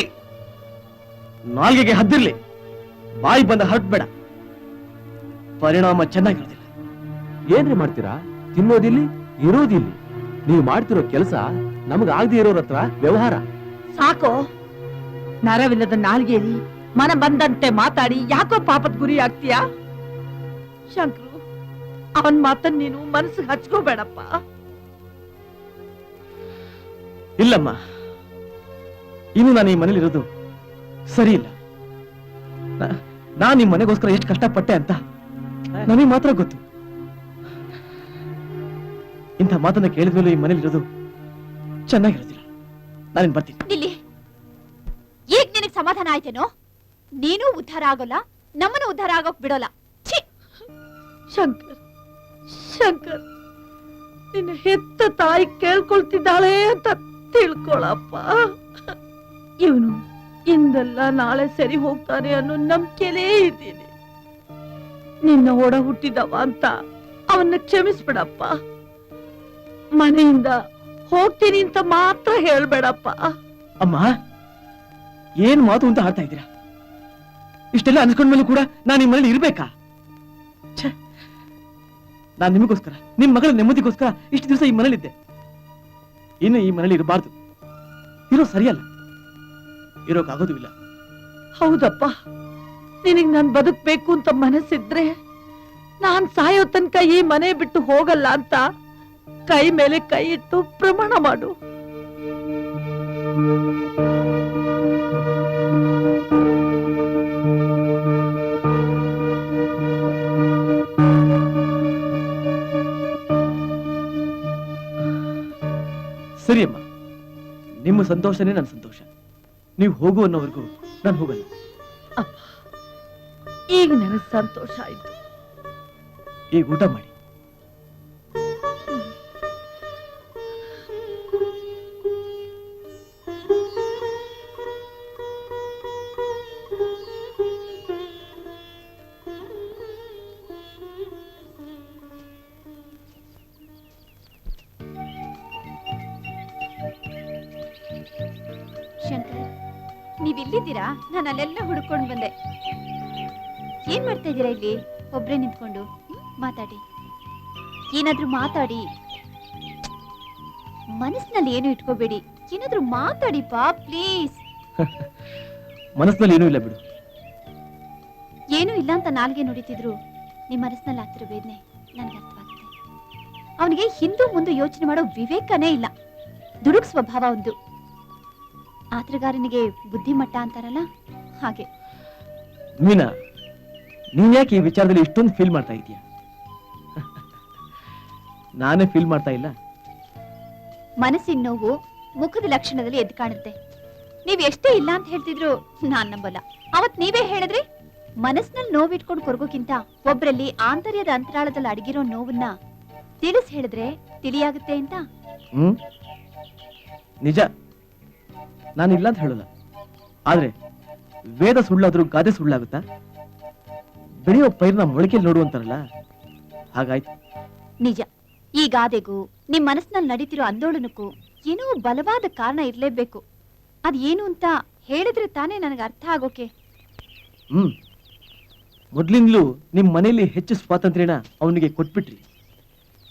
ನಾಲ್ಗೆಗೆ ಹದ್ದಿರ್ಲಿ, ಬಾಯಿ ಬಂದ ಹರಟ್ಬೇಡ. ಪರಿಣಾಮ ಚೆನ್ನಾಗಿರೋದಿಲ್ಲ. ಏನ್ರಿ ಮಾಡ್ತೀರಾ? ತಿನ್ನೋದಿಲ್ಲಿ, ಇರೋದಿಲ್ಲಿ. ನೀವು ಮಾಡ್ತಿರೋ ಕೆಲಸ ನಮಗ್ ಆಗದೆ ಇರೋರ ಹತ್ರ ವ್ಯವಹಾರ. ಸಾಕೋ, ನರವಿಲ್ಲದ ನಾಲ್ಗೆಯಲ್ಲಿ ಮನ ಬಂದಂತೆ ಮಾತಾಡಿ ಯಾಕೋ ಪಾಪದ ಗುರಿ ಆಗ್ತೀಯಾ? ಶಂಕ್ರು, ಅವನ್ ಮಾತನ್ನ ನೀನು ಮನಸ್ಸಿಗೆ ಹಚ್ಕೋಬೇಡಪ್ಪ. ಇಲ್ಲಮ್ಮ, ಇನ್ನು ನಾನು ಈ ಮನೇಲಿ ಇರೋದು ಸರಿ ಇಲ್ಲ. ನಾನ್ ಈ ಮನೆಗೋಸ್ಕರ ಎಷ್ಟು ಕಷ್ಟಪಟ್ಟೆ ಅಂತ ನನಗೆ ಮಾತ್ರ ಗೊತ್ತು. ಇಂಥ ಮಾತನ್ನ ಕೇಳಿದ್ಮೇಲೆ ಈ ಮನೇಲಿ ಇರೋದು ಚೆನ್ನಾಗಿರೋದಿಲ್ಲ. ನಾನೇನ್ ಬರ್ತೀನಿ. ನಿಲ್ಲಿ. ಈಗ ನಿನಗೆ ಸಮಾಧಾನ ಆಯ್ತೇನೋ? ನೀನು ಉದ್ಧಾರ ಆಗೋಲ್ಲ, ನಮ್ಮನ್ನು ಉದ್ಧಾರ ಆಗೋಕ್ ಬಿಡೋಲ್ಲ. ಶಂಕರ್, ಶಂಕರ್, ನಿನ್ನ ಹೆತ್ತ ತಾಯಿ ಕೇಳ್ಕೊಳ್ತಿದ್ದಾಳೆ ಅಂತ ತಿಳ್ಕೊಳಪ್ಪ. ಇವನು ಇಂದೆಲ್ಲ ನಾಳೆ ಸರಿ ಹೋಗ್ತಾನೆ ಅನ್ನೋ ನಂಬಿಕೆಲೇ ಇದ್ದೀನಿ. ನಿನ್ನ ಒಡ ಹುಟ್ಟಿದವ ಅಂತ ಅವನ್ನ ಕ್ಷಮಿಸ್ಬಿಡಪ್ಪ. ಮನೆಯಿಂದ ಹೋಗ್ತೀನಿ ಅಂತ ಮಾತ್ರ ಹೇಳ್ಬೇಡಪ್ಪ. ಅಮ್ಮ, ಏನ್ ಮಾತು ಅಂತ ಆಡ್ತಾ ಇದ್ದೀರಾ? ಇಷ್ಟೆಲ್ಲ ಅನ್ಸ್ಕೊಂಡ್ಮೇಲೂ ಕೂಡ ನಾನು ಈ ಮನೇಲಿ ಇರ್ಬೇಕಾ? ನಾನ್ ನಿಮಗೋಸ್ಕರ, ನಿಮ್ ಮಗಳ ನೆಮ್ಮದಿಗೋಸ್ಕರ ಇಷ್ಟು ದಿವಸ ಈ ಮನೇಲಿದ್ದೆ. ಇನ್ನು ಈ ಮನೇಲಿ ಇರಬಾರ್ದು. ಇರೋ ಸರಿಯಲ್ಲ, ಇರೋಕ್ಕಾಗೋದು ಇಲ್ಲ. ಹೌದಪ್ಪ, ನಿನಗ್ ನಾನ್ ಬದುಕ್ಬೇಕು ಅಂತ ಮನಸ್ಸಿದ್ರೆ ನಾನ್ ಸಾಯೋ ತನಕ ಈ ಮನೆ ಬಿಟ್ಟು ಹೋಗಲ್ಲ ಅಂತ ಕೈ ಮೇಲೆ ಕೈ ಇಟ್ಟು ಪ್ರಮಾಣ ಮಾಡು. ಸರಿ ಅಮ್ಮ, ನಿಮ್ಮ ಸಂತೋಷನೇ ನನ್ನ ಸಂತೋಷ. ನೀವು ಹೋಗು ಅನ್ನೋವರೆಗೂ ನಾನು ಹೋಗಲ್ಲ. ಅಪ್ಪ, ಈಗ ನನಗ್ ಸಂತೋಷ ಆಯ್ತು. ಈಗ ಊಟ ಮಾಡಿ. ಶಂಕರ್, ನೀವಿಲ್ಲಿದ್ದೀರಾ? ನಾನು ಅಲ್ಲೆಲ್ಲ ಹುಡ್ಕೊಂಡು ಬಂದೆ. ಏನ್ ಮಾಡ್ತಾ ಇದ್ದೀರಾ ಇಲ್ಲಿ ಒಬ್ರೇ ನಿಂತ್ಕೊಂಡು? ಮಾತಾಡಿ, ಏನಾದ್ರೂ ಮಾತಾಡಿ. ಮನಸ್ಸಿನಲ್ಲಿ ಏನು ಇಟ್ಕೋಬೇಡಿ, ಏನಾದ್ರೂ ಮಾತಾಡಿ ಪಾ ಪ್ಲೀಸ್. ಮನಸ್ಸಿನಲ್ಲಿ ಏನೂ ಇಲ್ಲ ಬಿಡು. ಏನೂ ಇಲ್ಲ ಅಂತ ನಾಲ್ಗೆ ನುಡಿತಿದ್ರು ನಿಮ್ ಮನಸ್ಸಿನಲ್ಲಿ ಆಗ್ತಿರೋ ವೇದನೆ ನನ್ಗೆ ಅರ್ಥವಾಗುತ್ತೆ. ಅವನಿಗೆ ಹಿಂದೂ ಮುಂದೆ ಯೋಚನೆ ಮಾಡೋ ವಿವೇಕನೇ ಇಲ್ಲ. ದುಡುಕ್ ಸ್ವಭಾವ ಒಂದು. ಆತ್ರಗಾರನಿಗೆ ಬುದ್ಧಿಮಟ್ಟ ಅಂತಾರಲ್ಲ ಹಾಗೆ. ಮೀನಾ, ನೀನ್ ಯಾಕೆ ಈ ವಿಚಾರದಲ್ಲಿ ಇಷ್ಟೊಂದು ಫೀಲ್ ಮಾಡ್ತಾ ಇದೀಯ? ನಾನೇ ಫೀಲ್ ಮಾಡ್ತಾ ಇಲ್ಲ. ಮನಸ್ಸಿನ ನೋವು ಮುಖದ ಲಕ್ಷಣದಲ್ಲಿ ಎದ್ದು ಕಾಣುತ್ತೆ. ನೀವ್ ಎಷ್ಟೇ ಇಲ್ಲ ಅಂತ ಹೇಳ್ತಿದ್ರು ನಾನ್ ನಂಬಲ್ಲ. ಅವತ್ ನೀವೇ ಹೇಳಿದ್ರಿ, ಮನಸ್ಸಿನಲ್ಲಿ ನೋವಿಟ್ಕೊಂಡು ಕೊರಗೋಕ್ಕಿಂತ ಒಬ್ರಲ್ಲಿ ಆಂತರ್ಯದ ಅಂತರಾಳದಲ್ಲಿ ಅಡಗಿರೋ ನೋವನ್ನ ತಿಳಿಸ್ ಹೇಳಿದ್ರೆ ತಿಳಿಯಾಗುತ್ತೆ ಅಂತ. ನಿಜ, ನಾನಿಲ್ಲ ಅಂತ ಹೇಳಲ್ಲ. ಆದ್ರೆ ವೇದ ಸುಳ್ಳಾದ್ರೂ ಗಾದೆ ಸುಳ್ಳಾಗುತ್ತಾ? ಬೆಳೆಯೋ ಪೈರ್ನ ಮೊಳಕೆಯಲ್ಲಿ ನೋಡುವಂತಾರಲ್ಲ, ಹಾಗಾಯ್ತು. ನಿಜ, ಈ ಗಾದೆಗೂ ನಿಮ್ ಮನಸ್ಸಿನಲ್ಲಿ ನಡೀತಿರೋ ಆಂದೋಲನಕ್ಕೂ ಏನೋ ಬಲವಾದ ಕಾರಣ ಇರ್ಲೇಬೇಕು. ಅದ್ ಏನು ಅಂತ ಹೇಳಿದ್ರೆ ತಾನೇ ನನಗೆ ಅರ್ಥ ಆಗೋಕೆ. ಮೊದ್ಲಿಂದಲೂ ನಿಮ್ ಮನೆಯಲ್ಲಿ ಹೆಚ್ಚು ಸ್ವಾತಂತ್ರ್ಯನ ಅವನಿಗೆ ಕೊಟ್ಬಿಟ್ರಿ.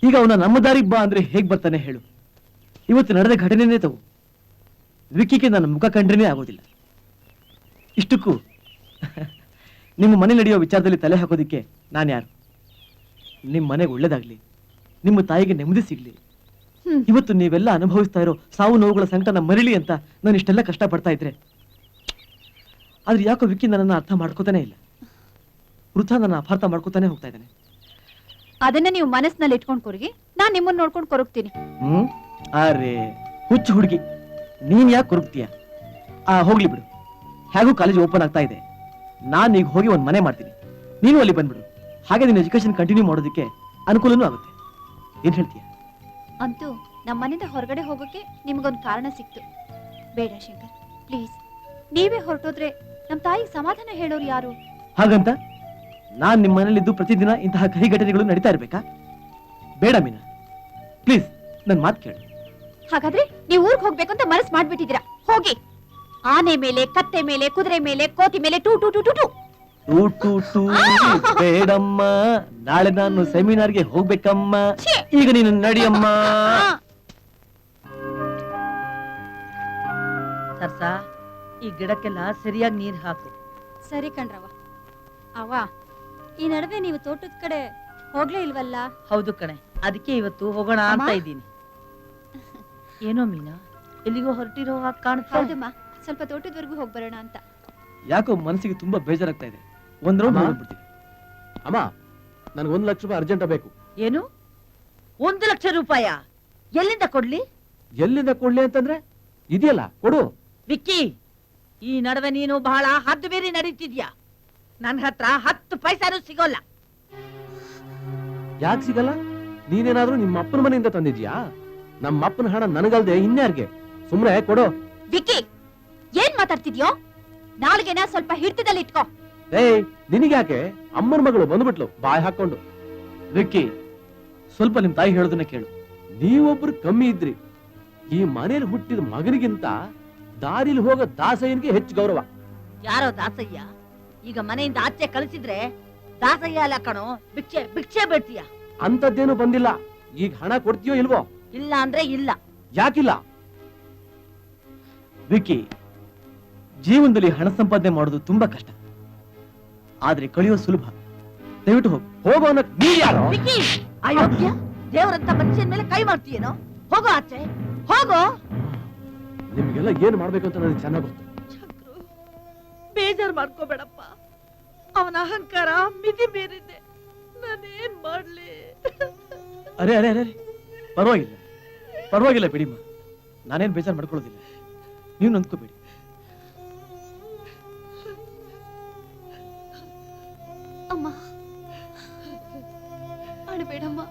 ಈಗ ಅವನ ನಮ್ಮ ದಾರಿ ಬಾ ಅಂದ್ರೆ ಹೇಗ್ ಬರ್ತಾನೆ ಹೇಳು? ಇವತ್ತು ನಡೆದ ಘಟನೆನೇ ತಗೋ. ವಿಕ್ಕಿಗೆ ನನ್ನ ಮುಖ ಕಂಡ್ರೇನೆ ಆಗೋದಿಲ್ಲ. ಇಷ್ಟಕ್ಕೂ ನಿಮ್ಮ ಮನೆ ನಡೆಯೋ ವಿಚಾರದಲ್ಲಿ ತಲೆ ಹಾಕೋದಿಕ್ಕೆ ನಾನು ಯಾರು? ನಿಮ್ಮ ಮನೆಗೆ ಒಳ್ಳೇದಾಗ್ಲಿ, ನಿಮ್ಮ ತಾಯಿಗೆ ನೆಮ್ಮದಿ ಸಿಗ್ಲಿ. ಇವತ್ತು ನೀವೆಲ್ಲ ಅನುಭವಿಸ್ತಾ ಇರೋ ಸಾವು ನೋವುಗಳ ಸಂಕಟನ ಮರಿಲಿ ಅಂತ ನಾನು ಇಷ್ಟೆಲ್ಲ ಕಷ್ಟ ಪಡ್ತಾ ಇದ್ರೆ, ಆದ್ರೆ ಯಾಕೋ ವಿಕ್ಕಿ ನನ್ನನ್ನು ಅರ್ಥ ಮಾಡ್ಕೋತಾನೆ ಇಲ್ಲ. ವೃಥಾ ನನ್ನ ಅಪಾರ್ಥ ಮಾಡ್ಕೋತಾನೆ ಹೋಗ್ತಾ ಇದ್ದಾನೆ. ಅದನ್ನ ನೀವು ಮನಸ್ಸಿನಲ್ಲಿ ಇಟ್ಕೊಂಡು ಕೊರಗಿ, ನಾನ್ ನಿಮ್ಮನ್ನ ನೋಡ್ಕೊಂಡು ಕೊರಗ್ತೀನಿ. ಅರೆ ಹುಚ್ಚು ಹುಡುಗಿ, ನೀನ್ ಯಾಕೆ ಕೊರಗ್ತೀಯ? ಹೋಗ್ಲಿ ಬಿಡು, ಹೇಗೂ ಕಾಲೇಜ್ ಓಪನ್ ಆಗ್ತಾ ಇದೆ. ನಾನು ಈಗ ಹೋಗಿ ಒಂದ್ ಮನೆ ಮಾಡ್ತೀನಿ, ನೀನು ಅಲ್ಲಿ ಬಂದ್ಬಿಡು. ಹಾಗೆ ನಿನ್ನ ಎಜುಕೇಶನ್ ಕಂಟಿನ್ಯೂ ಮಾಡೋದಕ್ಕೆ ಅನುಕೂಲನೂ ಆಗುತ್ತೆ. ಏನ್ ಹೇಳ್ತೀಯ? ಅಂತೂ ನಮ್ಮ ಮನೆಯಿಂದ ಹೊರಗಡೆ ಹೋಗೋಕೆ ನಿಮ್ಗೊಂದು ಕಾರಣ ಸಿಕ್ತು. ಬೇಡ ಶಂಕರ್, ಪ್ಲೀಸ್, ನೀವೇ ಹೊರಟೋದ್ರೆ ನಮ್ ತಾಯಿಗೆ ಸಮಾಧಾನ ಹೇಳೋರು ಯಾರು? ಹಾಗಂತ ನಾನ್ ನಿಮ್ಮ ಮನೇಲಿದ್ದು ಪ್ರತಿದಿನ ಇಂತಹ ಕಹಿ ಘಟನೆಗಳು ನಡೀತಾ ಇರ್ಬೇಕಾ? ಬೇಡ ಮೀನಾ, ಪ್ಲೀಸ್ ನನ್ ಮಾತು ಕೇಳು. ಹಾಗಾದ್ರೆ ನೀವು ಊರ್ಗ್ ಹೋಗ್ಬೇಕು ಅಂತ ಮನಸ್ಸು ಮಾಡ್ಬಿಟ್ಟಿದ್ದೀರಾ. ಹೋಗಿ. ಆನೆ ಮೇಲೆ, ಕತ್ತೆ ಮೇಲೆ, ಕುದುರೆ ಮೇಲೆ, ಕೋತಿ ಮೇಲೆ two two two two two two two two ಬೇಡಮ್ಮ. ನಾಳೆ ನಾನು ಸೆಮಿನಾರ್ಗೆ ಹೋಗ್ಬೇಕಮ್ಮ. ಈಗ ನೀನು ನಡಿಯಮ್ಮ. ಸರ್ಸ, ಈ ಗಿಡಕ್ಕೆಲ್ಲ ಸರಿಯಾಗಿ ನೀರ್ ಹಾಕು. ಸರಿ ಕಣ್ರವ. ಅವ, ಈ ನಡುವೆ ನೀವು ತೋಟದ ಕಡೆ ಹೋಗ್ಲೇ ಇಲ್ವಲ್ಲ? ಹೌದು ಕಣೆ, ಅದಕ್ಕೆ ಇವತ್ತು ಹೋಗೋಣ ಅಂತ ಅಮ್ಮ? ಇದ್ದೀನಿ. ಏನೋ ಮೀನಾ, ಎಲ್ಲಿಗೋ ಹೊರಟಿರೋ ಹಾಗೆ ಕಾಣ್ತಾ? ಹೌದಮ್ಮ, ಸ್ವಲ್ಪ ತೋಟದವರೆಗೂ ಹೋಗಿ ಬರೋಣ ಅಂತ. ಯಾಕೋ ಮನಸ್ಸಿಗೆ ತುಂಬಾ ಬೇಜಾರಾಗ್ತಾ ಇದೆ. ಒಂದ್ ರೌಂಡ್ ಹೋಗ್ಬಿಡ್ತೀನಿ. ಅಮ್ಮ, ನನ್ಗೆ 1 ಲಕ್ಷ ರೂಪಾಯಿ ಅರ್ಜೆಂಟ್ ಬೇಕು. ಏನು, 1 ಲಕ್ಷ ರೂಪಾಯ? ಎಲ್ಲಿಂದ ಕೊಡ್ಲಿ? ಎಲ್ಲಿಂದ ಕೊಡ್ಲಿ ಅಂತಂದ್ರೆ ಇದೆಯಲ್ಲ, ಕೊಡು. ವಿಕ್ಕಿ, ಈ ನಡುವೆ ನೀನು ಬಹಳ ಹದ್ದು ಮೀರಿ ನಡೀತಿದ್ಯಾ. ನನ್ನ ಹತ್ರ 10 ಪೈಸಾನು ಸಿಗೋಲ್ಲ. ಯಾಕೆ ಸಿಗಲ್ಲ? ನೀನೇನಾದ್ರೂ ನಿಮ್ಮ ಅಪ್ಪನ ಮನೆಯಿಂದ ತಂದಿದ್ಯಾ? ನಮ್ಮ ಅಪ್ಪನ ಹಣ ನನಗಲ್ದೆ ಇನ್ಯಾರ್ಗೆ? ಸುಮ್ನೆ ಕೊಡು. ವಿಕ್ಕಿ, ಏನ್ ಮಾತಾಡ್ತಿದ್ಯೋ? ನಾಲ್ಗೆನ ಸ್ವಲ್ಪ ಹಿಡಿತದಲ್ಲಿ ಇಟ್ಕೋ. ಏಯ್, ನಿನಗ್ಯಾಕೆ? ಅಮ್ಮನ ಮಗಳು ಬಂದ್ಬಿಟ್ಲು ಬಾಯ್ ಹಾಕೊಂಡು. ವಿಕ್ಕಿ, ಸ್ವಲ್ಪ ನಿಮ್ ತಾಯಿ ಹೇಳೋದನ್ನ ಕೇಳು. ನೀವೊಬ್ರು ಕಮ್ಮಿ ಇದ್ರಿ. ಈ ಮನೇಲಿ ಹುಟ್ಟಿದ ಮಗನಿಗಿಂತ ದಾರಿಲಿ ಹೋಗೋ ದಾಸಯ್ಯನಿಗೆ ಹೆಚ್ಚು ಗೌರವ. ಯಾರೋ ದಾಸಯ್ಯ? ಈಗ ಮನೆಯಿಂದ ಆಚೆ ಕಳಿಸಿದ್ರೆ ದಾಸಯ್ಯ ಅಲ್ಲ ಕಣೋ, ಭಿಕ್ಷೆ ಭಿಕ್ಷೆ ಬೇಡ್ತೀಯ. ಅಂತದ್ದೇನು ಬಂದಿಲ್ಲ. ಈಗ ಹಣ ಕೊಡ್ತೀಯೋ ಇಲ್ವೋ? ಇಲ್ಲ ಅಂದ್ರೆ ಇಲ್ಲ. ಯಾಕಿಲ್ಲ? ವಿಕ್ಕಿ, ಜೀವನದಲ್ಲಿ ಹಣ ಸಂಪಾದನೆ ಮಾಡೋದು ತುಂಬಾ ಕಷ್ಟ, ಆದ್ರೆ ಕಳಿಯೋ ಸುಲಭ. ದಯವಿಟ್ಟು ಹೋಗು. ಹೋಗೋನ ನೀವ್ ಯಾರೋ? ವಿಕ್ಕಿ, ಅಯೋಗ್ಯ, ದೇವರಂತ ಮನುಷ್ಯನ ಮೇಲೆ ಕೈ ಮಾಡ್ತೀಯೇನೋ? ಹೋಗೋ ಆಚೆ, ಹೋಗೋ. ನಿಮ್ಗೆಲ್ಲ ಏನ್ ಮಾಡ್ಬೇಕು ಅಂತ ನನಗೆ ಚೆನ್ನಾಗ್ ಗೊತ್ತು. ಬೇಜಾರ್ ಮಾಡ್ಕೋಬೇಡಪ್ಪ. ಅವನ ಅಹಂಕಾರ ಮಿತಿ ಮೀರಿದೆ. ನಾನೇನ್ ಮಾಡ್ಲಿ? ಅರೆ ಅರೆ ಅರೆ, ಪರವಾಗಿಲ್ಲ ಪರವಾಗಿಲ್ಲ ಬಿಡಿಮ್ಮ, ನಾನೇನ್ ಬೇಜಾರು ಮಾಡ್ಕೊಳ್ಳೋದಿಲ್ಲ. ನೀವು ನೊಂದ್ಕೋಬೇಡಿ. ಅಮ್ಮ, ಮಾಡ್ಬೇಡಮ್ಮ.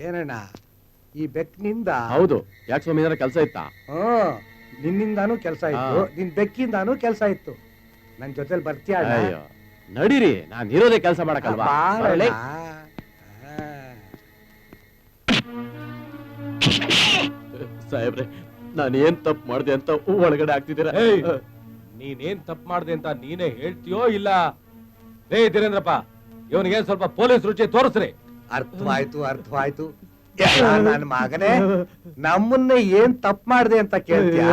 ಏನಣ್ಣ ಈ ಬೆಕ್ಕಿನಿಂದ ಹೌದು, ಯಾಕೆ ಸ್ವಾಮಿ ಏನಾರ ಕೆಲಸ ಇತ್ತಾ? ನಿನ್ನಿಂದಾನು ಕೆಲಸ ಇತ್ತು, ನಿನ್ ಬೆಕ್ಕಿಂದಾನು ಕೆಲಸ ಇತ್ತು. ನನ್ ಜೊತೆಲಿ ಬರ್ತೀಯ ಅಣ್ಣ? ಅಯ್ಯೋ ನಡೀರಿ, ನಾನ್ ಇರೋದೇ ಕೆಲಸ ಮಾಡಕ್ಕಲ್ವಾ? ಬಾರಣ್ಣ. ಸಾಹೇಬ್ರೆ, ನಾನು ಏನ್ ತಪ್ಪು ಮಾಡಿದೆ ಅಂತ ಒಳಗಡೆ ಆಗ್ತಿದ್ದೀರಾ? ಏಯ್, ನೀನೇನ್ ತಪ್ಪು ಮಾಡ್ದೆ ಅಂತ ನೀನೇ ಹೇಳ್ತೀಯೋ ಇಲ್ಲ? ರೇ ಧೀರೇಂದ್ರಪ್ಪ, ಇವನಿಗೆ ಸ್ವಲ್ಪ ಪೊಲೀಸ್ ರುಚಿ ತೋರಿಸ್ರಿ. ಅರ್ಥವಾಯ್ತು. ನನ್ನ ಮಗನೇ, ನಮ್ಮನ್ನ ಏನ್ ತಪ್ಪು ಮಾಡ್ದೆ ಅಂತ ಕೇಳ್ತೀಯ?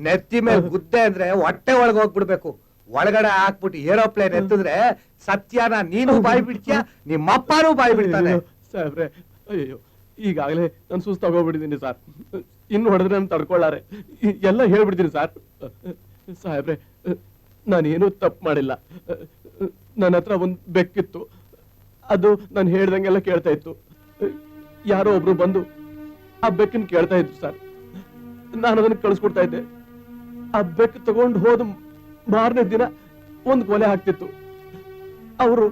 ನೆತ್ತಿ ಮೇಲೆ ಗುದ್ದೆ ಅಂದ್ರೆ ಹೊಟ್ಟೆ ಒಳಗೆ ಹೋಗ್ಬಿಡ್ಬೇಕು. ಒಳಗಡೆ ಹಾಕ್ಬಿಟ್ಟು ಏರೋಪ್ಲೇನ್ ಎತ್ತಿದ್ರೆ ಸತ್ಯನ ನೀನು ಬಾಯಿ ಬಿಡ್ತೀಯ, ನಿಮ್ಮಪ್ಪನೂ ಬಾಯಿ ಬಿಡ್ತಾನೆ. ಸಾಹೇಬ್ರೆ, ಅಯ್ಯೋ ಈಗಾಗಲೇ ನಾನು ಸುಸ್ತಾಗೋಗ್ಬಿಟ್ಟಿದ್ದೀನಿ ಸರ್. ಇನ್ನು ಹೊಡೆದ್ರೆ ನಾನು ತಡ್ಕೊಳ್ಳಾರೆ, ಎಲ್ಲ ಹೇಳ್ಬಿಡ್ತೀನಿ ಸರ್. ಸಾಹೇಬ್ರೆ, ನಾನೇನು ತಪ್ಪು ಮಾಡಿಲ್ಲ. ನನ್ನ ಹತ್ರ ಒಂದು ಬೆಕ್ಕಿತ್ತು, ಅದು ನಾನು ಹೇಳ್ದಂಗೆಲ್ಲ ಕೇಳ್ತಾ ಇತ್ತು. ಯಾರೋ ಒಬ್ರು ಬಂದು ಆ ಬೆಕ್ಕನ್ನು ಕೇಳ್ತಾ ಇದ್ರು ಸರ್. ನಾನು ಅದನ್ನ ಕಳಿಸ್ಕೊಡ್ತಾ ಇದ್ದೆ. ಆ ಬೆಕ್ಕು ತಗೊಂಡು ಹೋದ ಮಾರನೇ ದಿನ ಒಂದು ಕೊಲೆ ಆಗ್ತಿತ್ತು. ಅವರು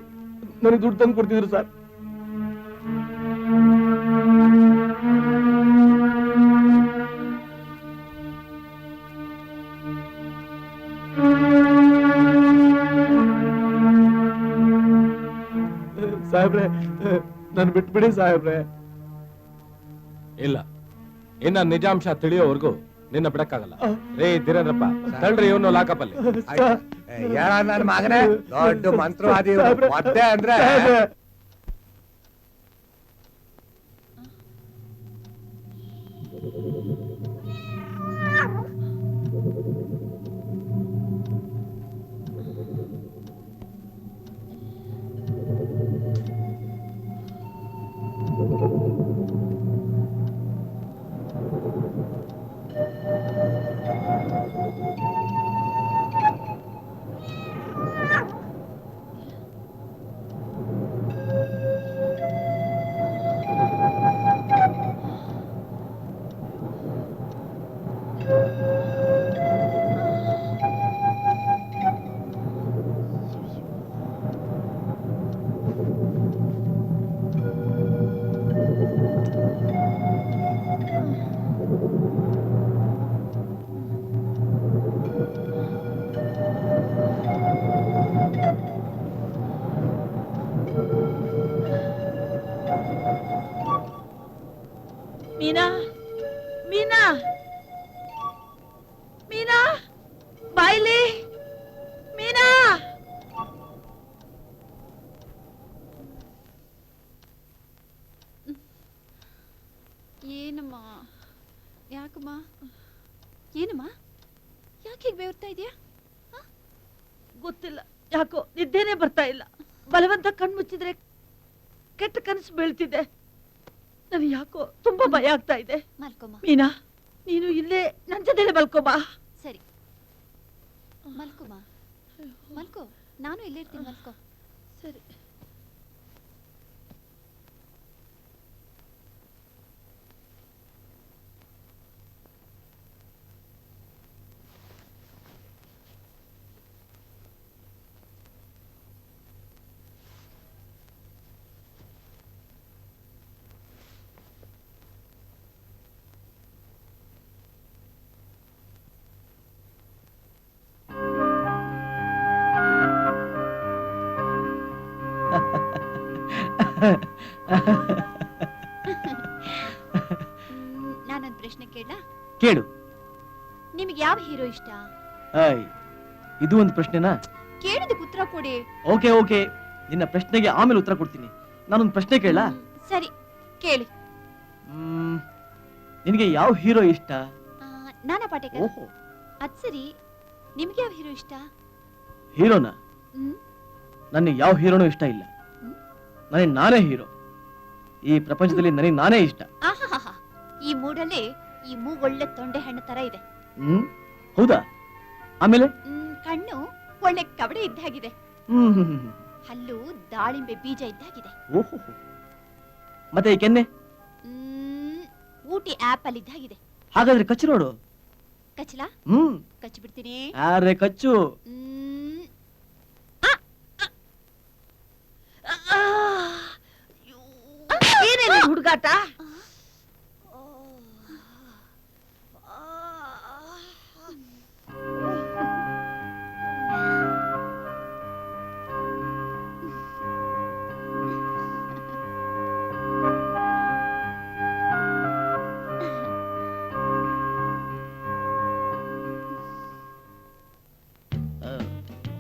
ನನಗೆ ದುಡ್ಡು ತಂದು ಕೊಡ್ತಿದ್ರು ಸರ್. ಸಾಹೇಬ್ರೆ, ನನ್ ಬಿಟ್ಬಿಡಿ ಸಾಹೇಬ್ರೆ. ಇಲ್ಲ, ಇನ್ನ ನಿಜಾಂಶ ತಿಳಿಯೋವರೆಗೂ ನಿನ್ನ ಬಿಡಕ್ಕಾಗಲ್ಲ. ರೇ ಧೀರೇಂದ್ರಪ್ಪ, ತಳ್ರಿ ಇವನು ಲಾಕಪ್ಪಲ್ಲಿ. ಹೇಳ ನನ್ನ ಮಗನೇ, ದೊಡ್ಡ ಮಂತ್ರವಾದಿ ಒದ್ದೆ ಅಂದ್ರೆ. ಮೀನಾ, ಮೀನಾ, ಮೀನಾ, ಬಾಯ್ಲಿ, ಮೀನಾ. ಏನಮ್ಮ? ಯಾಕಮ್ಮ? ಏನಮ್ಮ? ಯಾಕೆ ಹೀಗೆ ಬೇರ್ತಾ ಇದೆಯಾ? ಗೊತ್ತಿಲ್ಲ, ಯಾಕೋ ನಿದ್ದೆನೆ ಬರ್ತಾ ಇಲ್ಲ. ಬಲವಂತ ಕಣ್ಮುಚ್ಚಿದ್ರೆ ಕೆಟ್ಟ ಕನಸು ಬೀಳ್ತಿದೆ. ನನಗೆ ಯಾಕೋ ತುಂಬಾ ಭಯ ಆಗ್ತಾ ಇದೆ. ಮಲ್ಕೊಮ್ಮ. ಮೀನಾ, ನೀನು ಇಲ್ಲೇ ನನ್ ಜೊತೆಲೆ ಮಲ್ಕೋಬಾ. ಸರಿ, ಮಲ್ಕೊಮ್ಮ. ಮಲ್ಕೋ, ನಾನು ಇಲ್ಲೇ ಇರ್ತೀನಿ. ಮಲ್ಕೋ. ಸರಿ. ನಾನೊಂದು ಪ್ರಶ್ನೆ ಕೇಳ? ಕೇಳು. ನಿಮ್ಗೆ ಯಾವ ಹೀರೋ ಇಷ್ಟ? ಇದು ಒಂದು ಪ್ರಶ್ನೆನಾ? ಕೇಳಿದಕ್ಕೆ ಉತ್ತರ ಕೊಡಿ. ಓಕೆ ಓಕೆ, ನಿನ್ನ ಪ್ರಶ್ನೆಗೆ ಆಮೇಲೆ ಉತ್ತರ ಕೊಡ್ತೀನಿ. ನಾನೊಂದು ಪ್ರಶ್ನೆ ಕೇಳ? ಸರಿ, ಕೇಳಿ. ನಿನಗೆ ಯಾವ ಹೀರೋ ಇಷ್ಟ? ನಾನಾ ಪಾಟೇಕರ್. ಓಹೋ, ಅದ್ ಸರಿ, ನಿಮ್ಗೆ ಯಾವ ಹೀರೋ ಇಷ್ಟ? ಹೀರೋನಾ? ನನಗೆ ಯಾವ ಹೀರೋನೂ ಇಷ್ಟ ಇಲ್ಲ. ನನಗೆ ನಾನೇ ಹೀರೋ. ಈ ಪ್ರಪಂಚದಲ್ಲಿ ನನಗೆ ನಾನೇ ಇಷ್ಟ. ಆಹಾಹಾ, ಈ ಮೂಡಲ್ಲಿ ಈ ಮೂಗ್ ಒಳ್ಳೆ ತೊಂಡೆ ಹಣ್ಣು ತರ ಇದೆ. ಹೌದಾ? ಆಮೇಲೆ ಕಣ್ಣು ಒಳ್ಳೆ ಕವಡೆ ಇದ್ದಾಗಿದೆ. ಹಲ್ಲು ದಾಳಿಂಬೆ ಬೀಜ ಇದ್ದಾಗಿದೆ. ಓಹೋ, ಮತ್ತೆ ಈ ಕೆನ್ನೆ ಊಟಿ ಆಪಲ್ ಇದ್ದಾಗಿದೆ. ಹಾಗಾದ್ರೆ ಕಚ್ಚು ನೋಡು. ಕಚ್ಚಲಾ ಹ್ಮ್ ಕಚ್ಚಿ ಬಿಡ್ತೀನಿ ಅರೆ ಕಚ್ಚು. ಏನೇನು ಹುಡುಗಾಟ?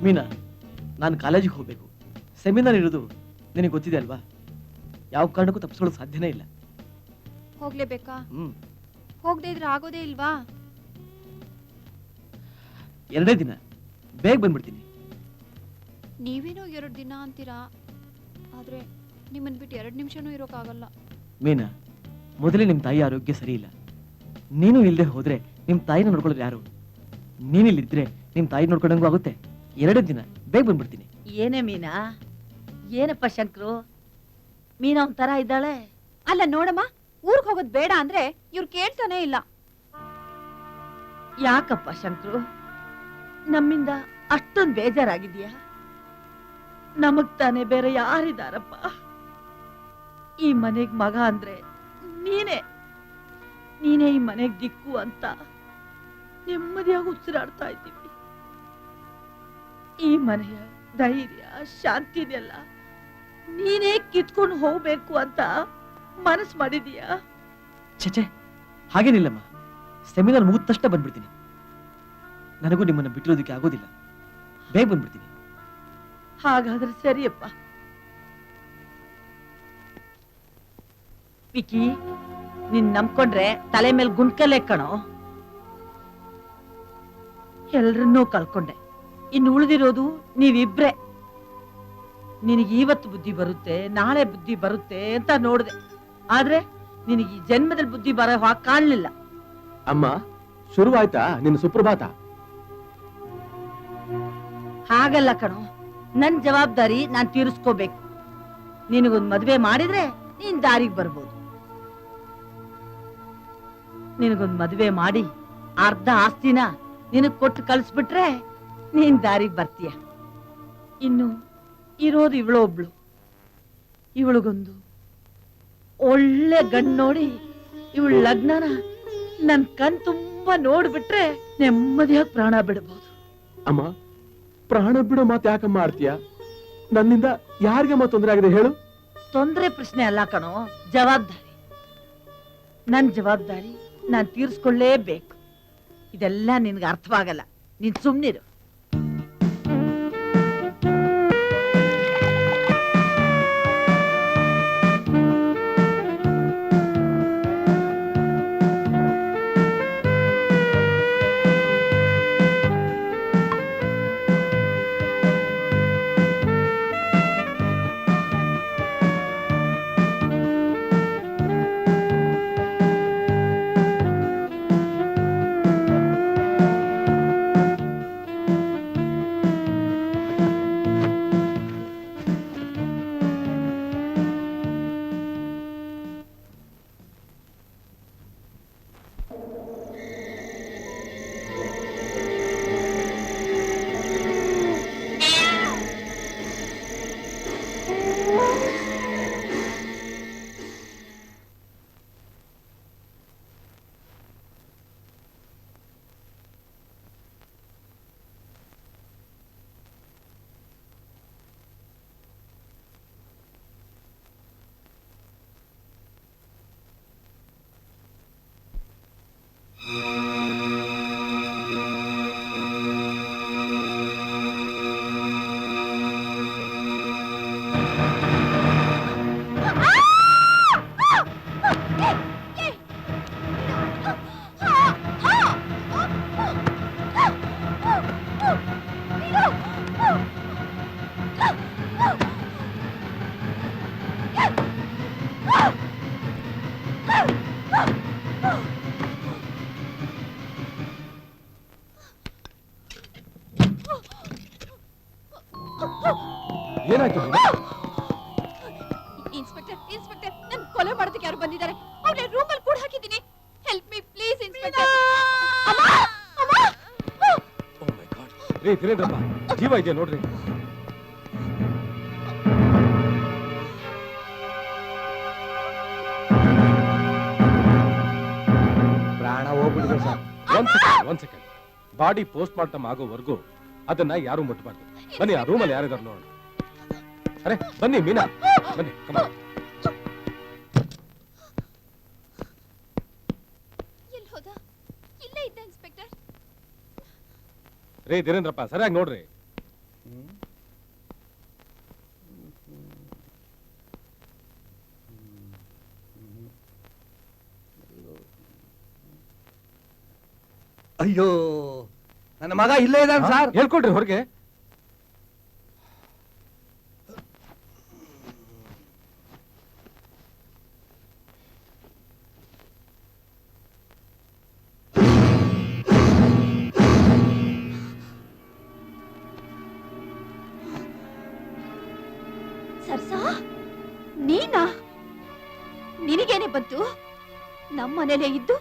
ಮೀನಾ, ನಾನು ಕಾಲೇಜಿಗೆ ಹೋಗ್ಬೇಕು. ಸೆಮಿನಾರ್ ಇರೋದು ನಿನಗೆ ಗೊತ್ತಿದೆ ಅಲ್ವಾ? ಯಾವ ಕಾರಣಕ್ಕೂ ತಪ್ಪಿಸ್ಕೊಳ್ಳೋಕೆ ಸಾಧ್ಯನೇ ಇಲ್ಲ. ಹೋಗ್ಲೇಬೇಕಾ? ಹ್ಮ್ ಹೋಗದೆ ಇದ್ರೆ ಆಗೋದೇ ಇಲ್ವಾ? 2 ದಿನ ಬೇಗ ಬಂದ್ಬಿಡ್ತೀನಿ. ನೀವೇನೋ 2 ದಿನ ಅಂತೀರಾ, ಆದ್ರೆ ನಿಮ್ಮನ್ ಬಿಟ್ಟು 2 ನಿಮಿಷನೂ ಇರೋಕ್ಕಾಗಲ್ಲ. ಮೀನಾ, ಮೊದಲೇ ನಿಮ್ಮ ತಾಯಿ ಆರೋಗ್ಯ ಸರಿ ಇಲ್ಲ. ನೀನು ಇಲ್ಲದೆ ಹೋದ್ರೆ ನಿಮ್ಮ ತಾಯಿನ ನೋಡ್ಕೊಳ್ಳೋದು ಯಾರು? ನೀನಿಲ್ಲಿದ್ರೆ ನಿಮ್ಮ ತಾಯಿ ನೋಡ್ಕೊಂಡಂಗೂ ಆಗುತ್ತೆ. 2 ದಿನ ಬೇಗ ಬಂದ್ಬಿಡ್ತೀನಿ. ಏನೇ ಮೀನಾ? ಏನಪ್ಪ ಶಂಕ್ರು, ಮೀನಾ ಒಂಥರ ಇದ್ದಾಳೆ. ಅಲ್ಲ ನೋಡಮ್ಮ, ಊರ್ಗ್ ಹೋಗೋದ್ ಬೇಡ ಅಂದ್ರೆ ಇವ್ರು ಕೇಳ್ತಾನೆ ಇಲ್ಲ. ಯಾಕಪ್ಪ ಶಂಕ್ರು, ನಮ್ಮಿಂದ ಅಷ್ಟೊಂದು ಬೇಜಾರಾಗಿದ್ಯಾ? ನಮಗ್ ತಾನೇ ಬೇರೆ ಯಾರಿದಾರಪ್ಪ? ಈ ಮನೆಗ್ ಮಗ ಅಂದ್ರೆ ನೀನೇ ಈ ಮನೆಗ್ ದಿಕ್ಕು ಅಂತ ನೆಮ್ಮದಿಯಾಗಿ ಉಸಿರಾಡ್ತಾ ಇದ್ದೀವಿ. ಈ ಮನೆಯ ಧೈರ್ಯ ಶಾಂತಿನೆಲ್ಲ ನೀನೇ ಕಿತ್ಕೊಂಡು ಹೋಗ್ಬೇಕು ಅಂತ ಮನಸ್ಸು ಮಾಡಿದೀಯಾ? ಛೆ, ಹಾಗೇನಿಲ್ಲಮ್ಮ. ಸೆಮಿನಾರ್ ಮುಗಿದ ತಕ್ಷಣ ಬಂದ್ಬಿಡ್ತೀನಿ. ನನಗೂ ನಿಮ್ಮನ್ನ ಬಿಟ್ಟಿರೋದಕ್ಕೆ ಆಗೋದಿಲ್ಲ. ಬೇಗ ಬಂದ್ಬಿಡ್ತೀನಿ. ಹಾಗಾದ್ರೆ ಸರಿಯಪ್ಪ. ವಿಕಿ, ನಿನ್ ನಂಬ್ಕೊಂಡ್ರೆ ತಲೆ ಮೇಲೆ ಗುಂಡ್ಕಲ್ಲೇ ಕಣೋ. ಎಲ್ರನ್ನೂ ಕಳ್ಕೊಂಡೆ, ಇನ್ನು ಉಳಿದಿರೋದು ನೀವಿಬ್ರೆ. ನಿನಗೆ ಇವತ್ತು ಬುದ್ಧಿ ಬರುತ್ತೆ, ನಾಳೆ ಬುದ್ಧಿ ಬರುತ್ತೆ ಅಂತ ನೋಡ್ದೆ. ಆದ್ರೆ ನಿನಗೆ ಈ ಜನ್ಮದಲ್ಲಿ ಬುದ್ಧಿ ಬರೋ ಹಾಗೆ ಕಾಣ್ಲಿಲ್ಲ. ಅಮ್ಮ, ಶುರುವಾಯ್ತಾ ನಿನ್ನ ಸುಪ್ರಭಾತ? ಹಾಗಲ್ಲ ಕಣೋ, ನನ್ ಜವಾಬ್ದಾರಿ ನಾನ್ ತೀರಿಸ್ಕೋಬೇಕು. ನಿನಗೊಂದ್ ಮದ್ವೆ ಮಾಡಿದ್ರೆ ನೀನ್ ದಾರಿಗೆ ಬರ್ಬೋದು. ನಿನಗೊಂದ್ ಮದ್ವೆ ಮಾಡಿ ಅರ್ಧ ಆಸ್ತಿನ ನಿನಗ್ ಕೊಟ್ಟು ಕಳಿಸ್ಬಿಟ್ರೆ ನೀನ್ ದಾರಿಗೆ ಬರ್ತೀಯ. ಇನ್ನು ಇರೋದು ಇವಳೊಬ್ಳು. ಇವಳಿಗೊಂದು ಒಳ್ಳೆ ಗಂಡು ನೋಡಿ ಇವಳ ಲಗ್ನನ ನನ್ ಕಣ್ ತುಂಬಾ ನೋಡ್ಬಿಟ್ರೆ ನೆಮ್ಮದಿಯಾಗಿ ಪ್ರಾಣ ಬಿಡಬಹುದು. ಅಮ್ಮ, ಪ್ರಾಣ ಬಿಡೋ ಮಾತು ಯಾಕಮ್ಮ ಆಡ್ತೀಯ? ನನ್ನಿಂದ ಯಾರಿಗಮ್ಮ ತೊಂದರೆ ಆಗಿದೆ ಹೇಳು? ತೊಂದ್ರೆ ಪ್ರಶ್ನೆ ಅಲ್ಲ ಕಣೋ, ಜವಾಬ್ದಾರಿ. ನನ್ ಜವಾಬ್ದಾರಿ ನಾನ್ ತೀರ್ಸ್ಕೊಳ್ಳೇಬೇಕು. ಇದೆಲ್ಲ ನಿನ್ಗೆ ಅರ್ಥವಾಗಲ್ಲ, ನೀನ್ ಸುಮ್ನಿರು. ಏನಾಯ್ತು? ಇನ್ಸ್ಪೆಕ್ಟರ್, ನನ್ ಕೊಲೆ ಮಾಡೋದಕ್ಕೆ ಯಾರು ಬಂದಿದ್ದಾರೆ? ಅವ್ನ ರೂಮಲ್ಲಿ ಕೂಡ ಹಾಕಿದ್ದೀನಿ. Help me please inspector. ಅಮ್ಮ! ರೀ ಧೀರೇಂದ್ರಪ್ಪ, ಜೀವ ಇದೆಯಾ ನೋಡ್ರಿ. ಪ್ರಾಣ ಹೋಗ್ಬಿಟ್ಟಿದೆ ಸರ್. ಒಂದ್ ಸೆಕೆಂಡ್. ಬಾಡಿ ಪೋಸ್ಟ್ ಮಾರ್ಟಮ್ ಆಗೋವರೆಗೂ ಅದನ್ನ ಯಾರು ಮುಟ್ಟಬಾರ್ದು. ಬನ್ನಿ, ಆ ರೂಮಲ್ಲಿ ಯಾರಿದಾರು ನೋಡೋಣ. ಅರೆ ಬನ್ನಿ ಮೀನಾ, ಬನ್ನಿ. ಎಲ್ಲಿ ಹೋದ? ಇಲ್ಲೇ ಇದ್ದ ಇನ್ಸ್ಪೆಕ್ಟರ್. ರೇ ಧೀರೇಂದ್ರಪ್ಪ, ಸರಿಯಾಗಿ ನೋಡ್ರಿ. ಅಯ್ಯೋ, ನನ್ನ ಮಗ ಇಲ್ಲೇ ಇದ್ದಾನೆ ಸರ್. ಹೇಳ್ಕೊಡ್ರಿ ಹೊರಗೆ. ಸರ್ಸಾ, ನೀನಾ? ನಿನಗೇನೆ ಬಂತು? ನಮ್ಮನೇಲೆ ಇದ್ದು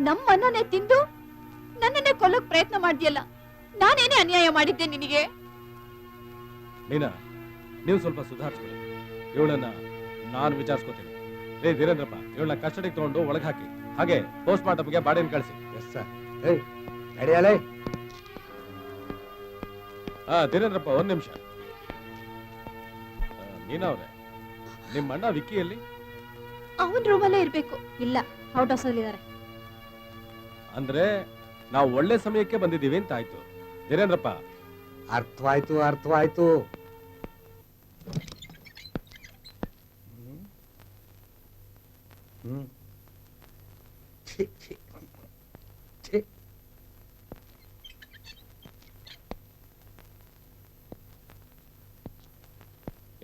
ನಮ್ಮನ್ನೇ ತಿಂದು ನನ್ನನ್ನೇ ಕೊಲ್ಲೋಕ್ ಪ್ರಯತ್ನ ಮಾಡ್ದಿಯಲ್ಲ. ನಾನೇನೇ ಅನ್ಯಾಯ ಮಾಡಿದ್ದೆ ನಿನಗೆ? ಮೀನಾ, ನೀವು ಸ್ವಲ್ಪ ಸುಧಾರಿಸ್ಕೊಳ್ಳಿ. ಇವಳನ್ನ ನಾನು ವಿಚಾರಿಸ್ಕೋತೀನಿ. ರೇ ಧೀರೇಂದ್ರಪ್ಪ, ಇವಳನ್ನ ಕಸ್ಟಡಿಗೆ ತಗೊಂಡು ಒಳಗೆ ಹಾಕಿ. ಹಾಗೆ ಪೋಸ್ಟ್ ಮಾರ್ಟಮ್ಗೆ ಬಾಡಿನ ಕಳಿಸಿ. Yes sir. ನಡೆಯಲೇ. ಧೀರೇಂದ್ರಪ್ಪ, ಒಂದ್ ನಿಮಿಷ. ಮೀನಾ ಅವ್ರೆ, ನಿಮ್ಮ ಅಣ್ಣ ವಿಕ್ಕಿಯಲ್ಲಿ? ಅವನ್ ರೂಮಲ್ಲೇ ಇರ್ಬೇಕು. ಇಲ್ಲ, ಔಟ್ ಹೌಸ್ ಅಲ್ಲಿ ಇದಾರೆ. ಅಂದ್ರೆ ನಾವು ಒಳ್ಳೆ ಸಮಯಕ್ಕೆ ಬಂದಿದ್ದೀವಿ ಅಂತ ಆಯ್ತು. ಧೀರೇಂದ್ರಪ್ಪ, ಅರ್ಥವಾಯ್ತು.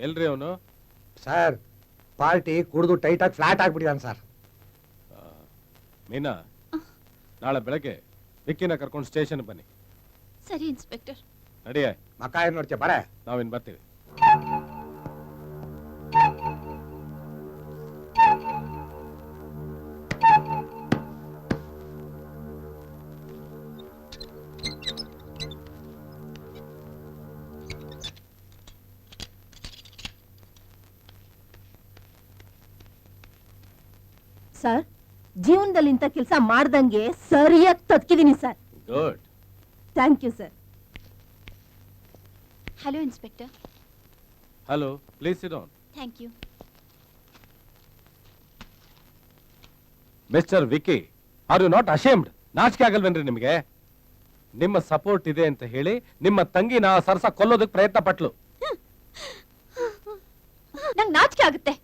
ಎಲ್ರಿ ಅವನು? ಸರ್, ಪಾರ್ಟಿ ಕುಡಿದು ಟೈಟ್ ಆಗಿ ಫ್ಲಾಟ್ ಆಗ್ಬಿಟ್ಟಿದ್ದಾನೆ ಸರ್. ಮೀನಾ, ನಾಳೆ ಬೆಳಗ್ಗೆ ವಿಕ್ಕಿನ ಕರ್ಕೊಂಡು ಸ್ಟೇಷನ್ ಬನ್ನಿ. ಸರಿ ಇನ್ಸ್ಪೆಕ್ಟರ್. ನಡಿಯ. ಮಕ್ಕ ಏನ್ ನೋಡ್ತೀಯ, ಬರ. ನಾವಿನ್ ಬರ್ತೀವಿ. ಸರ್, ಜೀವನದಲ್ಲಿ ಇಂಥ ಕೆಲಸ ಮಾಡ್ದಂಗೆ ಸರಿಯಾಗಿ ತತ್ಕಿದೀನಿ sir. Good. Thank you sir. Hello inspector. Hello, please sit down. Thank you. Mister Vicky, are you not ashamed? ನಾಚಿಕೆ ಆಗಲ್ವೇನ್ರಿ ನಿಮಗೆ? ನಿಮ್ಮ ಸಪೋರ್ಟ್ ಇದೆ ಅಂತ ಹೇಳಿ ನಿಮ್ಮ ತಂಗಿನ ಸರ್ಸ ಕೊಲ್ಲೋದಕ್ಕೆ ಪ್ರಯತ್ನ ಪಟ್ಲು. ನಂಗೆ ನಾಚಿಕೆ ಆಗುತ್ತೆ.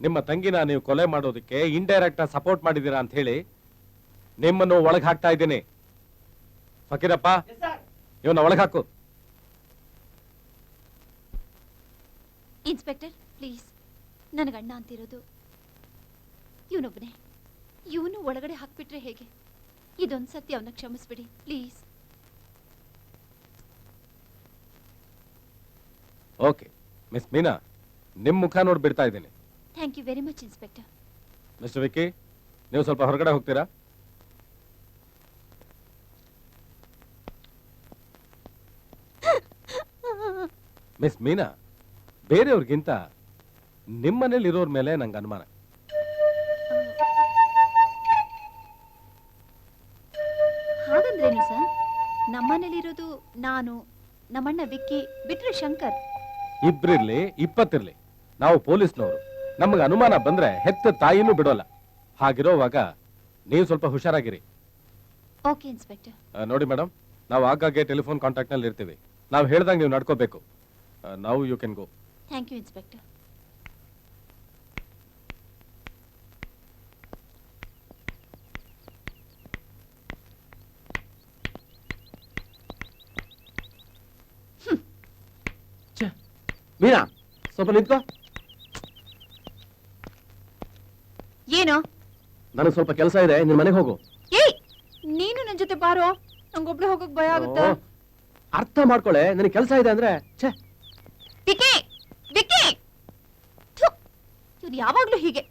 ನಿಮ್ಮ ತಂಗಿನ ನೀವು ಕೊಲೆ ಮಾಡೋದಕ್ಕೆ ಇಂಡೈರೆಕ್ಟ್ ಸಪೋರ್ಟ್ ಮಾಡಿದೀರಾ ಅಂತ ಹೇಳಿ ನಿಮ್ಮನ್ನು ಒಳಗೆ ಹಾಕ್ತಾ ಇದ್ದೀನಿ. ಫಕೀರಪ್ಪ, ಇವನ್ನ ಒಳಗೆ ಹಾಕು. ಇನ್ಸ್ಪೆಕ್ಟರ್ ಪ್ಲೀಸ್, ನನಗೆ ಅಣ್ಣ ಅಂತಿರೋದು ಇವನೊಬ್ಬನೇ. ಇವನು ಒಳಗಡೆ ಹಾಕ್ಬಿಟ್ರೆ ಹೇಗೆ? ಇದೊಂದು ಸತಿ ಅವನ ಕ್ಷಮಿಸ್ಬಿಡಿ ಪ್ಲೀಸ್. ಓಕೆ ಮಿಸ್ ಮೀನಾ, ನಿಮ್ ಮುಖ ನೋಡಿ ಬಿಡ್ತಾ ಇದ್ದೀನಿ. Thank you very much inspector. Mister Vicky, ನೀವು ಸ್ವಲ್ಪ ಹೊರಗಡೆ ಹೋಗ್ತೀರಾ? ಮಿಸ್ ಮೀನಾ, ಬೇರೆಯವ್ರಿಗಿಂತ ನಿಮ್ಮನೇಲಿ ಇರೋರ್ ಮೇಲೆ ನಂಗೆ ಅನುಮಾನ. ಹಾಗಂದ್ರೇನು ಸರ್? ನಮ್ಮನೇಲಿರೋದು ನಾನು, ನಮ್ಮಣ್ಣ ವಿಕ್ಕಿ, ಬಿಟ್ರೆ ಶಂಕರ್. ಇಬ್ರಿರ್ಲಿ 20 ಇರ್ಲಿ, ನಾವು ಪೊಲೀಸ್ನವರು. ನಮಗೆ ಅನುಮಾನ ಬಂದ್ರೆ ಹೆತ್ತ ತಾಯಿನೂ ಬಿಡೋಲ್ಲ. ಹಾಗಿರೋವಾಗ ನೀವು ಸ್ವಲ್ಪ ಹುಷಾರಾಗಿರಿ. Okay inspector. ನೋಡಿ ಮೇಡಮ್, ನಾವು ಆಗಾಗ್ಗೆ ಟೆಲಿಫೋನ್ ಕಾಂಟ್ಯಾಕ್ಟ್ ನಲ್ಲಿ ಇರ್ತೀವಿ. ನಾವು ಹೇಳ್ದಂಗೆ ನೀವು ನಡ್ಕೋಬೇಕು. ನಾವು you can go. Thank you inspector. Meena, ಸ್ವಲ್ಪ ನಿಂತ್ಕೋ. ಏನು? ನನಗೆ ಸ್ವಲ್ಪ ಕೆಲಸ ಇದೆ, ನಿನ್ ಮನೆಗೆ ಹೋಗು. ಏಯ್, ನೀನು ನನ್ನ ಜೊತೆ ಬಾರೋ. ನಂಗೊಬ್ಳೆ ಹೋಗಕ್ ಭಯ ಆಗುತ್ತೆ. ಅರ್ಥ ಮಾಡ್ಕೊಳ್ಳೆ, ನನಗೆ ಕೆಲಸ ಇದೆ ಅಂದ್ರೆ. ಛೇ, ವಿಕ್ಕಿ, ವಿಕ್ಕಿ, ಇವ್ರು ಯಾವಾಗ್ಲೂ ಹೀಗೆ.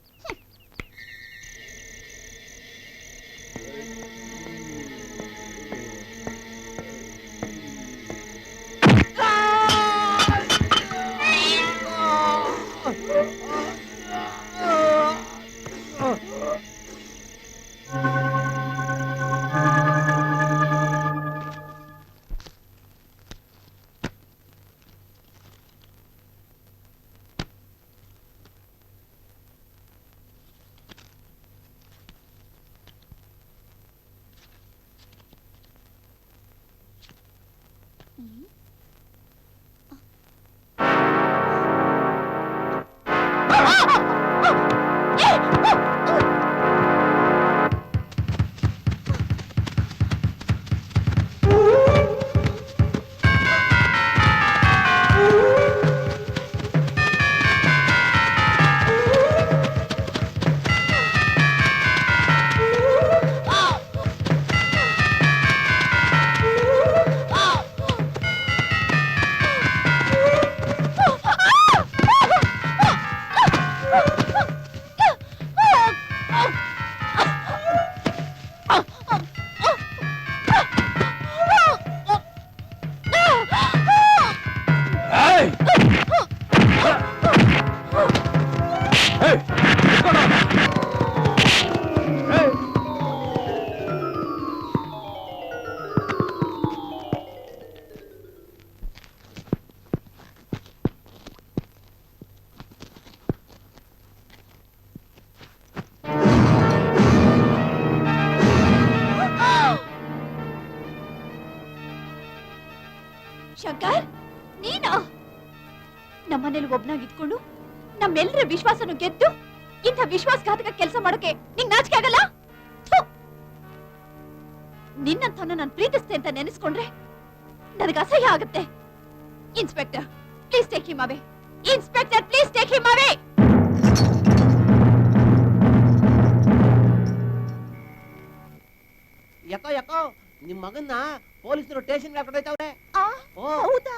ಶಂಕರ್, ನೀನು ನಮ್ಮನೇಲಿ ಒಬ್ನಾಗ್ ಇದ್ಕೊಂಡು ನಮ್ಮೆಲ್ಲರ ವಿಶ್ವಾಸನು ಗೆದ್ದು ಇಂಥ ವಿಶ್ವಾಸಘಾತಕ ಕೆಲಸ ಮಾಡೋಕೆ ನಿಂಗ್ ನಾಚಿಕೆ ಆಗಲ್ಲ? ಥು! ನಿನ್ನಂತನ ನಾನು ಪ್ರೀತಿಸ್ತೆ ಅಂತ ನೆನೆಸ್ಕೊಂಡ್ರೆ ನನಗೆ ಅಸಹ್ಯ ಆಗುತ್ತೆ. Inspector, please take him away. Inspector, please take him ಅವೇ. ಯಾಕೋ ನಿಮ್ ಮಗನ್ನ ಪೊಲೀಸರು ಸ್ಟೇಷನ್ ಕರ್ಕೊಂಡೋಯ್ತವ್ರೆ. ಹೌದಾ?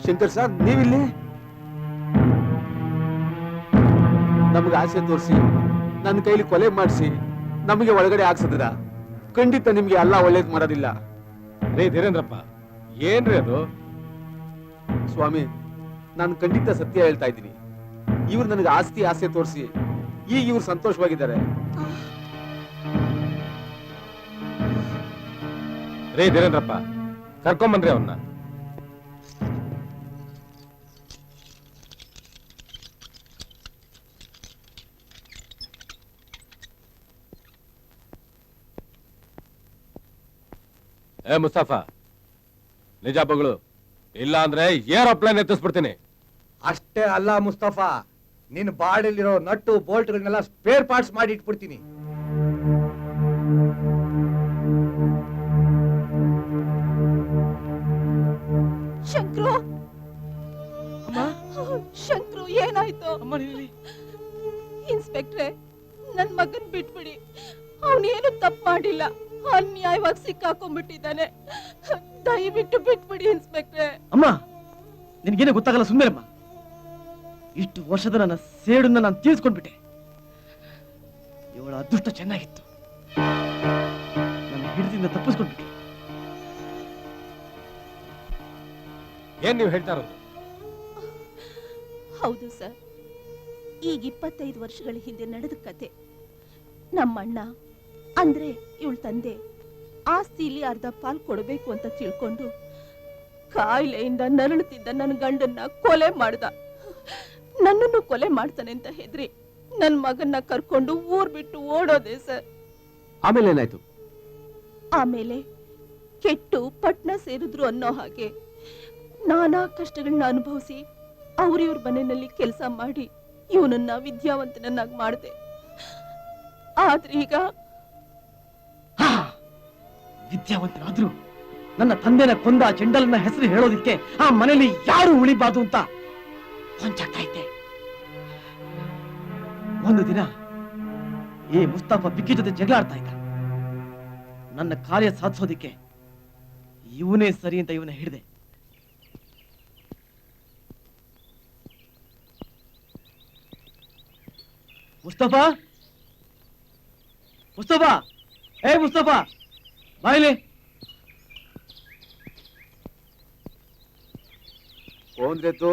ಶಂಕರ್ ಸರ್, ನೀವಿಲ್ಲಿ ನಮ್ಗೆ ಆಸೆ ತೋರಿಸಿ ನನ್ನ ಕೈಲಿ ಕೊಲೆ ಮಾಡಿಸಿ ನಮಗೆ ಒಳಗಡೆ ಹಾಕ್ಸದ ಖಂಡಿತ ನಿಮ್ಗೆ ಎಲ್ಲ ಒಳ್ಳೇದ್ ಮಾಡೋದಿಲ್ಲ. ರೇ ಧೀರೇಂದ್ರಪ್ಪ, ಏನ್ರಿ ಅದು? ಸ್ವಾಮಿ, ನಾನು ಖಂಡಿತ ಸತ್ಯ ಹೇಳ್ತಾ ಇದ್ದೀನಿ. ಇವ್ರು ನನಗೆ ಆಸ್ತಿ ಆಸೆ ತೋರಿಸಿ ಈಗ ಇವ್ರು ಸಂತೋಷವಾಗಿದ್ದಾರೆ. ರೇ ಧೀರೇಂದ್ರಪ್ಪ, ಕರ್ಕೊಂಬನ್ರಿ ಅವನ್ನ. ಏ ಮುಸ್ತಫಾ, ನಿಜ ಬಗಳು, ಇಲ್ಲ ಅಂದ್ರೆ ಏರೋಪ್ಲೇನ್ ಎತ್ತಿಸ್ಬಿಡ್ತೀನಿ. ಅಷ್ಟೇ ಅಲ್ಲ ಮುಸ್ತಫಾ, ನಿನ್ ಬಾಡಿಲಿರೋ ನಟ್ಟು ಬೋಲ್ಟ್ಗಳನ್ನೆಲ್ಲ ಸ್ಪೇರ್ ಪಾರ್ಟ್ಸ್ ಮಾಡಿ ಇಟ್ಬಿಡ್ತೀನಿ. ಶಂಕ್ರು, ಶಂಕ್ರು, ಏನಾಯ್ತು? ಇನ್ಸ್ಪೆಕ್ಟ್ರೆ, ನನ್ ಮಗನ್ ಬಿಟ್ಬಿಡಿ. ಅವನೇನು ತಪ್ಪು ಮಾಡಿಲ್ಲ, ಅನ್ಯಾಯವಾಗಿ ಸಿಕ್ಕಾಕೊಂಡ್ಬಿಟ್ಟಿದ್ದಾನೆ. ದಯವಿಟ್ಟು ಬಿಟ್ಬಿಡಿ ಇನ್ಸ್ಪೆಕ್ಟ್ರೆ. ಅಮ್ಮ, ನಿನ್ಗೇನೆ ಗೊತ್ತಾಗಲ್ಲ, ಸುಮ್ಮನೆ. ಇಷ್ಟು ವರ್ಷದ ನನ್ನ ಸೇಡನ್ನ ನಾನು ತೀರ್ಸ್ಕೊಂಡ್ಬಿಟ್ಟೆ. ಇವಳ ಅದೃಷ್ಟ ಚೆನ್ನಾಗಿತ್ತು, ನನ್ನ ಹಿಡಿದಿಂದ ತಪ್ಪಿಸ್ಕೊಂಡ್ಬಿಟ್ಟೆ. ಏನ್ ನೀವು ಹೇಳ್ತಾ ಇರೋದು? ಹೌದು ಸರ್, ಈಗ 25 ವರ್ಷಗಳ ಹಿಂದೆ ನಡೆದ ಕತೆ. ನಮ್ಮಣ್ಣ ಅಂದ್ರೆ ಇವಳ ತಂದೆ ಆಸ್ತಿಲಿ ಅರ್ಧ ಪಾಲ್ ಕೊಡಬೇಕು ಅಂತ ತಿಳ್ಕೊಂಡು ಕಾಯಿಲೆಯಿಂದ ನರಳುತ್ತಿದ್ದ ನನ್ನ ಗಂಡನ್ನ ಕೊಲೆ ಮಾಡ್ದ. ನನ್ನನ್ನು ಕೊಲೆ ಮಾಡ್ತಾನೆ ಅಂತ ಹೆದ್ರಿ ನನ್ ಮಗನ್ನ ಕರ್ಕೊಂಡು ಊರ್ ಬಿಟ್ಟು ಓಡೋದೆ ಸರ್. ಆಮೇಲೆ ಏನಾಯ್ತು? ಆಮೇಲೆ ಕೆಟ್ಟು ಪಟ್ನ ಸೇರಿದ್ರು ಅನ್ನೋ ಹಾಗೆ ನಾನಾ ಕಷ್ಟಗಳನ್ನ ಅನುಭವಿಸಿ ಅವ್ರಿವ್ರ ಮನೆಯಲ್ಲಿ ಕೆಲಸ ಮಾಡಿ ಇವನನ್ನ ವಿದ್ಯಾವಂತನನ್ನಾಗಿ ಮಾಡಿದೆ. ಆದ್ರೆ ಈಗ ವಿದ್ಯಾವಂತರಾದ್ರು ನನ್ನ ತಂದೆನ ಕೊಂದ ಚೆಂಡಲನ್ನ ಹೆಸರು ಹೇಳೋದಿಕ್ಕೆ ಆ ಮನೆಯಲ್ಲಿ ಯಾರು ಉಳಿಬಾರ್ದು ಅಂತ ಹೊಂಚಾಗ್ತಾ ಇದ್ದೆ. ಒಂದು ದಿನ ಈ ಮುಸ್ತಾಫಾ ಬಿಕ್ಕಿ ಜೊತೆ ಜಗಳ ಆಡ್ತಾ ಇದ್ದ. ನನ್ನ ಕಾರ್ಯ ಸಾಧಿಸೋದಿಕ್ಕೆ ಇವನೇ ಸರಿ ಅಂತ ಇವನ ಹಿಡಿದೆ. ಮುಸ್ತಫಾ, ಮುಸ್ತಫಾ, ಏ ಮುಸ್ತಫಾ, ಬಾಯಿಲಿ. ಓಂದ್ರೆತ್ತು,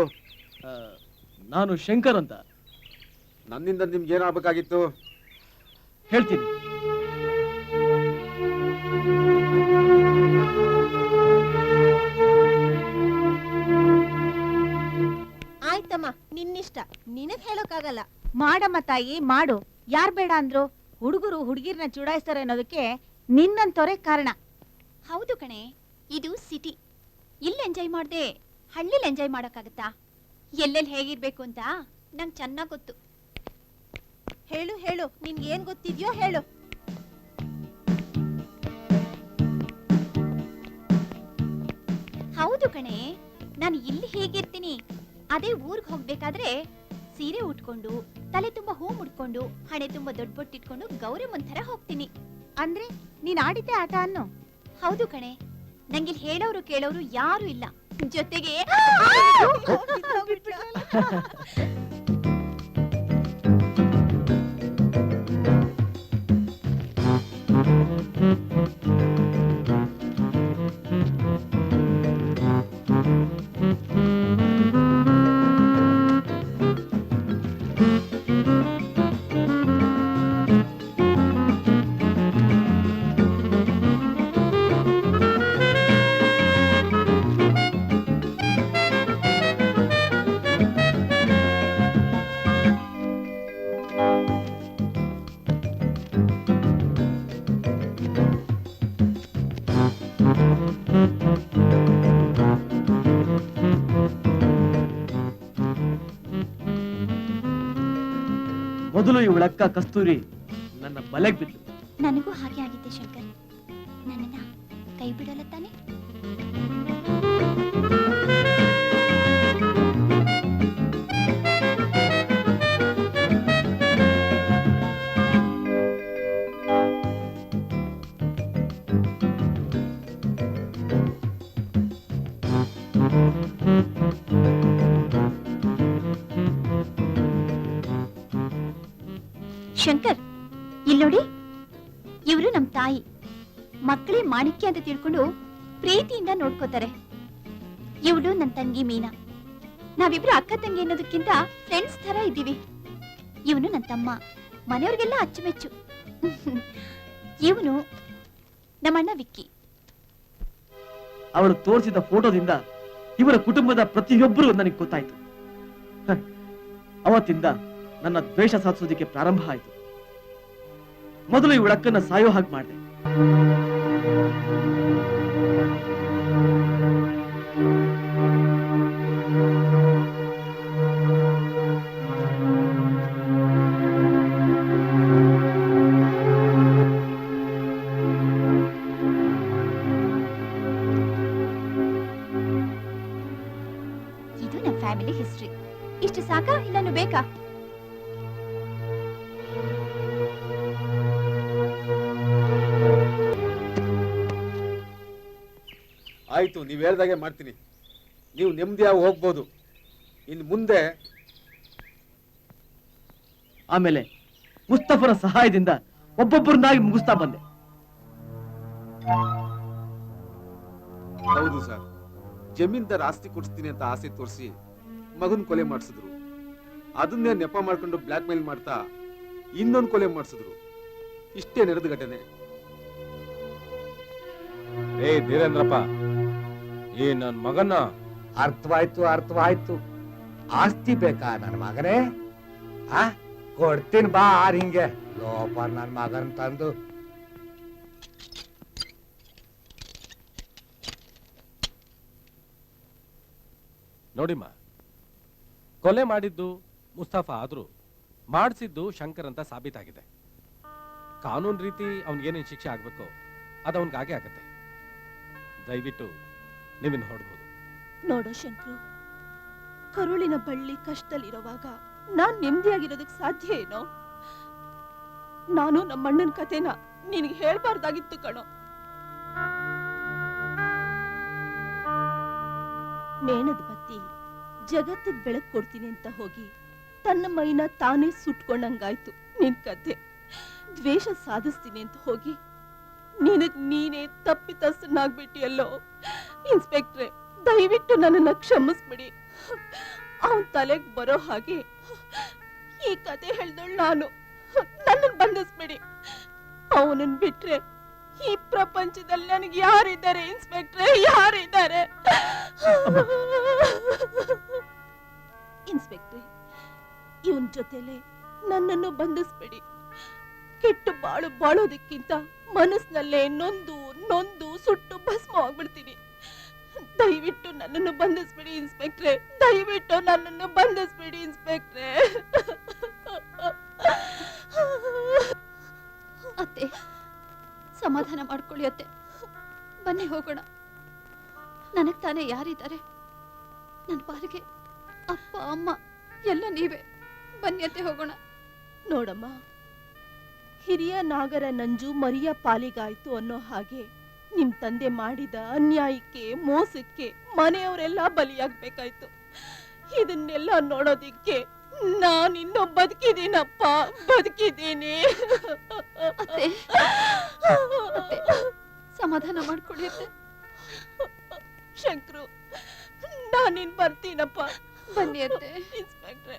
ನಾನು ಶಂಕರ್ ಅಂತ. ನನ್ನಿಂದ ನಿಮ್ಗೆ ಏನಾಗಬೇಕಾಗಿತ್ತು? ಹೇಳ್ತೀನಿ. ಆಯ್ತಮ್ಮ, ನಿನ್ನಿಷ್ಟ, ನಿನಗ್ ಹೇಳೋಕ್ಕಾಗಲ್ಲ. ಮಾಡಮ್ಮ ತಾಯಿ ಮಾಡು. ಯಾರ್ ಬೇಡ ಅಂದ್ರು? ಹುಡುಗರು ಹುಡುಗಿರ್ನ ಚುಡಾಯಿಸ್ತಾರೆ ಅನ್ನೋದಕ್ಕೆ ನಿನ್ನಂತವರೇ ಕಾರಣ. ಹೌದು ಕಣೆ, ಇದು ಸಿಟಿ. ಇಲ್ಲಿ ಎಂಜಾಯ್ ಮಾಡ್ದೆ ಹಳ್ಳಿಲಿ ಎಂಜಾಯ್ ಮಾಡೋಕ್ಕಾಗತ್ತಾ? ಎಲ್ಲೆಲ್ಲಿ ಹೇಗಿರ್ಬೇಕು ಅಂತ ನಂಗೆ ಚೆನ್ನಾಗ್ ಗೊತ್ತು. ಹೇಳು ಹೇಳು, ನಿನ್ಗೆ ಏನ್ ಗೊತ್ತಿದ್ಯೋ ಹೇಳು. ಹೌದು ಕಣೆ, ನಾನು ಇಲ್ಲಿ ಹೇಗಿರ್ತೀನಿ ಅದೇ ಊರ್ಗ್ ಹೋಗ್ಬೇಕಾದ್ರೆ ಸೀರೆ ಉಟ್ಕೊಂಡು, ತಲೆ ತುಂಬಾ ಹೂ ಮುಡ್ಕೊಂಡು, ಹಣೆ ತುಂಬಾ ದೊಡ್ಡ ಬೊಟ್ಟಿಟ್ಕೊಂಡು ಗೌರಮ್ಮನ್ ಥರ ಹೋಗ್ತೀನಿ. ಅಂದ್ರೆ ನೀನ್ ಆಡಿದ್ದೆ ಆಟ ಅನ್ನು. ಹೌದು ಕಣೆ, ನಂಗಿಲ್ ಹೇಳೋರು ಕೇಳೋರು ಯಾರು ಇಲ್ಲ. ಜೊತೆಗೆ ಮೊದಲು ಇವಳಕ್ಕ ಕಸ್ತೂರಿ ನನ್ನ ಬಲೆಗ್ ಬಿದ್ದು. ನನಗೂ ಹಾಗೆ ಆಗಿದ್ದೆ ಶಂಕರ್. ನನ್ನನ್ನ ಕೈ ಬಿಡಲ್ಲ ತಾನೆ? ಶಂಕರ್, ಇಲ್ಲೋಡಿ, ಇವರು ನಮ್ ತಾಯಿ. ಮಕ್ಕಳೇ ಮಾಣಿಕ್ಯ ಅಂತ ತಿಳ್ಕೊಂಡು ಪ್ರೀತಿಯಿಂದ ನೋಡ್ಕೋತಾರೆ. ಇವಳು ನನ್ ತಂಗಿ ಮೀನಾ. ನಾವಿಬ್ರು ಅಕ್ಕ ತಂಗಿ ಅನ್ನೋದಕ್ಕಿಂತ ಫ್ರೆಂಡ್ಸ್ ತರ ಇದ್ದೀವಿ. ಇವನು ನನ್ ತಮ್ಮ, ಮನೆಯವ್ರಿಗೆಲ್ಲ ಅಚ್ಚುಮೆಚ್ಚು. ಇವನು ನಮ್ಮಣ್ಣ ವಿಕ್ಕಿ. ಅವಳು ತೋರಿಸಿದ ಫೋಟೋದಿಂದ ಇವರ ಕುಟುಂಬದ ಪ್ರತಿಯೊಬ್ಬರು ನನಗೆ ಗೊತ್ತಾಯ್ತು. ಅವತ್ತಿಂದ ನನ್ನ ದ್ವೇಷ ಸಾಧಿಸೋದಕ್ಕೆ ಪ್ರಾರಂಭ ಆಯ್ತು. ಮೊದಲು ಇವಳಕ್ಕನ್ನ ಸಾಯೋ ಹಾಗೆ ಮಾಡಿದೆ. ಇದು ನಮ್ಮ ಫ್ಯಾಮಿಲಿ ಹಿಸ್ಟ್ರಿ. ಇಷ್ಟು ಸಾಕಾ, ಇಲ್ಲನ್ನು ಬೇಕಾ? ಆಯ್ತು, ನೀವ್ ಹೇಳ್ದಾಗೆ ಮಾಡ್ತೀನಿ. ನೀವು ನೆಮ್ಮದಿಯಾಗಿ ಹೋಗ್ಬೋದು. ಇನ್ ಮುಂದೆ ಆಮೇಲೆ ಮುಸ್ತಫರ ಸಹಾಯದಿಂದ ಒಬ್ಬೊಬ್ಬರನ್ನಾಗಿ ಮುಗಿಸ್ತಾ ಬಂದೆ. ಹೌದು ಸರ್, ಜಮೀನ್ದಾರ್ ಆಸ್ತಿ ಕೊಡಿಸ್ತೀನಿ ಅಂತ ಆಸೆ ತೋರಿಸಿ ಮಗನ್ ಕೊಲೆ ಮಾಡಿಸಿದ್ರು. ಅದನ್ನೇ ನೆಪ ಮಾಡ್ಕೊಂಡು ಬ್ಲಾಕ್ ಮೇಲ್ ಮಾಡ್ತಾ ಇನ್ನೊಂದು ಕೊಲೆ ಮಾಡಿಸಿದ್ರು. ಇಷ್ಟೇ ನಡೆದ ಘಟನೆ. ಏ ಧೀರೇಂದ್ರಪ್ಪ, ಈ ನನ್ ಮಗನ್ನ ಅರ್ಥವಾಯ್ತು. ಆಸ್ತಿ ಬೇಕಾ ನನ್ನ ಮಗನೇ? ಕೊಡ್ತೀನಿ ಬಾ. ಹಿಂಗೆ ಲೋಪ ನನ್ನ ಮಗನ್ ತಂದು. ನೋಡಿಮ್ಮ, ಕೊಲೆ ಮಾಡಿದ್ದು ಮುಸ್ತಫಾ ಆದ್ರೂ ಮಾಡಿಸಿದ್ದು ಶಂಕರ್ ಅಂತ ಸಾಬೀತಾಗಿದೆ. ಕಾನೂನು ರೀತಿ ಅವನಿಗೇನೇನು ಶಿಕ್ಷೆ ಆಗ್ಬೇಕೋ ಅದು ಅವನಿಗಾಗೆ ಆಗತ್ತೆ. ದಯವಿಟ್ಟು ನೀವಿನ್ ಹೊಡ್ಬೋದು. ನೋಡೋ ಶಂಕರು, ಕರುಳಿನ ಬಳ್ಳಿ ಕಷ್ಟದಲ್ಲಿರುವಾಗ ನಾನ್ ನೆಮ್ಮದಿಯಾಗಿರೋದಕ್ಕೆ ಸಾಧ್ಯ ಏನೋ? ನಾನು ನಮ್ಮಣ್ಣನ ಕಥೆನ ನಿನಗೆ ಹೇಳ್ಬಾರ್ದಾಗಿತ್ತು ಕಣೋ. ಮೇಣದ ಬತ್ತಿ ಜಗತ್ತಿಗೆ ಬೆಳಕು ಕೊಡ್ತೀನಿ ಅಂತ ಹೋಗಿ ತನ್ನ ಮೈನ ತಾನೇ ಸುಟ್ಕೊಂಡಂಗಾಯ್ತು ನಿನ್ ಕತೆ. ದ್ವೇಷ ಸಾಧಿಸ್ತೀನಿ ಅಂತ ಹೋಗಿ ನೀನೇ ತಪ್ಪಿತಸ್ಥನಾಗ್ಬಿಟ್ಟಿಯಲ್ಲೋ. ಇನ್ಸ್ಪೆಕ್ಟ್ರೆ, ದಯವಿಟ್ಟು ನನ್ನನ್ನ ಕ್ಷಮಿಸ್ಬಿಡಿ. ಅವನ್ ತಲೆಗ್ ಬರೋ ಹಾಗೆ ಈ ಕತೆ ಹೇಳ್ದಳು ನಾನು. ನನ್ನನ್ನು ಬಂಧಿಸ್ಬೇಡಿ. ಅವನನ್ನ ಬಿಟ್ರೆ ಈ ಪ್ರಪಂಚದಲ್ಲಿ ನನಗೆ ಯಾರಿದ್ದಾರೆ ಇನ್ಸ್ಪೆಕ್ಟ್ರೆ, ಯಾರಿದ್ದಾರೆ? ಇನ್ಸ್ಪೆಕ್ಟ್ರೆ, ಇವನ್ ಜೊತೆಲೆ ನನ್ನನ್ನು ಬಂಧಿಸ್ಬೇಡಿ. ಕೆಟ್ಟು ಬಾಳೋದಕ್ಕಿಂತ ಮನಸ್ಸಿನಲ್ಲೇ ನೊಂದು ನೊಂದು ಸುಟ್ಟು ಭಸ್ಮವಾಗ್ಬಿಡ್ತೀನಿ. ದಯವಿಟ್ಟು ನನ್ನನ್ನು ಬಂಧಿಸ್ಬಿಡಿ ಇನ್ಸ್ಪೆಕ್ಟ್ರೆ, ದಯವಿಟ್ಟು ನನ್ನನ್ನು ಬಂಧಿಸ್ಬಿಡಿ ಇನ್ಸ್ಪೆಕ್ಟ್ರೆ. ಅತ್ತೆ, ಸಮಾಧಾನ ಮಾಡ್ಕೊಳ್ಳಿ ಅತ್ತೆ. ಬನ್ನಿ ಹೋಗೋಣ. ನನಗ್ ತಾನೇ ಯಾರಿದ್ದಾರೆ? ನನ್ನ ಪಾಲಿಗೆ ಅಪ್ಪ ಅಮ್ಮ ಎಲ್ಲ ನೀವೇ. ಬನ್ನಿ ಅತ್ತೆ, ಹೋಗೋಣ. ನೋಡಮ್ಮ, ಹಿರಿಯ ನಾಗರ ನಂಜು ಮರಿಯ ಪಾಲಿಗಾಯ್ತು ಅನ್ನೋ ಹಾಗೆ ನಿಮ್ ತಂದೆ ಮಾಡಿದ ಅನ್ಯಾಯಕ್ಕೆ ಮೋಸಕ್ಕೆ ಮನೆಯವರೆಲ್ಲ ಬಲಿಯಾಗ್ಬೇಕಾಯ್ತು. ಇದನ್ನೆಲ್ಲ ನೋಡೋದಿಕ್ಕೆ ನಾನಿನ್ನೂ ಬದುಕಿದ್ದೀನಪ್ಪ, ಬದುಕಿದ್ದೀನಿ. ಅತ್ತೆ, ಸಮಾಧಾನ ಮಾಡ್ಕೊಳ್ಳಿ ಅತ್ತೆ. ಶಂಕ್ರು, ನಾನಿನ್ ಬರ್ತೀನಪ್ಪ. ಬನ್ನಿ ಅತ್ತೆ. ಇನ್ಸ್ಪೆಕ್ಟ್ರೆ.